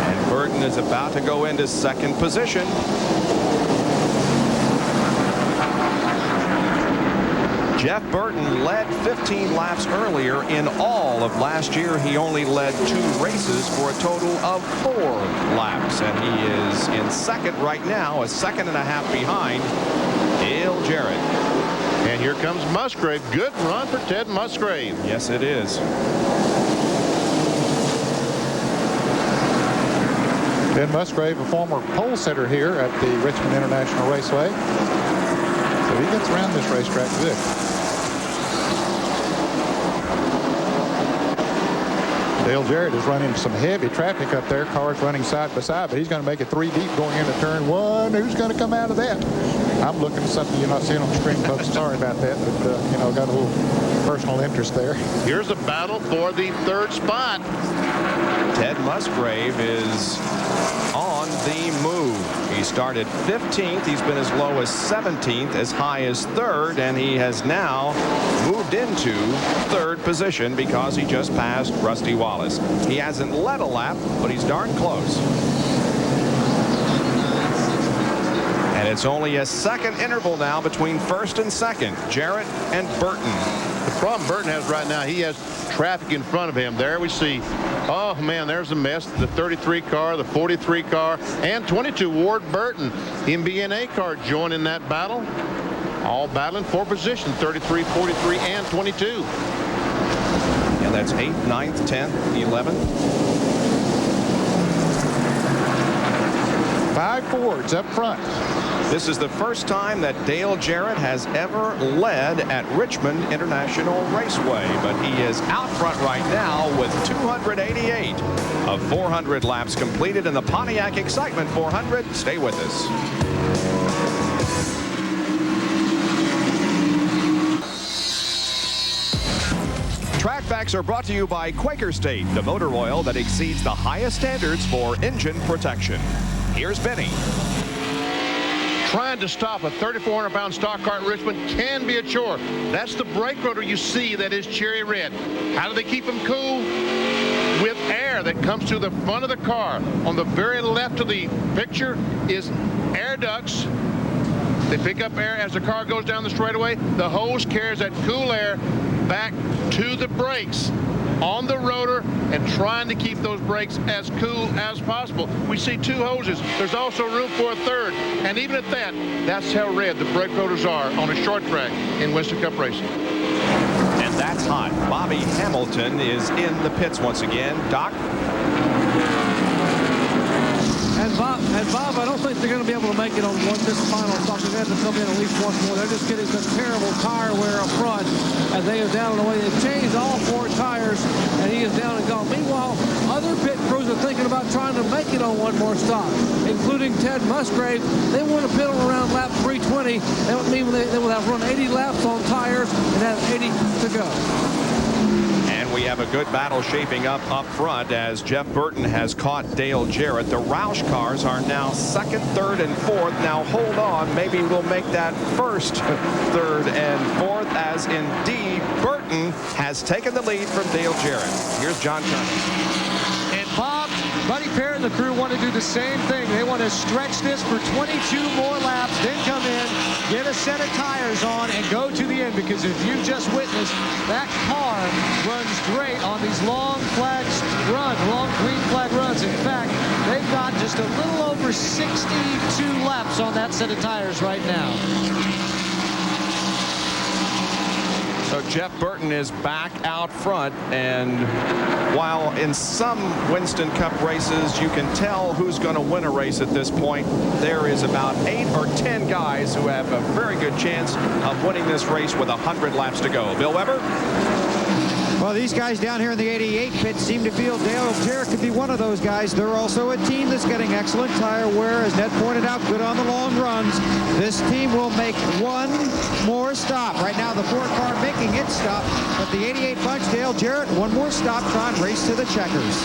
And Burton is about to go into second position. Jeff Burton led 15 laps earlier. In all of last year, he only led 2 races for a total of 4 laps. And he is in second right now, a second and a half behind Dale Jarrett. And here comes Musgrave. Good run for Ted Musgrave. Yes, it is. Ted Musgrave, a former pole sitter here at the Richmond International Raceway. So he gets around this racetrack good. Dale Jarrett is running some heavy traffic up there. Cars running side by side, but he's going to make it 3 deep going into turn 1. Who's going to come out of that? I'm looking at something you're not seeing on the screen, folks. Sorry about that, but you know, got a little personal interest there. Here's a battle for the 3rd spot. Ted Musgrave is on the move. He started 15th. He's been as low as 17th, as high as 3rd, and he has now moved into 3rd position because he just passed Rusty Wallace. He hasn't led a lap, but he's darn close. And it's only a second interval now between 1st and 2nd. Jarrett and Burton. The problem Burton has right now, he has traffic in front of him. There we see, oh man, there's a mess. The 33 car, the 43 car, and 22 Ward Burton. MBNA car joining that battle. All battling for position, 33, 43, and 22. Yeah, that's 8th, 9th, 10th, 11th. 5 Fords up front. This is the first time that Dale Jarrett has ever led at Richmond International Raceway, but he is out front right now with 288 of 400 laps completed in the Pontiac Excitement 400. Stay with us. Track Facts are brought to you by Quaker State, the motor oil that exceeds the highest standards for engine protection. Here's Benny. Trying to stop a 3,400-pound stock car at Richmond can be a chore. That's the brake rotor you see that is cherry red. How do they keep them cool? With air that comes to the front of the car. On the very left of the picture is air ducts. They pick up air as the car goes down the straightaway. The hose carries that cool air back to the brakes on the rotor and trying to keep those brakes as cool as possible. We see 2 hoses. There's also room for a 3rd. And even at that, that's how red the brake rotors are on a short track in Winston Cup racing. And that's hot. Bobby Hamilton is in the pits once again. Doc? And Bob, I don't think they're going to be able to make it on this final stop. They're going to have to come in at least once more. They're just getting some terrible tire wear up front, and they are down and away. They've changed all 4 tires, and he is down and gone. Meanwhile, other pit crews are thinking about trying to make it on one more stop, including Ted Musgrave. They want to pit on around lap 320. That would mean they will have run 80 laps on tires and have 80 to go. We have a good battle shaping up front as Jeff Burton has caught Dale Jarrett. The Roush cars are now 2nd, 3rd, and 4th. Now hold on, maybe we'll make that 1st, 3rd, and 4th, as indeed Burton has taken the lead from Dale Jarrett. Here's John Turner. And Bob, Buddy Parrott and the crew want to do the same thing. They want to stretch this for 22 more laps, then come in, get a set of tires on, and go to the end, because if you just witnessed, that car runs great on these long green flag runs. In fact, they've got just a little over 62 laps on that set of tires right now. So Jeff Burton is back out front, and while in some Winston Cup races you can tell who's going to win a race at this point, there is about 8 or 10 guys who have a very good chance of winning this race with 100 laps to go. Bill Weber? Well, these guys down here in the 88 pit seem to feel Dale Jarrett could be one of those guys. They're also a team that's getting excellent tire wear, as Ned pointed out, good on the long runs. This team will make one more stop. Right now, the Ford car making its stop, but the 88 bunch, Dale Jarrett, one more stop, try and race to the checkers.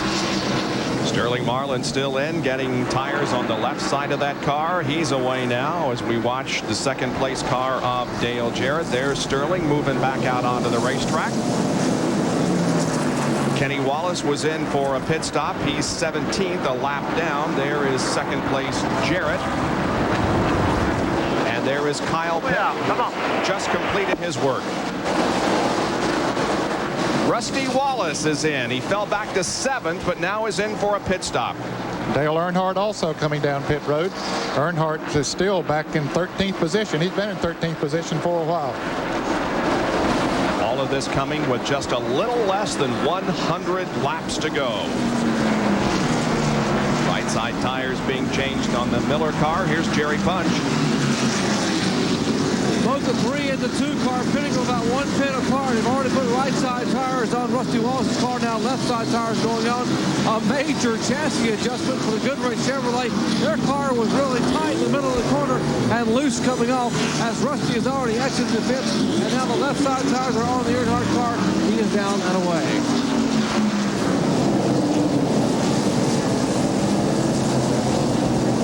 Sterling Marlin still in, getting tires on the left side of that car. He's away now as we watch the second place car of Dale Jarrett. There's Sterling moving back out onto the racetrack. Kenny Wallace was in for a pit stop. He's 17th, a lap down. There is second place Jarrett. And there is Kyle Pitt, just completed his work. Rusty Wallace is in. He fell back to 7th, but now is in for a pit stop. Dale Earnhardt also coming down pit road. Earnhardt is still back in 13th position. He's been in 13th position for a while. All of this coming with just a little less than 100 laps to go. Right side tires being changed on the Miller car. Here's Jerry Punch. Both the 3 and the 2 car pitting about 1 pit apart. They've already put right side tires on Rusty Wallace's car. Now left side tires going on. A major chassis adjustment for the Goodrich Chevrolet. Their car was really tight in the middle of the corner and loose coming off as Rusty has already exited the pits. And now the left side tires are on the Earnhardt car. He is down and away.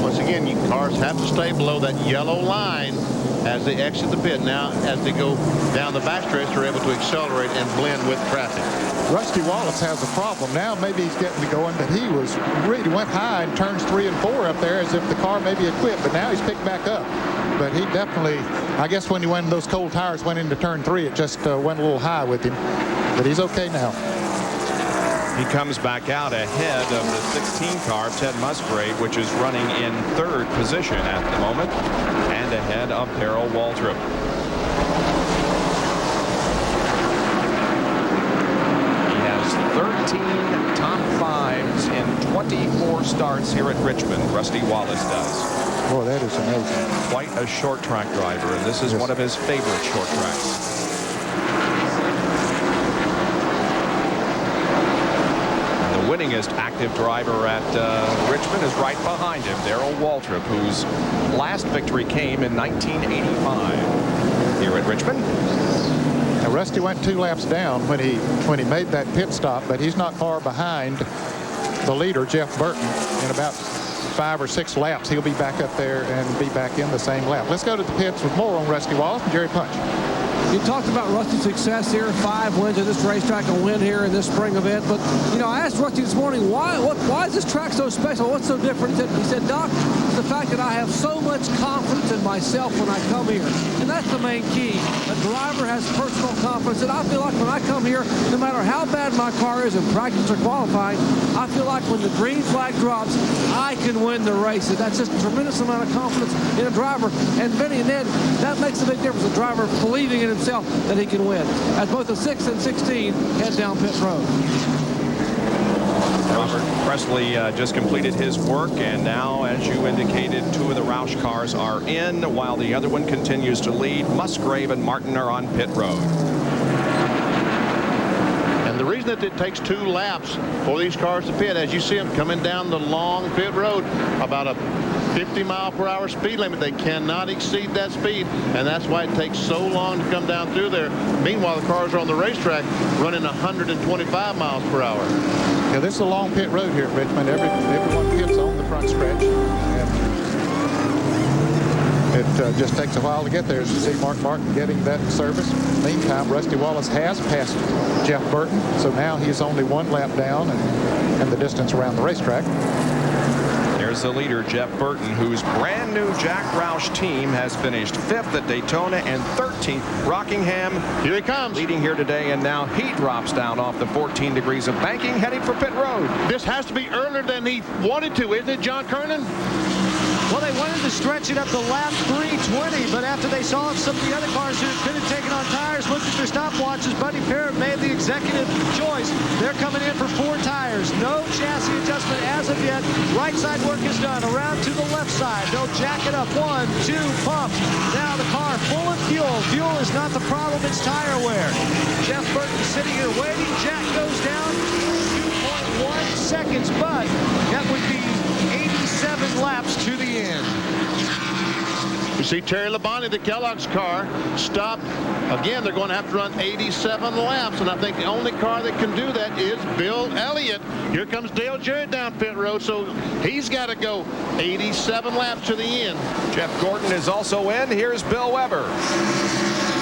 Once again, cars have to stay below that yellow line as they exit the pit. Now, as they go down the backstretch, they're able to accelerate and blend with traffic. Rusty Wallace has a problem. Now maybe he's getting to going, but he was really went high in turns 3 and 4 up there as if the car maybe had quit, but now he's picked back up. But he definitely, I guess when those cold tires went into turn 3, it just went a little high with him. But he's okay now. He comes back out ahead of the 16 car, Ted Musgrave, which is running in 3rd position at the moment, and ahead of Darrell Waltrip. He has 13 top 5s in 24 starts here at Richmond. Rusty Wallace does. Boy, that is amazing. Quite a short track driver, and this is one of his favorite short tracks. Winningest active driver at Richmond is right behind him, Darrell Waltrip, whose last victory came in 1985 here at Richmond. Now, Rusty went 2 laps down when he made that pit stop, but he's not far behind the leader, Jeff Burton. In about 5 or 6 laps, he'll be back up there and be back in the same lap. Let's go to the pits with more on Rusty Wallace and Jerry Punch. You talked about Rusty's success here, 5 wins at this racetrack, a win here in this spring event. But, you know, I asked Rusty this morning, why is this track so special? What's so different? He said, Doc, it's the fact that I have so much confidence in myself when I come here. And that's the main key. A driver has personal confidence. And I feel like when I come here, no matter how bad my car is in practice or qualifying, I feel like when the green flag drops, I can win the race. And that's just a tremendous amount of confidence in a driver. And Benny and Ned, that makes a big difference. A driver believing in himself that he can win. As both the 6 and 16 head down pit road. Robert Presley just completed his work, and now, as you indicated, 2 of the Roush cars are in, while the other one continues to lead. Musgrave and Martin are on pit road. And the reason that it takes 2 laps for these cars to pit, as you see them coming down the long pit road, about a 50-mile-per-hour speed limit. They cannot exceed that speed, and that's why it takes so long to come down through there. Meanwhile, the cars are on the racetrack running 125 miles per hour. Yeah, this is a long pit road here at Richmond. Everyone pits on the front stretch. And it just takes a while to get there, as you see Mark Martin getting that service. Meantime, Rusty Wallace has passed Jeff Burton, so now he's only 1 lap down and the distance around the racetrack. There's the leader, Jeff Burton, whose brand new Jack Roush team has finished 5th at Daytona and 13th Rockingham. Here he comes. Leading here today, and now he drops down off the 14 degrees of banking, heading for pit road. This has to be earlier than he wanted to, isn't it, John Kernan? Well, they wanted to stretch it up to lap 320, but after they saw some of the other cars who could have taken on tires, looked at their stopwatches, Buddy Parrott made the executive choice. They're coming in for 4 tires. No chassis adjustment as of yet. Right side work is done. Around to the left side. They'll jack it up. 1, 2 pumps. Now the car full of fuel. Fuel is not the problem. It's tire wear. Jeff Burton sitting here waiting. Jack goes down 2.1 seconds, but that would be 87 laps to the end. see Terry Labonte, the Kellogg's car, stopped. Again, they're going to have to run 87 laps, and I think the only car that can do that is Bill Elliott. Here comes Dale Jarrett down pit road, so he's got to go 87 laps to the end. Jeff Gordon is also in. Here's Bill Weber.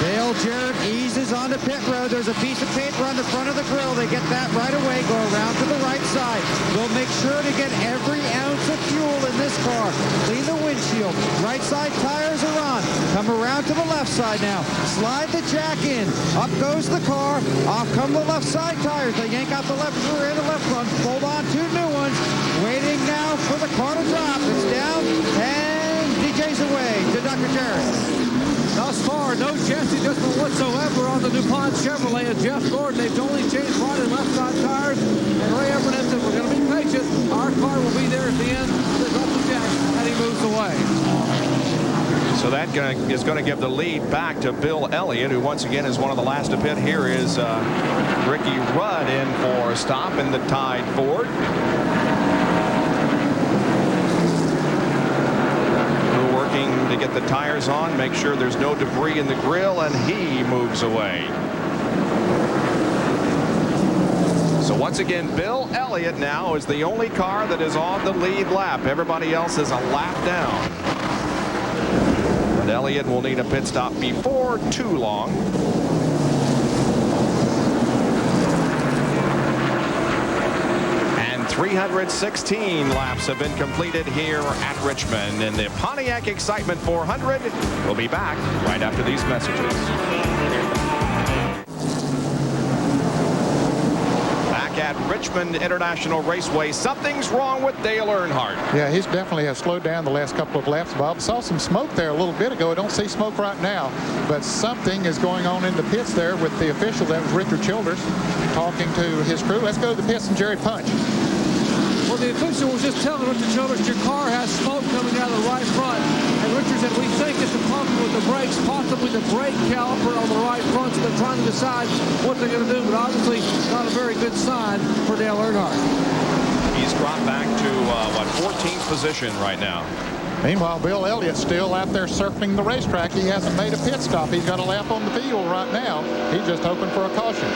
Dale Jarrett eases onto pit road. There's a piece of paper on the front of the grill. They get that right away. Go around to the right side. They'll make sure to get every ounce of fuel in this car. Clean the windshield. Right side tires are on. Come around to the left side now. Slide the jack in. Up goes the car. Off come the left side tires. They yank out the left rear and the left front. Fold on 2 new ones. Waiting now for the car to drop. It's down and DJ's away to Dr. Jarrett. Thus far, no chance adjustment whatsoever on the DuPont Chevrolet and Jeff Gordon. They've only changed right and left side tires. And Ray Evernham said, we're going to be patient. Our car will be there at the end. There's up the jack, and he moves away. So that is going to give the lead back to Bill Elliott, who once again is one of the last to pit. Here is Ricky Rudd in for a stop in the tied Ford. To get the tires on, make sure there's no debris in the grill, and he moves away. So once again, Bill Elliott now is the only car that is on the lead lap. Everybody else is a lap down. And Elliott will need a pit stop before too long. 316 laps have been completed here at Richmond, and the Pontiac Excitement 400 will be back right after these messages. Back at Richmond International Raceway, something's wrong with Dale Earnhardt. Yeah, he's definitely has slowed down the last couple of laps, Bob. Saw some smoke there a little bit ago. I don't see smoke right now, but something is going on in the pits there with the official. That was Richard Childers talking to his crew. Let's go to the pits and Jerry Punch. Well, the official was just telling Richard Childers your car has smoke coming out of the right front. And Richard said, we think it's a problem with the brakes, possibly the brake caliper on the right front. So they're trying to decide what they're going to do, but obviously not a very good sign for Dale Earnhardt. He's dropped back to, 14th position right now. Meanwhile, Bill Elliott's still out there circling the racetrack. He hasn't made a pit stop. He's got a lap on the field right now. He's just hoping for a caution.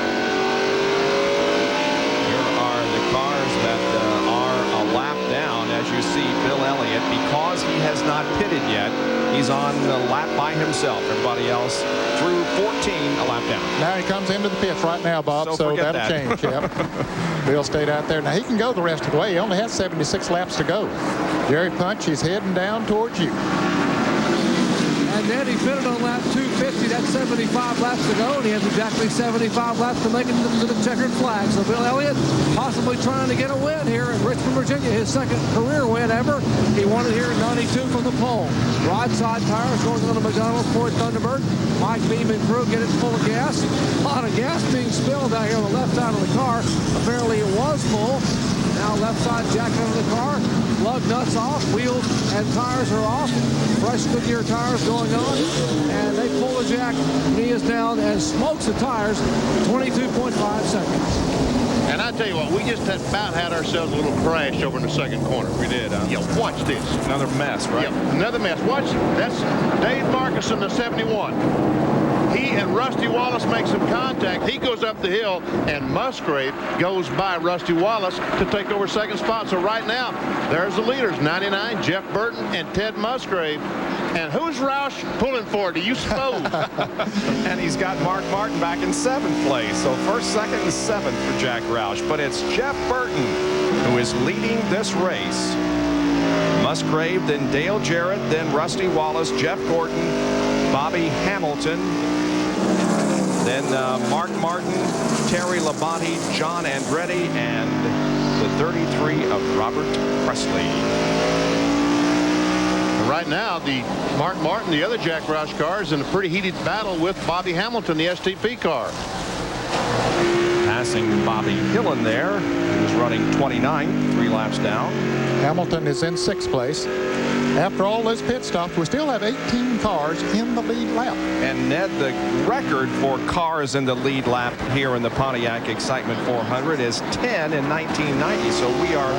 Here are the cars that are a lap down. As you see, Bill Elliott, because he has not pitted yet, he's on the lap by himself. Everybody else through 14, a lap down. Now he comes into the pits right now, Bob, so that'll change. Yep. Bill stayed out there. Now he can go the rest of the way. He only has 76 laps to go. Jerry Punch is heading down towards you. And then he pitted on lap 250. That's 75 laps to go, and he has exactly 75 laps to make it to the checkered flag. So Bill Elliott possibly trying to get a win here in Richmond, Virginia, his second career win ever. He won it here in 92 from the pole. Right side tires going on the McDonald's Ford Thunderbird. Mike Beam and crew get it full of gas. A lot of gas being spilled out here on the left side of the car. Apparently it was full. Now left side jack under the car. Lug nuts off, wheels and tires are off. Fresh Goodyear tires going on, and they pull the jack, knee is down, and smokes the tires 22.5 seconds. And I tell you what, we just about had ourselves a little crash over in the second corner. We did. Yeah, watch this. Another mess, right? Yeah, another mess. Watch, that's Dave Markison, the 71. He and Rusty Wallace make some contact. He goes up the hill, and Musgrave goes by Rusty Wallace to take over second spot. So right now, there's the leaders, 99, Jeff Burton and Ted Musgrave. And who's Roush pulling for? Do you suppose? And he's got Mark Martin back in 7th place. So first, second, and 7th for Jack Roush. But it's Jeff Burton who is leading this race. Musgrave, then Dale Jarrett, then Rusty Wallace, Jeff Gordon, Bobby Hamilton, then Mark Martin, Terry Labonte, John Andretti, and the 33 of Robert Presley. Right now, the Mark Martin, the other Jack Roush car, is in a pretty heated battle with Bobby Hamilton, the STP car. Passing Bobby Hillen there, who's running 29, 3 laps down. Hamilton is in 6th place. After all those pit stops, we still have 18 cars in the lead lap. And Ned, the record for cars in the lead lap here in the Pontiac Excitement 400 is 10 in 1990. So we are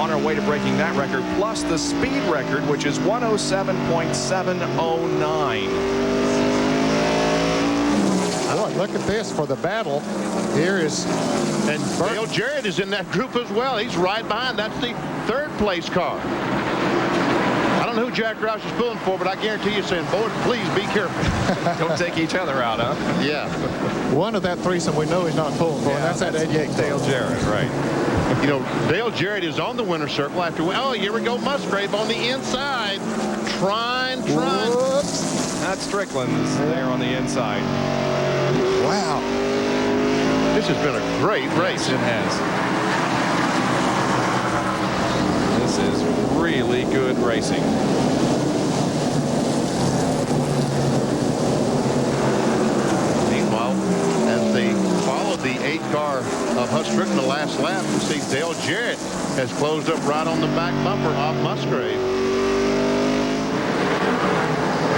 on our way to breaking that record, plus the speed record, which is 107.709. Boy, look at this for the battle. Here is... And Dale Jarrett is in that group as well. He's right behind. That's the third place car. I don't know who Jack Roush is pulling for, but I guarantee you saying, boy, please be careful. Don't take each other out, huh? Yeah. One of that threesome we know he's not pulling for, and that's that 88 Dale Jarrett, right. You know, Dale Jarrett is on the winner's circle after... Oh, here we go, Musgrave on the inside. Trying. Whoops. That's Strickland's there on the inside. Wow. This has been a great race. Yes, it has. This is really good racing. Meanwhile, as they follow the 8 car of Huss Strickland the last lap, you see Dale Jarrett has closed up right on the back bumper of Musgrave.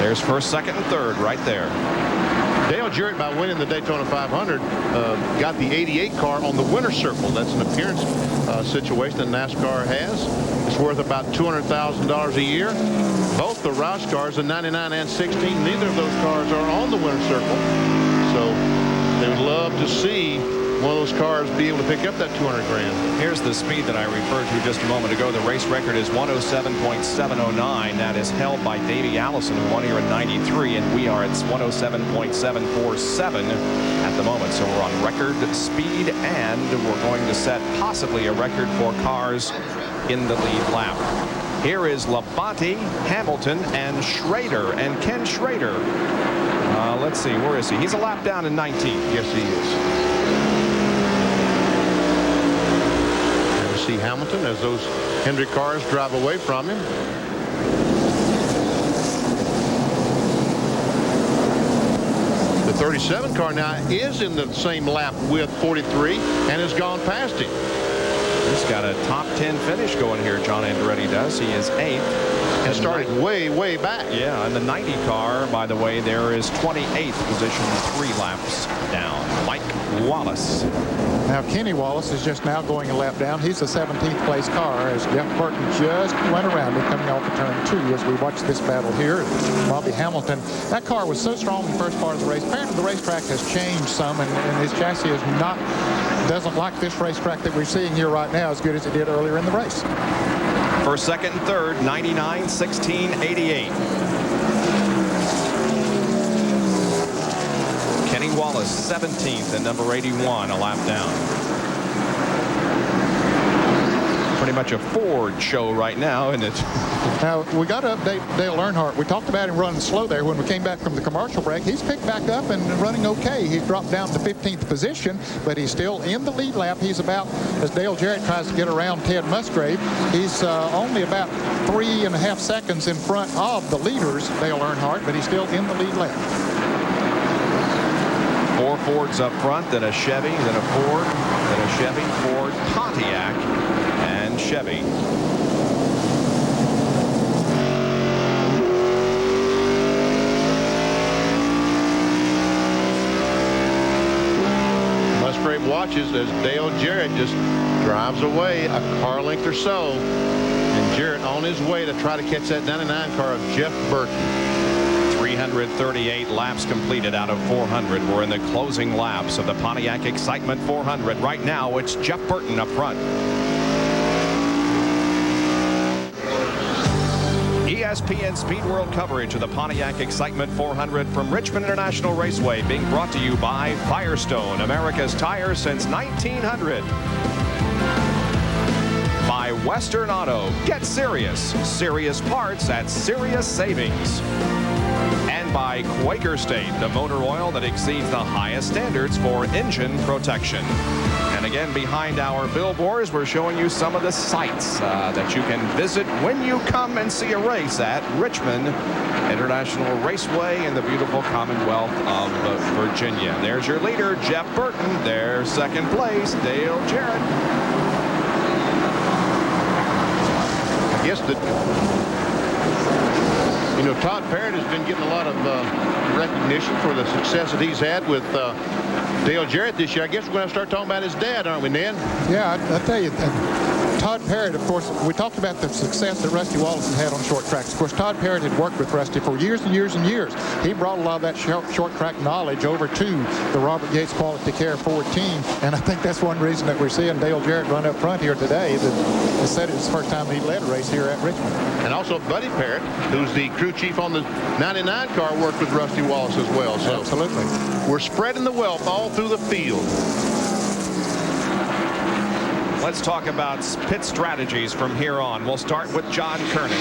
There's first, second, and third right there. Dale Jarrett, by winning the Daytona 500, got the 88 car on the winner's circle. That's an appearance situation that NASCAR has. It's worth about $200,000 a year. Both the Roush cars, the 99 and 16, neither of those cars are on the winner's circle. So they would love to see one of those cars be able to pick up that 200 grand. Here's the speed that I referred to just a moment ago. The race record is 107.709. That is held by Davey Allison, who won here in '93, and we are at 107.747 at the moment. So we're on record speed, and we're going to set possibly a record for cars in the lead lap. Here is Labonte, Hamilton, and Schrader, and Ken Schrader. Let's see, where is he? He's a lap down in 19. Yes, he is. See Hamilton as those Hendrick cars drive away from him. The 37 car now is in the same lap with 43 and has gone past him. He's got a top 10 finish going here, John Andretti does. He is 8th. And started way back. Yeah, and the 90 car, by the way, there is 28th position, 3 laps down. Mike Wallace. Now, Kenny Wallace is just now going a lap down. He's a 17th place car as Jeff Burton just went around him coming off of turn 2 as we watch this battle here. Bobby Hamilton, that car was so strong in the first part of the race. Apparently the racetrack has changed some, and his chassis is doesn't like this racetrack that we're seeing here right now as good as it did earlier in the race. First, second, and third, 99, 16, 88. Kenny Wallace, 17th, and number 81, a lap down. Pretty much a Ford show right now, isn't it? Now, we got to update Dale Earnhardt. We talked about him running slow there when we came back from the commercial break. He's picked back up and running okay. He's dropped down to 15th position, but he's still in the lead lap. He's about, as Dale Jarrett tries to get around Ted Musgrave, he's only about 3.5 seconds in front of the leaders, Dale Earnhardt, but he's still in the lead lap. 4 Fords up front, then a Chevy, then a Ford, then a Chevy, Ford, Pontiac, and Chevy. Musgrave watches as Dale Jarrett just drives away a car length or so, and Jarrett on his way to try to catch that 99 car of Jeff Burton. 338 laps completed out of 400. We're in the closing laps of the Pontiac Excitement 400. Right now, it's Jeff Burton up front. ESPN Speed World coverage of the Pontiac Excitement 400 from Richmond International Raceway, being brought to you by Firestone, America's tire since 1900. By Western Auto. Get serious. Serious parts at serious savings. And by Quaker State, the motor oil that exceeds the highest standards for engine protection. And again, behind our billboards, we're showing you some of the sites that you can visit when you come and see a race at Richmond International Raceway in the beautiful Commonwealth of Virginia. There's your leader, Jeff Burton. There's second place, Dale Jarrett. Yes, You know, Todd Parrott has been getting a lot of recognition for the success that he's had with Dale Jarrett this year. I guess we're going to start talking about his dad, aren't we, Ned? Yeah, I tell you, Todd Parrott, of course, we talked about the success that Rusty Wallace has had on short tracks. Of course, Todd Parrott had worked with Rusty for years and years and years. He brought a lot of that short track knowledge over to the Robert Yates Quality Care Ford team, and I think that's one reason that we're seeing Dale Jarrett run up front here today. That he said it was the first time he led a race here at Richmond. And also Buddy Parrott, who's the crew chief on the 99 car, worked with Rusty Wallace as well. So absolutely, we're spreading the wealth all through the field. Let's talk about pit strategies from here on. We'll start with John Kernan.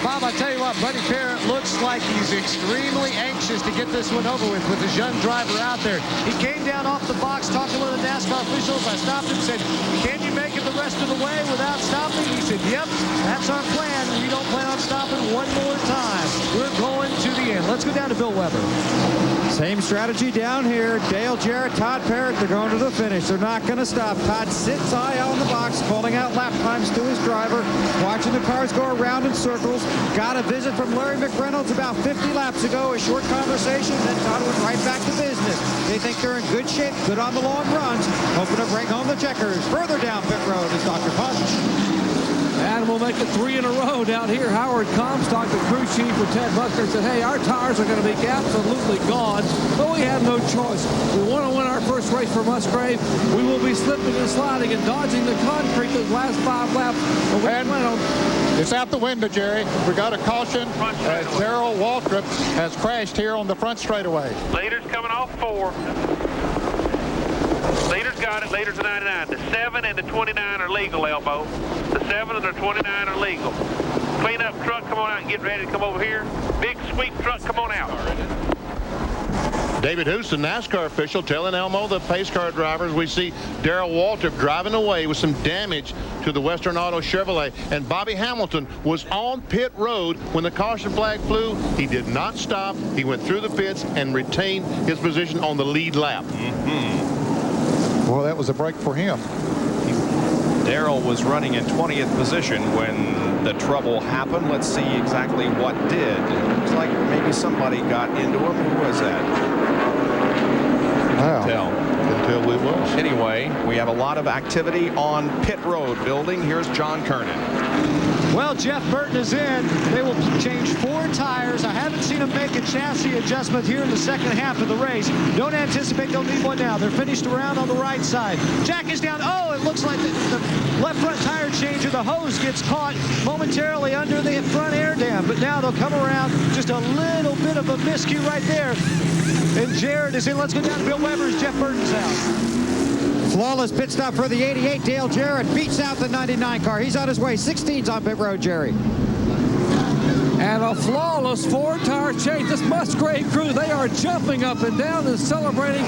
Bob, I tell you what, Buddy Parrott looks like he's extremely anxious to get this one over with his young driver out there. He came down off the box, talked to one of the NASCAR officials. I stopped him and said, can you make it the rest of the way without stopping? He said, yep, that's our plan. We don't plan on stopping one more time. We're going to the end. Let's go down to Bill Weber. Same strategy down here. Dale Jarrett, Todd Parrott, they're going to the finish. They're not going to stop. Todd sits high on the box, calling out lap times to his driver, watching the cars go around in circles. Got a visit from Larry McReynolds about 50 laps ago, a short conversation, then Todd went right back to business. They think they're in good shape, good on the long runs, hoping to bring home the checkers. Further down pit road is Dr. Punch. And we'll make it 3 in a row down here. Howard Comstock, the crew chief for Ted Musgrave, said, hey, our tires are going to be absolutely gone, but we have no choice. We want to win our first race for Musgrave. We will be slipping and sliding and dodging the concrete those last 5 laps. But we plan on. It's out the window, Jerry. We got a caution as Darrell Waltrip has crashed here on the front straightaway. Leader's coming off 4. Leader's got it. Leader's a 99. The 7 and the 29 are legal, Elbow. The 7 and the 29 are legal. Cleanup truck, come on out and get ready to come over here. Big sweep truck, come on out. David Hoos, the NASCAR official, telling Elmo, the pace car drivers, we see Darrell Waltrip driving away with some damage to the Western Auto Chevrolet. And Bobby Hamilton was on pit road when the caution flag flew. He did not stop. He went through the pits and retained his position on the lead lap. Well, that was a break for him. Darrell was running in 20th position when the trouble happened. Let's see exactly what did. Looks like maybe somebody got into him. Who was that? Wow. Couldn't tell who it was. Anyway, we have a lot of activity on pit road building. Here's John Kernan. Well, Jeff Burton is in. They will change 4 tires. I haven't seen them make a chassis adjustment here in the second half of the race. Don't anticipate they'll need one now. They're finished around on the right side. Jack is down. Oh, it looks like the left front tire changer, the hose gets caught momentarily under the front air dam. But now they'll come around. Just a little bit of a miscue right there. And Jarrett is in. Let's go down to Bill Weber's. Jeff Burton's out. Flawless pit stop for the 88. Dale Jarrett beats out the 99 car. He's on his way. 16's on pit road, Jerry. And a flawless 4-tire change. This Musgrave crew, they are jumping up and down and celebrating.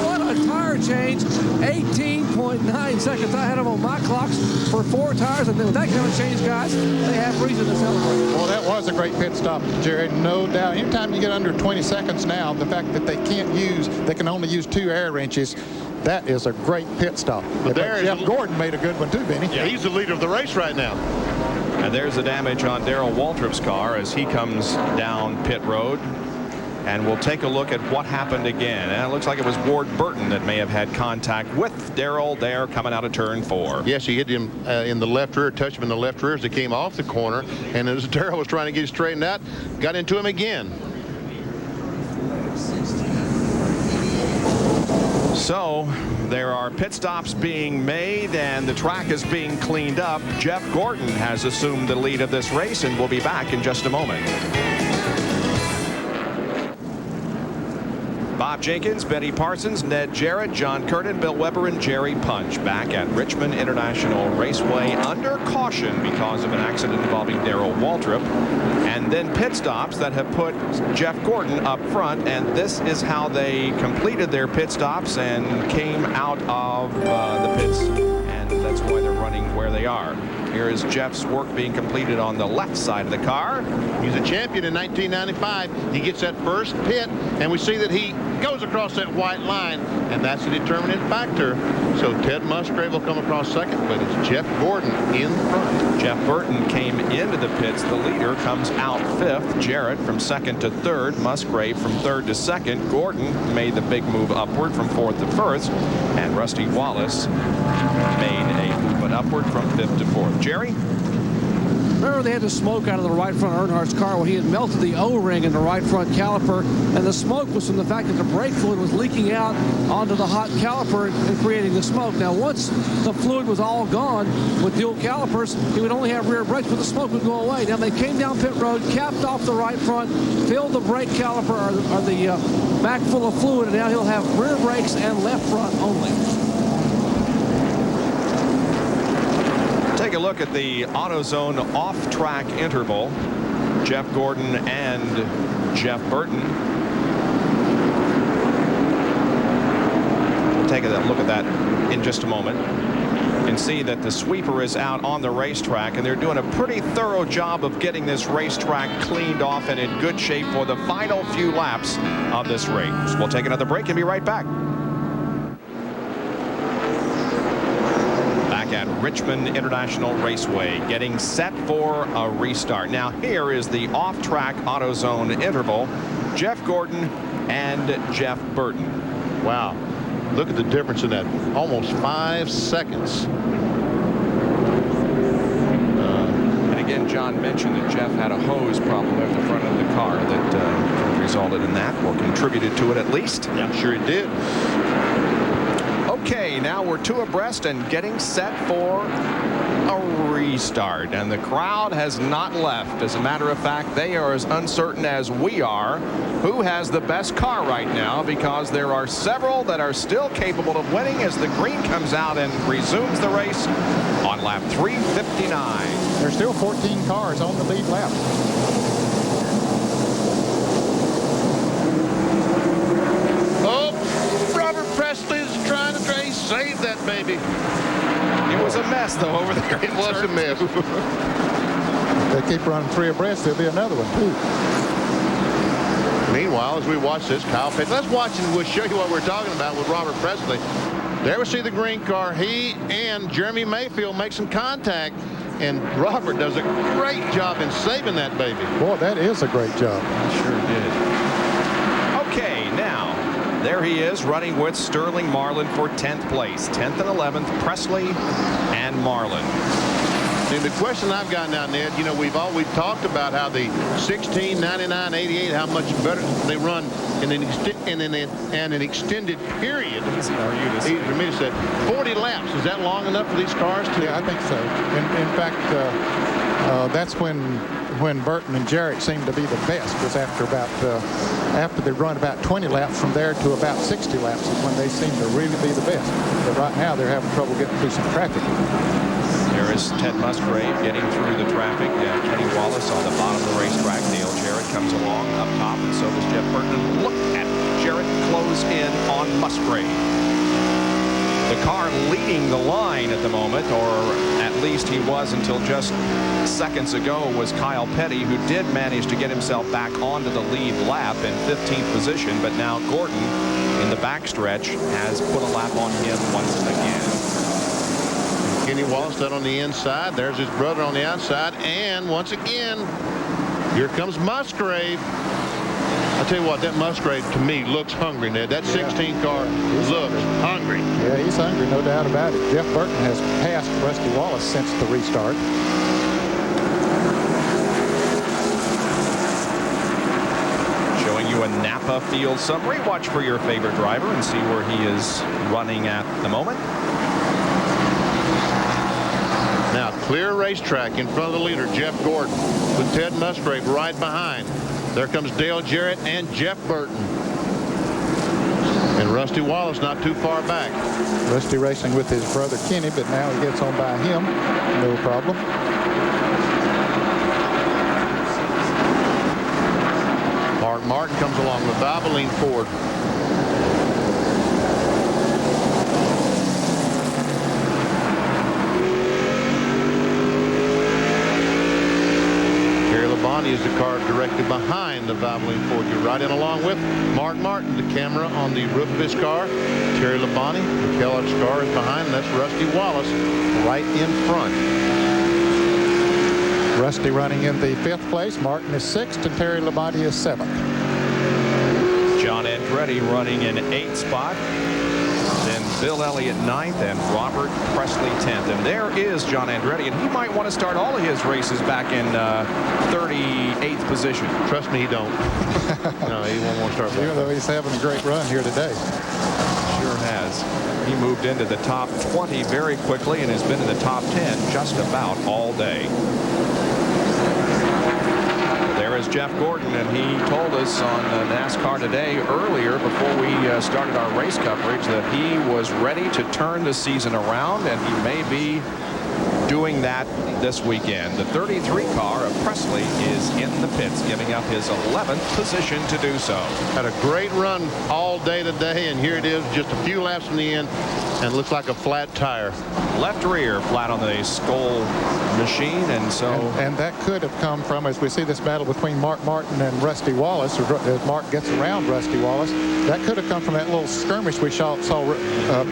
What a tire change. 18.9 seconds. I had them on my clocks for 4 tires. And with that kind of change, guys, they have reason to celebrate. Well, that was a great pit stop, Jerry. No doubt. Anytime you get under 20 seconds now, the fact that they can only use 2 air wrenches, that is a great pit stop. But Jeff Gordon made a good one too, Benny. Yeah, he's the leader of the race right now. And there's the damage on Darrell Waltrip's car as he comes down pit road. And we'll take a look at what happened again. And it looks like it was Ward Burton that may have had contact with Darrell there coming out of turn 4. Yes, he hit him in the left rear, touched him in the left rear as he came off the corner. And as Darrell was trying to get straightened out, got into him again. So there are pit stops being made and the track is being cleaned up. Jeff Gordon has assumed the lead of this race and we'll be back in just a moment. Bob Jenkins, Benny Parsons, Ned Jarrett, John Kernan, Bill Weber, and Jerry Punch back at Richmond International Raceway under caution because of an accident involving Darrell Waltrip. And then pit stops that have put Jeff Gordon up front. And this is how they completed their pit stops and came out of the pits. And that's why they're running where they are. Here is Jeff's work being completed on the left side of the car. He's a champion in 1995. He gets that first pit, and we see that he goes across that white line, and that's a determinant factor. So Ted Musgrave will come across second, but it's Jeff Gordon in front. Jeff Burton came into the pits. The leader comes out fifth. Jarrett from second to third. Musgrave from third to second. Gordon made the big move upward from fourth to first, and Rusty Wallace made a movement upward from fifth to fourth. Jerry? Remember, they had the smoke out of the right front of Earnhardt's car where he had melted the O-ring in the right front caliper, and the smoke was from the fact that the brake fluid was leaking out onto the hot caliper and creating the smoke. Now, once the fluid was all gone with dual calipers, he would only have rear brakes, but the smoke would go away. Now, they came down pit road, capped off the right front, filled the brake caliper or the back full of fluid, and now he'll have rear brakes and left front only. Take a look at the AutoZone off-track interval. Jeff Gordon and Jeff Burton. We'll take a look at that in just a moment. You can see that the sweeper is out on the racetrack, and they're doing a pretty thorough job of getting this racetrack cleaned off and in good shape for the final few laps of this race. We'll take another break and be right back. At Richmond International Raceway, getting set for a restart. Now, here is the off-track AutoZone interval. Jeff Gordon and Jeff Burton. Wow. Look at the difference in that. Almost 5 seconds. And again, John mentioned that Jeff had a hose problem at the front of the car that resulted in that, or contributed to it at least. Yeah, I'm sure it did. Okay, now we're two abreast and getting set for a restart, and the crowd has not left. As a matter of fact, they are as uncertain as we are who has the best car right now, because there are several that are still capable of winning as the green comes out and resumes the race on lap 359. There's still 14 cars on the lead lap. Trying to save that baby. It was a mess though over there. It was a mess. They keep running 3 abreast. There'll be another one too. Meanwhile, as we watch this, Kyle Petty, let's watch and we'll show you what we're talking about with Robert Presley. There we see the green car. He and Jeremy Mayfield make some contact, and Robert does a great job in saving that baby. Boy, that is a great job. Sure did. Okay, now there he is running with Sterling Marlin for 10th place. 10th and 11th, Presley and Marlin. And the question I've got now, Ned, you know, we've talked about how the 16, 99, 88, how much better they run in an extended period. Easy for me to say. 40 laps, is that long enough for these cars to? Yeah, I think so. In fact, that's when Burton and Jarrett seem to be the best, was after they run about 20 laps from there to about 60 laps is when they seem to really be the best. But right now they're having trouble getting through some traffic. There is Ted Musgrave getting through the traffic. Kenny Wallace on the bottom of the racetrack. Dale Jarrett comes along up top, and so does Jeff Burton. Look at Jarrett close in on Musgrave. The car leading the line at the moment, or at least he was until just seconds ago, was Kyle Petty, who did manage to get himself back onto the lead lap in 15th position. But now Gordon in the backstretch has put a lap on him once again. Kenny Wallace out on the inside. There's his brother on the outside. And once again, here comes Musgrave. I tell you what, that Musgrave to me looks hungry, Ned. That 16 car looks hungry. Yeah, he's hungry, no doubt about it. Jeff Burton has passed Rusty Wallace since the restart. Showing you a Napa field summary. Watch for your favorite driver and see where he is running at the moment. Now, clear racetrack in front of the leader, Jeff Gordon, with Ted Musgrave right behind. There comes Dale Jarrett and Jeff Burton. And Rusty Wallace not too far back. Rusty racing with his brother Kenny, but now he gets on by him. No problem. Mark Martin comes along with Valvoline Ford. directly behind the Valvoline Ford. You're right in along with Mark Martin. The camera on the roof of his car. Terry Labonte, the Kellogg's car, is behind, and that's Rusty Wallace right in front. Rusty running in the 5th place. Martin is 6th, and Terry Labonte is 7th. John Andretti running in 8th spot. Then Bill Elliott 9th and Robert Presley 10th. And there is John Andretti, and he might want to start all of his races back in 38th position. Trust me, he don't. No, he won't want to start. Even though he's having a great run here today. Sure has. He moved into the top 20 very quickly and has been in the top 10 just about all day. There is Jeff Gordon, and he told us on NASCAR Today earlier before we started our race coverage that he was ready to turn the season around, and he may be doing that this weekend. The 33 car of Presley is in the pits, giving up his 11th position to do so. Had a great run all day today, and here it is, just a few laps from the end, and looks like a flat tire. Left rear flat on the Skoll machine, and so and that could have come from, as we see this battle between Mark Martin and Rusty Wallace, or as Mark gets around Rusty Wallace, that could have come from that little skirmish we saw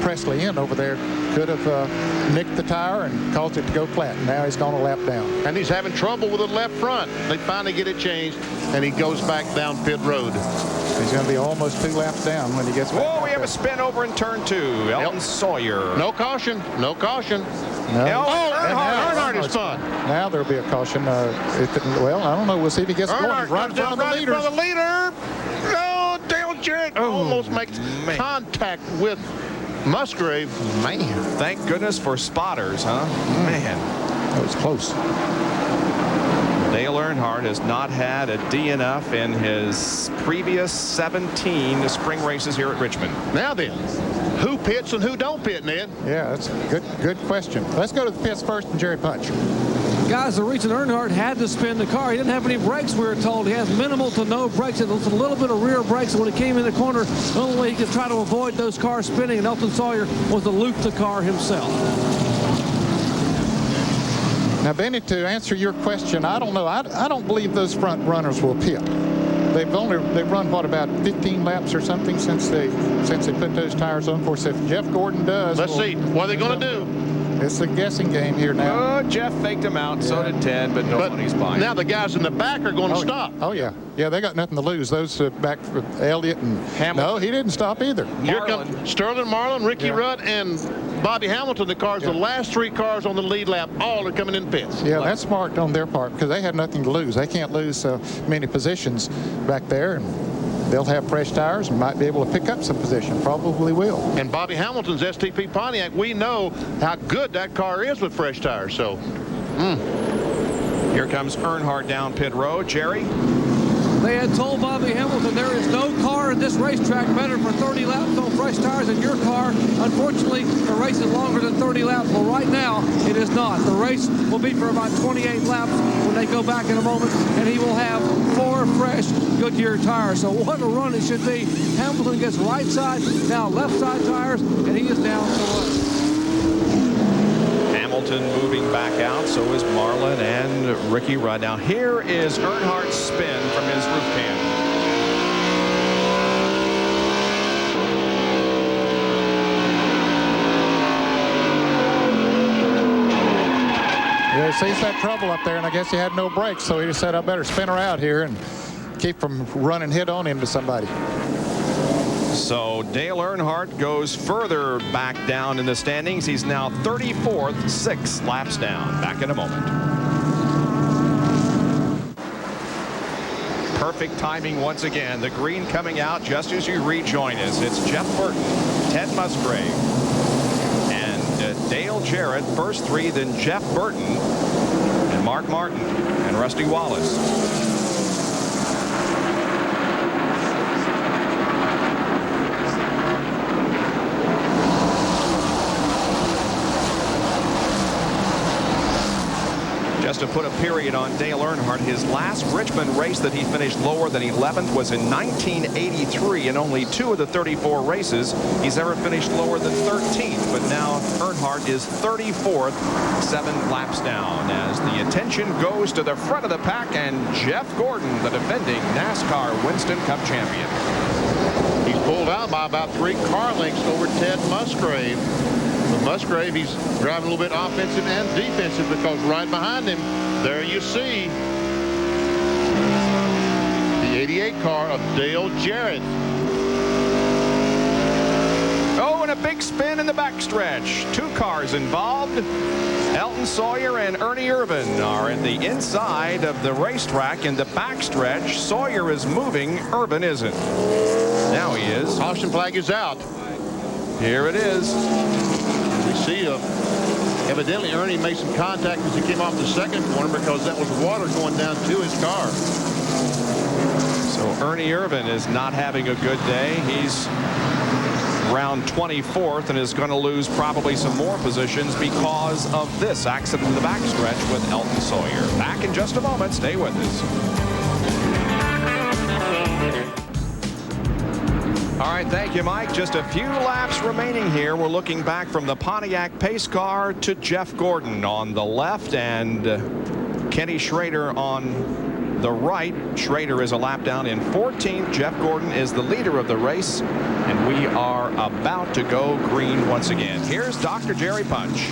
Presley in over there. Could have nicked the tire and caused it to go flat. Now he's gone a lap down. And he's having trouble with the left front. They finally get it changed, and he goes back down pit road. He's going to be almost 2 laps down when he gets back. Whoa, we have a spin over in turn 2. Elton Sawyer. No caution. No caution. No. Earnhardt is fun. Now there'll be a caution. Well, I don't know. We'll see if he gets going. Right in front of the leader. No, Dale Jarrett almost makes contact with Musgrave. Man. Thank goodness for spotters, huh? Man. That was close. Dale Earnhardt has not had a DNF in his previous 17 spring races here at Richmond. Now then, who pits and who don't pit, Ned? Yeah, that's a good question. Let's go to the pits first and Jerry Punch. Guys, the reason Earnhardt had to spin the car, he didn't have any brakes, we were told. He has minimal to no brakes. It was a little bit of rear brakes. And when he came in the corner, the only way he could try to avoid those cars spinning, and Elton Sawyer, was to loop the car himself. Now, Benny, to answer your question, I don't know. I don't believe those front runners will pit. They've run what, about 15 laps or something since they put those tires on. Of course, if Jeff Gordon does, let's see what are they going to do. It's a guessing game here now. Oh, Jeff faked him out. Yeah. So did Ted, but nobody's buying. Now the guys in the back are going to stop. Oh yeah, they got nothing to lose. Those back for Elliott and Hamilton. No, he didn't stop either. Here come Sterling Marlin, Ricky Rudd, and Bobby Hamilton. The cars, the last 3 cars on the lead lap, all are coming in pits. Yeah, that's smart on their part because they had nothing to lose. They can't lose many positions back there, and they'll have fresh tires and might be able to pick up some position. Probably will. And Bobby Hamilton's STP Pontiac, we know how good that car is with fresh tires. So, Here comes Earnhardt down pit road. Jerry? They had told Bobby Hamilton there is no car in this racetrack better for 30 laps on fresh tires than your car. Unfortunately, the race is longer than 30 laps. Well, right now, it is not. The race will be for about 28 laps when they go back in a moment, and he will have 4 fresh Goodyear tires. So what a run it should be. Hamilton gets right side, now left side tires, and he is down to 1. Hamilton moving back out, so is Marlin and Ricky Rudd. Now here is Earnhardt's spin from his roof can. Yeah, he sees that trouble up there, and I guess he had no brakes, so he just said, I better spin her out here and keep from running head on into somebody. So Dale Earnhardt goes further back down in the standings. He's now 34th, 6 laps down. Back in a moment. Perfect timing once again. The green coming out just as you rejoin us. It's Jeff Burton, Ted Musgrave, and Dale Jarrett. First 3, then Jeff Burton and Mark Martin and Rusty Wallace. Just to put a period on Dale Earnhardt, his last Richmond race that he finished lower than 11th was in 1983. In only 2 of the 34 races, he's ever finished lower than 13th. But now Earnhardt is 34th, 7 laps down, as the attention goes to the front of the pack and Jeff Gordon, the defending NASCAR Winston Cup champion. He's pulled out by about 3 car lengths over Ted Musgrave. But Musgrave, he's driving a little bit offensive and defensive, because right behind him, there you see the 88 car of Dale Jarrett. Oh, and a big spin in the backstretch. 2 cars involved. Elton Sawyer and Ernie Irvan are at the inside of the racetrack in the backstretch. Sawyer is moving, Irvan isn't. Now he is. Caution flag is out. Here it is. We see evidently Ernie made some contact as he came off the second corner, because that was water going down to his car. So Ernie Irvan is not having a good day. He's round 24th and is going to lose probably some more positions because of this accident in the backstretch with Elton Sawyer. Back in just a moment. Stay with us. All right, thank you, Mike. Just a few laps remaining here. We're looking back from the Pontiac pace car to Jeff Gordon on the left and Kenny Schrader on the right. Schrader is a lap down in 14th. Jeff Gordon is the leader of the race, and we are about to go green once again. Here's Dr. Jerry Punch.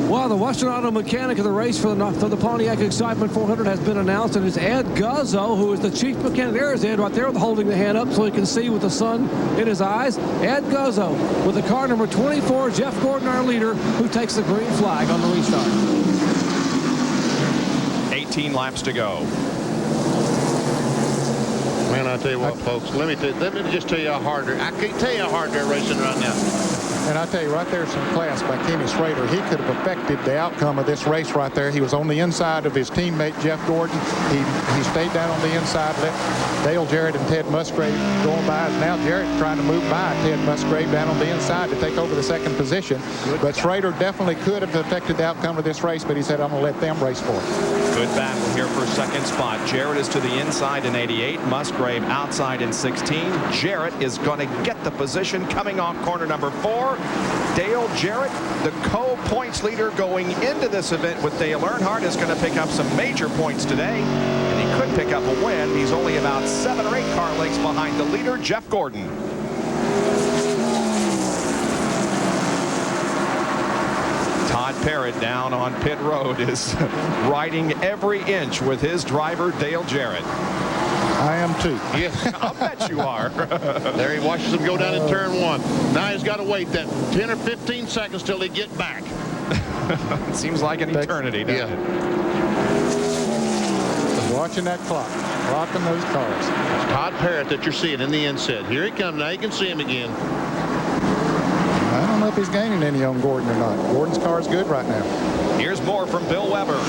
Well, the Western Auto Mechanic of the race for the Pontiac Excitement 400 has been announced, and it's Ed Guzzo, who is the chief mechanic. There is Ed right there holding the hand up so he can see with the sun in his eyes. Ed Guzzo with the car number 24, Jeff Gordon, our leader, who takes the green flag on the restart. 18 laps to go. Man, I tell you what, folks, let me just tell you how hard I can't tell you how hard they're racing right now. And I tell you, right there's some class by Kenny Schrader. He could have affected the outcome of this race right there. He was on the inside of his teammate, Jeff Gordon. He stayed down on the inside, let Dale Jarrett and Ted Musgrave going by. Now Jarrett trying to move by Ted Musgrave down on the inside to take over the second position. But Schrader definitely could have affected the outcome of this race, but he said, I'm going to let them race for it. Good battle here for second spot. Jarrett is to the inside in 88. Musgrave outside in 16. Jarrett is going to get the position coming off corner number 4. Dale Jarrett, the co-points leader going into this event with Dale Earnhardt, is going to pick up some major points today, and he could pick up a win. He's only about 7 or 8 car lengths behind the leader, Jeff Gordon. Todd Parrott down on pit road is riding every inch with his driver, Dale Jarrett. I am too. Yes, I'll bet you are. There he watches them go down in turn 1. Now he's got to wait that 10 or 15 seconds till they get back. It seems like an eternity, doesn't it? Just watching that clock, clocking those cars. It's Todd Parrott that you're seeing in the inset. Here he comes. Now you can see him again. I don't know if he's gaining any on Gordon or not. Gordon's car is good right now. Here's more from Bill Weber.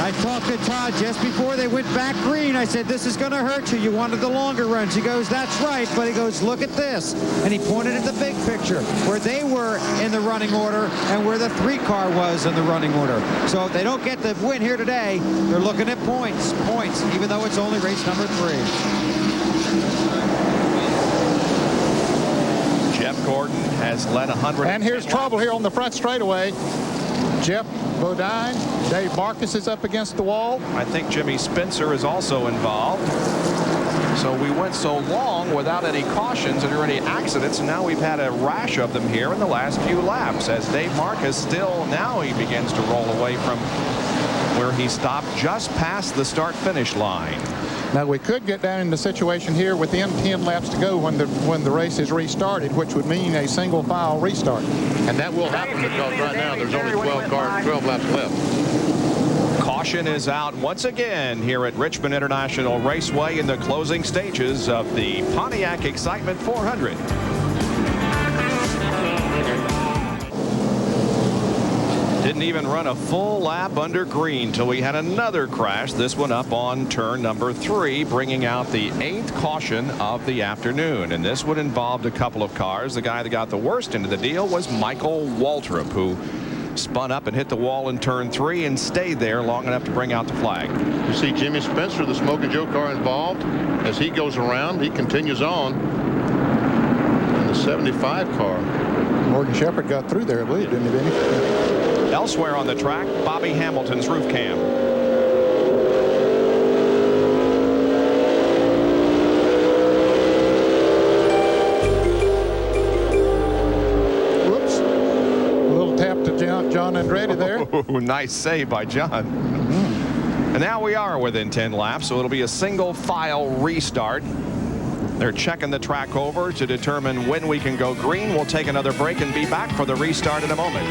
I talked to Todd just before they went back green. I said, this is going to hurt you. You wanted the longer runs. He goes, that's right. But he goes, look at this. And he pointed at the big picture where they were in the running order and where the 3 car was in the running order. So if they don't get the win here today, they're looking at points, even though it's only race number 3. Jeff Gordon has led 100. And here's trouble here on the front straightaway. Jeff Bodine, Dave Marcus is up against the wall. I think Jimmy Spencer is also involved. So we went so long without any cautions or any accidents, and now we've had a rash of them here in the last few laps, as Dave Marcus still, now he begins to roll away from where he stopped just past the start-finish line. Now we could get down in the situation here within 10 laps to go when the race is restarted, which would mean a single file restart. And that will happen because right now there's only 12 laps left. Caution is out once again here at Richmond International Raceway in the closing stages of the Pontiac Excitement 400. Didn't even run a full lap under green till we had another crash, this one up on turn number 3, bringing out the 8th caution of the afternoon. And this one involved a couple of cars. The guy that got the worst into the deal was Michael Waltrip, who spun up and hit the wall in turn 3 and stayed there long enough to bring out the flag. You see Jimmy Spencer, the Smoking Joe car, involved. As he goes around, he continues on in the 75 car. Morgan Shepherd got through there, I believe, didn't he, Vinny? Elsewhere on the track, Bobby Hamilton's roof cam. Whoops. A little tap to John Andretti there. Ooh, nice save by John. And now we are within 10 laps, so it'll be a single file restart. They're checking the track over to determine when we can go green. We'll take another break and be back for the restart in a moment.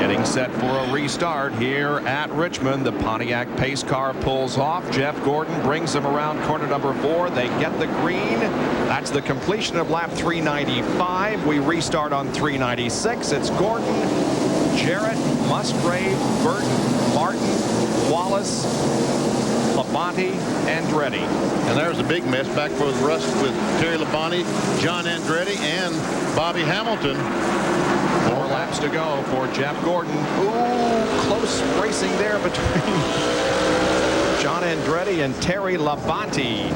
Getting set for a restart here at Richmond. The Pontiac pace car pulls off. Jeff Gordon brings them around corner number 4. They get the green. That's the completion of lap 395. We restart on 396. It's Gordon, Jarrett, Musgrave, Burton, Martin, Wallace, Labonte, Andretti. And there's a big mess back for the rust with Terry Labonte, John Andretti, and Bobby Hamilton. 4 laps to go for Jeff Gordon. Ooh, close racing there between John Andretti and Terry Labonte.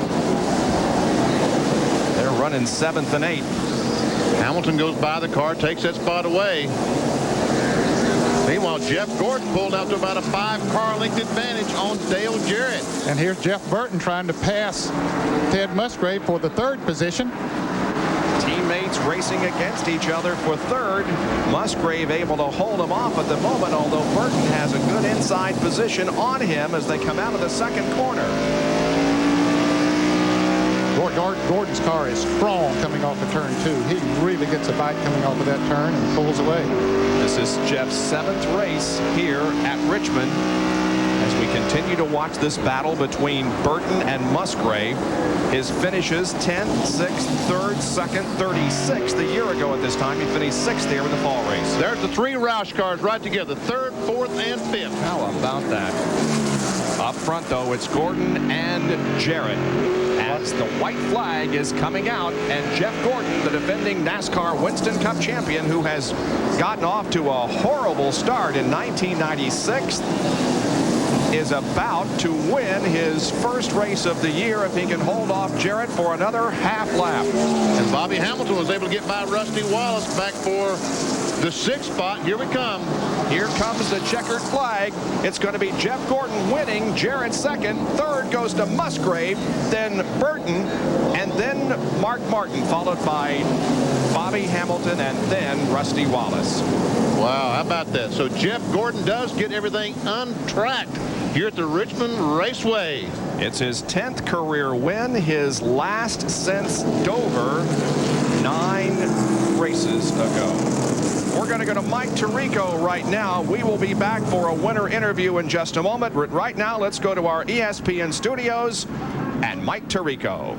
They're running 7th and 8th. Hamilton goes by the car, takes that spot away. Meanwhile, Jeff Gordon pulled out to about a 5-car length advantage on Dale Jarrett. And here's Jeff Burton trying to pass Ted Musgrave for the 3rd position. Teammates racing against each other for 3rd. Musgrave able to hold him off at the moment, although Burton has a good inside position on him as they come out of the 2nd corner. Gordon's car is strong coming off of turn 2. He really gets a bite coming off of that turn and pulls away. This is Jeff's 7th race here at Richmond as we continue to watch this battle between Burton and Musgrave. His finishes 10th, 6th, 3rd, 2nd, 36th. A year ago at this time, he finished 6th here in the fall race. There's the 3 Roush cars right together, 3rd, 4th, and 5th. How about that? Up front, though, it's Gordon and Jarrett. As the white flag is coming out, and Jeff Gordon, the defending NASCAR Winston Cup champion, who has gotten off to a horrible start in 1996, is about to win his first race of the year if he can hold off Jarrett for another half lap. And Bobby Hamilton was able to get by Rusty Wallace back for the 6th spot. Here we come. Here comes the checkered flag. It's going to be Jeff Gordon winning, Jarrett 2nd, 3rd goes to Musgrave, then Burton, and then Mark Martin, followed by Bobby Hamilton, and then Rusty Wallace. Wow, how about that? So Jeff Gordon does get everything untracked here at the Richmond Raceway. It's his 10th career win, his last since Dover 9 races ago. We're going to go to Mike Tirico right now. We will be back for a winner interview in just a moment. But right now, let's go to our ESPN studios and Mike Tirico.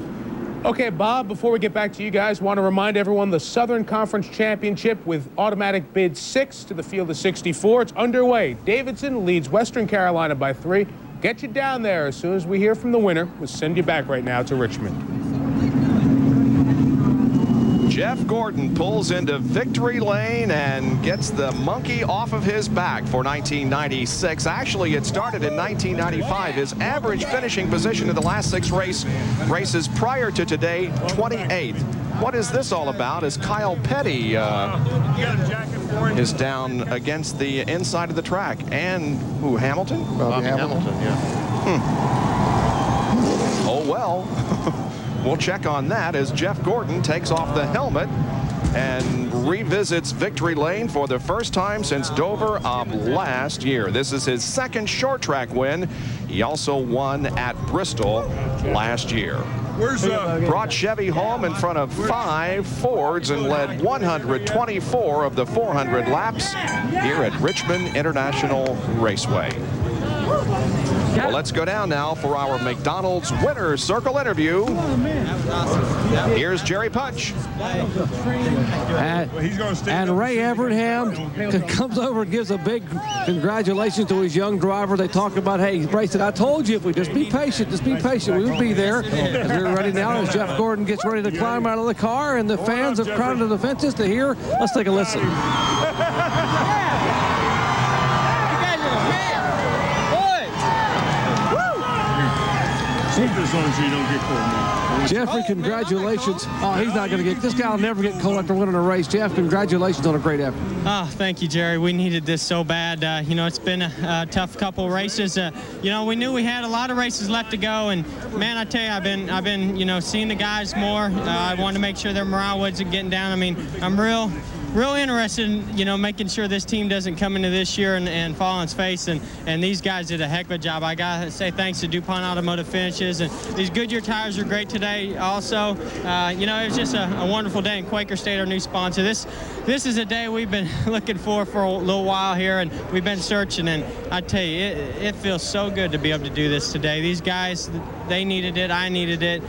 Okay, Bob, before we get back to you guys, want to remind everyone the Southern Conference Championship with automatic bid 6 to the field of 64. It's underway. Davidson leads Western Carolina by 3. Get you down there as soon as we hear from the winner. We'll send you back right now to Richmond. Jeff Gordon pulls into victory lane and gets the monkey off of his back for 1996. Actually, it started in 1995. His average finishing position in the last 6 races prior to today, 28th. What is this all about? As Kyle Petty is down against the inside of the track. And who, Hamilton? Bobby Hamilton, yeah. Oh, well. We'll check on that as Jeff Gordon takes off the helmet and revisits victory lane for the first time since Dover of last year. This is his 2nd short track win. He also won at Bristol last year. Brought Chevy home in front of 5 Fords and led 124 of the 400 laps here at Richmond International Raceway. Well, let's go down now for our McDonald's Winner's Circle interview. Here's Jerry Punch. And Ray Evernham comes over and gives a big congratulations to his young driver. They talk about, hey, Ray said, I told you if we just be patient, we would be there. As we're ready now, as Jeff Gordon gets ready to climb out of the car, and the fans have crowded the fences to hear. Let's take a listen. As long as you don't get cold. Jeffrey, congratulations. Oh, he's not going to get, this guy will never get cold after winning a race. Jeff, congratulations on a great effort. Oh, thank you, Jerry. We needed this so bad. You know, it's been a tough couple races. You know, we knew we had a lot of races left to go, and man, I tell you, I've been, you know, seeing the guys more. I wanted to make sure their morale wasn't getting down. I mean, I'm real interested in, you know, making sure this team doesn't come into this year and fall on its face, and these guys did a heck of a job. I gotta say thanks to DuPont Automotive Finishes, and these Goodyear tires are great today also. You know, it was just a wonderful day in Quaker State, our new sponsor. This is a day we've been looking for a little while here, and we've been searching, and I tell you, it feels so good to be able to do this today. These guys, they needed it, I needed it.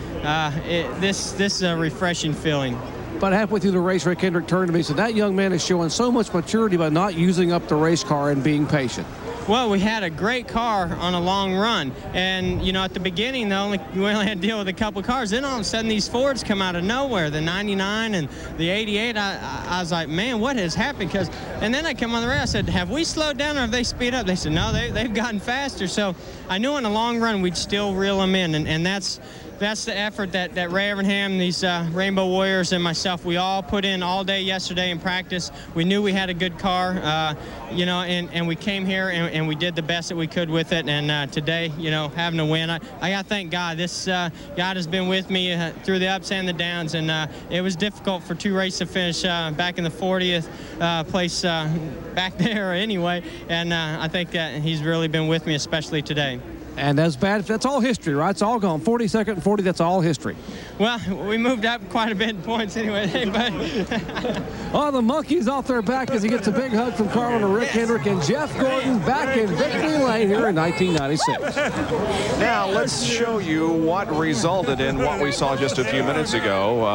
This is a refreshing feeling. About halfway through the race, Rick Hendrick turned to me and said, that young man is showing so much maturity by not using up the race car and being patient. Well, we had a great car on a long run, and you know, at the beginning we only had to deal with a couple of cars. Then all of a sudden these Fords come out of nowhere, the 99 and the 88. I was like, man, what has happened? And then I come on the race, I said, have we slowed down or have they speed up? They said, no, they've gotten faster. So I knew in the long run we'd still reel them in, and that's the effort that Ray Evernham, these Rainbow Warriors, and myself, we all put in all day yesterday in practice. We knew we had a good car, you know, and we came here and we did the best that we could with it. And today, you know, having a win, I got to thank God. This God has been with me through the ups and the downs, and it was difficult for two races to finish back in the 40th place back there anyway. And I think he's really been with me, especially today. And that's bad. That's all history, right? It's all gone. 42nd and 40, that's all history. Well, we moved up quite a bit in points anyway. Hey, buddy. Oh, the monkey's off their back as he gets a big hug from Carlin and Rick Hendrick and Jeff Gordon back in victory lane here in 1996. Now, let's show you what resulted in what we saw just a few minutes ago.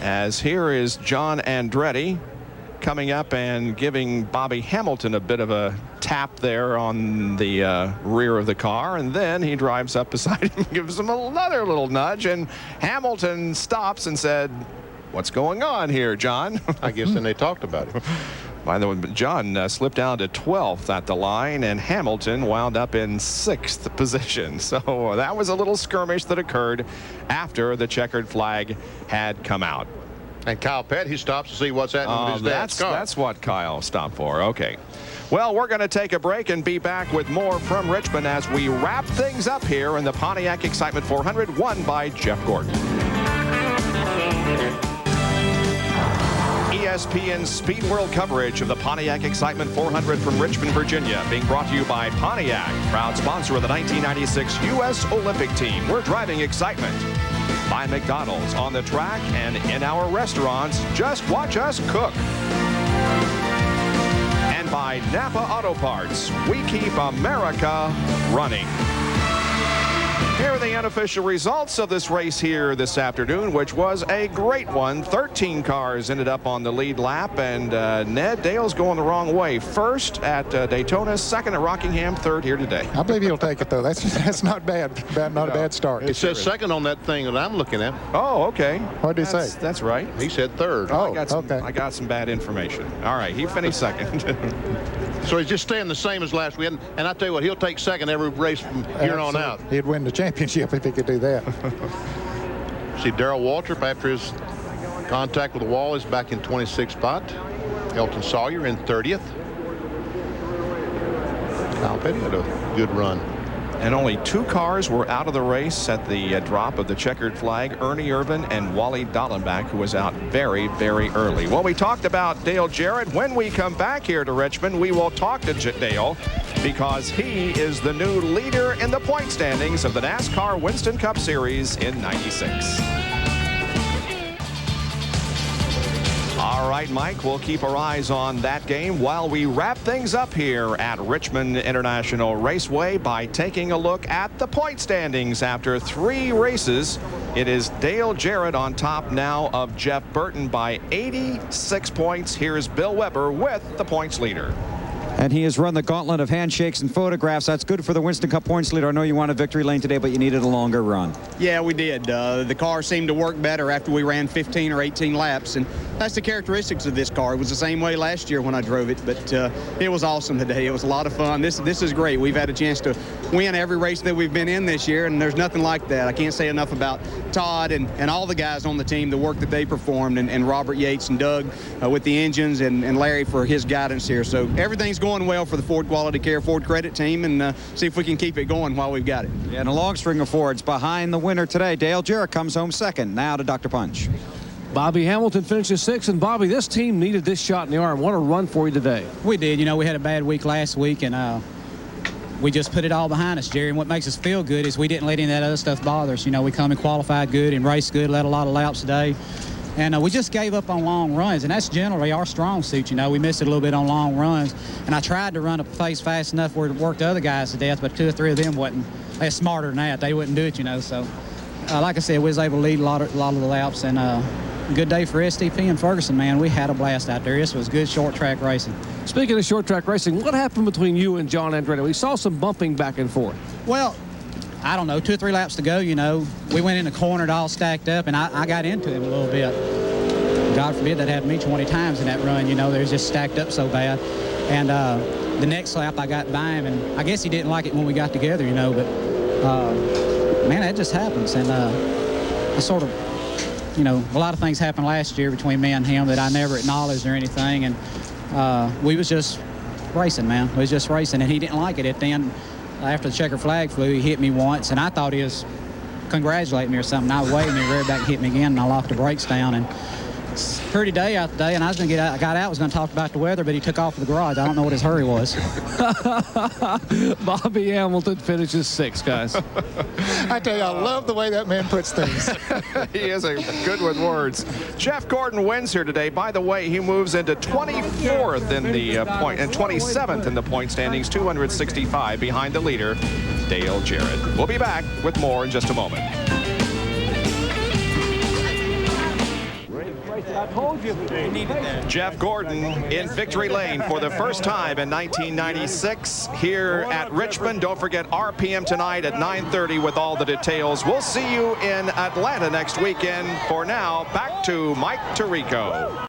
As here is John Andretti coming up and giving Bobby Hamilton a bit of a tap there on the rear of the car, and then he drives up beside him, gives him another little nudge, and Hamilton stops and said, what's going on here, John? I guess then they talked about it. By the way, John slipped down to 12th at the line, and Hamilton wound up in 6th position. So that was a little skirmish that occurred after the checkered flag had come out. And Kyle Petty, he stops to see what's happening with his dad's car. That's what Kyle stopped for. Okay. Well, we're going to take a break and be back with more from Richmond as we wrap things up here in the Pontiac Excitement 400, won by Jeff Gordon. ESPN Speed World coverage of the Pontiac Excitement 400 from Richmond, Virginia, being brought to you by Pontiac, proud sponsor of the 1996 U.S. Olympic team. We're driving excitement. By McDonald's, on the track and in our restaurants. Just watch us cook. And by Napa Auto Parts, we keep America running. Here are the unofficial results of this race here this afternoon, which was a great one. 13 cars ended up on the lead lap, and Ned Dale's going the wrong way. First at Daytona, second at Rockingham, third here today. I believe he'll take it, though. That's not bad. Not a bad start. It says second on that thing that I'm looking at. Oh, okay. What did he say? That's right. He said third. Oh, I got some bad information. All right, he finished second. So he's just staying the same as last week. And I tell you what, he'll take second every race from here on out. He'd win the championship if he could do that. See Darrell Waltrip, after his contact with the wall, is back in 26th spot. Elton Sawyer in 30th. Kyle Petty had a good run. And only 2 cars were out of the race at the drop of the checkered flag. Ernie Irvin and Wally Dallenbach, who was out very, very early. Well, we talked about Dale Jarrett. When we come back here to Richmond, we will talk to Dale because he is the new leader in the point standings of the NASCAR Winston Cup Series in '96. All right. right, Mike. We'll keep our eyes on that game while we wrap things up here at Richmond International Raceway by taking a look at the point standings after 3 races. It is Dale Jarrett on top now of Jeff Burton by 86 points. Here's Bill Weber with the points leader. And he has run the gauntlet of handshakes and photographs. That's good for the Winston Cup points leader. I know you wanted victory lane today, but you needed a longer run. Yeah, we did. The car seemed to work better after we ran 15 or 18 laps, and that's the characteristics of this car. It was the same way last year when I drove it, but it was awesome today. It was a lot of fun. This is great. We've had a chance to win every race that we've been in this year, and there's nothing like that. I can't say enough about Todd and all the guys on the team, the work that they performed, and Robert Yates and Doug with the engines, and Larry for his guidance here. So everything's going well for the Ford Quality Care Ford Credit team, and see if we can keep it going while we've got it. Yeah, and a long string of Fords behind the winner today. Dale Jarrett comes home second. Now to Dr. Punch. Bobby Hamilton finishes 6th, and Bobby, this team needed this shot in the arm. What a run for you today. We did. You know, we had a bad week last week, and we just put it all behind us, Jerry. And what makes us feel good is we didn't let any of that other stuff bother us. You know, we come and qualified good and raced good, led a lot of laps today. And we just gave up on long runs, and that's generally our strong suit. You know, we missed it a little bit on long runs. And I tried to run a pace fast enough where it worked the other guys to death, but 2 or 3 of them wasn't. They're smarter than that. They wouldn't do it, you know. So, like I said, we was able to lead a lot of the laps. And good day for STP and Ferguson, man. We had a blast out there. This was good short track racing. Speaking of short track racing, what happened between you and John Andretti? We saw some bumping back and forth. Well, I don't know, 2 or 3 laps to go, you know. We went in the corner, it all stacked up, and I got into him a little bit. God forbid that happened to me 20 times in that run, you know. They was just stacked up so bad. And the next lap I got by him, and I guess he didn't like it when we got together, you know, but man, that just happens. And I sort of, you know, a lot of things happened last year between me and him that I never acknowledged or anything, and we was just racing, man. We was just racing, and he didn't like it. At the end, after the checker flag flew, he hit me once, and I thought he was congratulating me or something. I waved, and he reared back and hit me again, and I locked the brakes down. And it's a pretty day out today, and I was going to get out. I got out, was going to talk about the weather, but he took off to the garage. I don't know what his hurry was. Bobby Hamilton finishes 6th, guys. I tell you, I love the way that man puts things. He is good with words. Jeff Gordon wins here today. By the way, he moves into 24th in the point and 27th in the point standings, 265 behind the leader, Dale Jarrett. We'll be back with more in just a moment. I told you. Jeff Gordon in victory lane for the first time in 1996 here at Richmond. Don't forget RPM tonight at 9:30 with all the details. We'll see you in Atlanta next weekend. For now, back to Mike Tirico.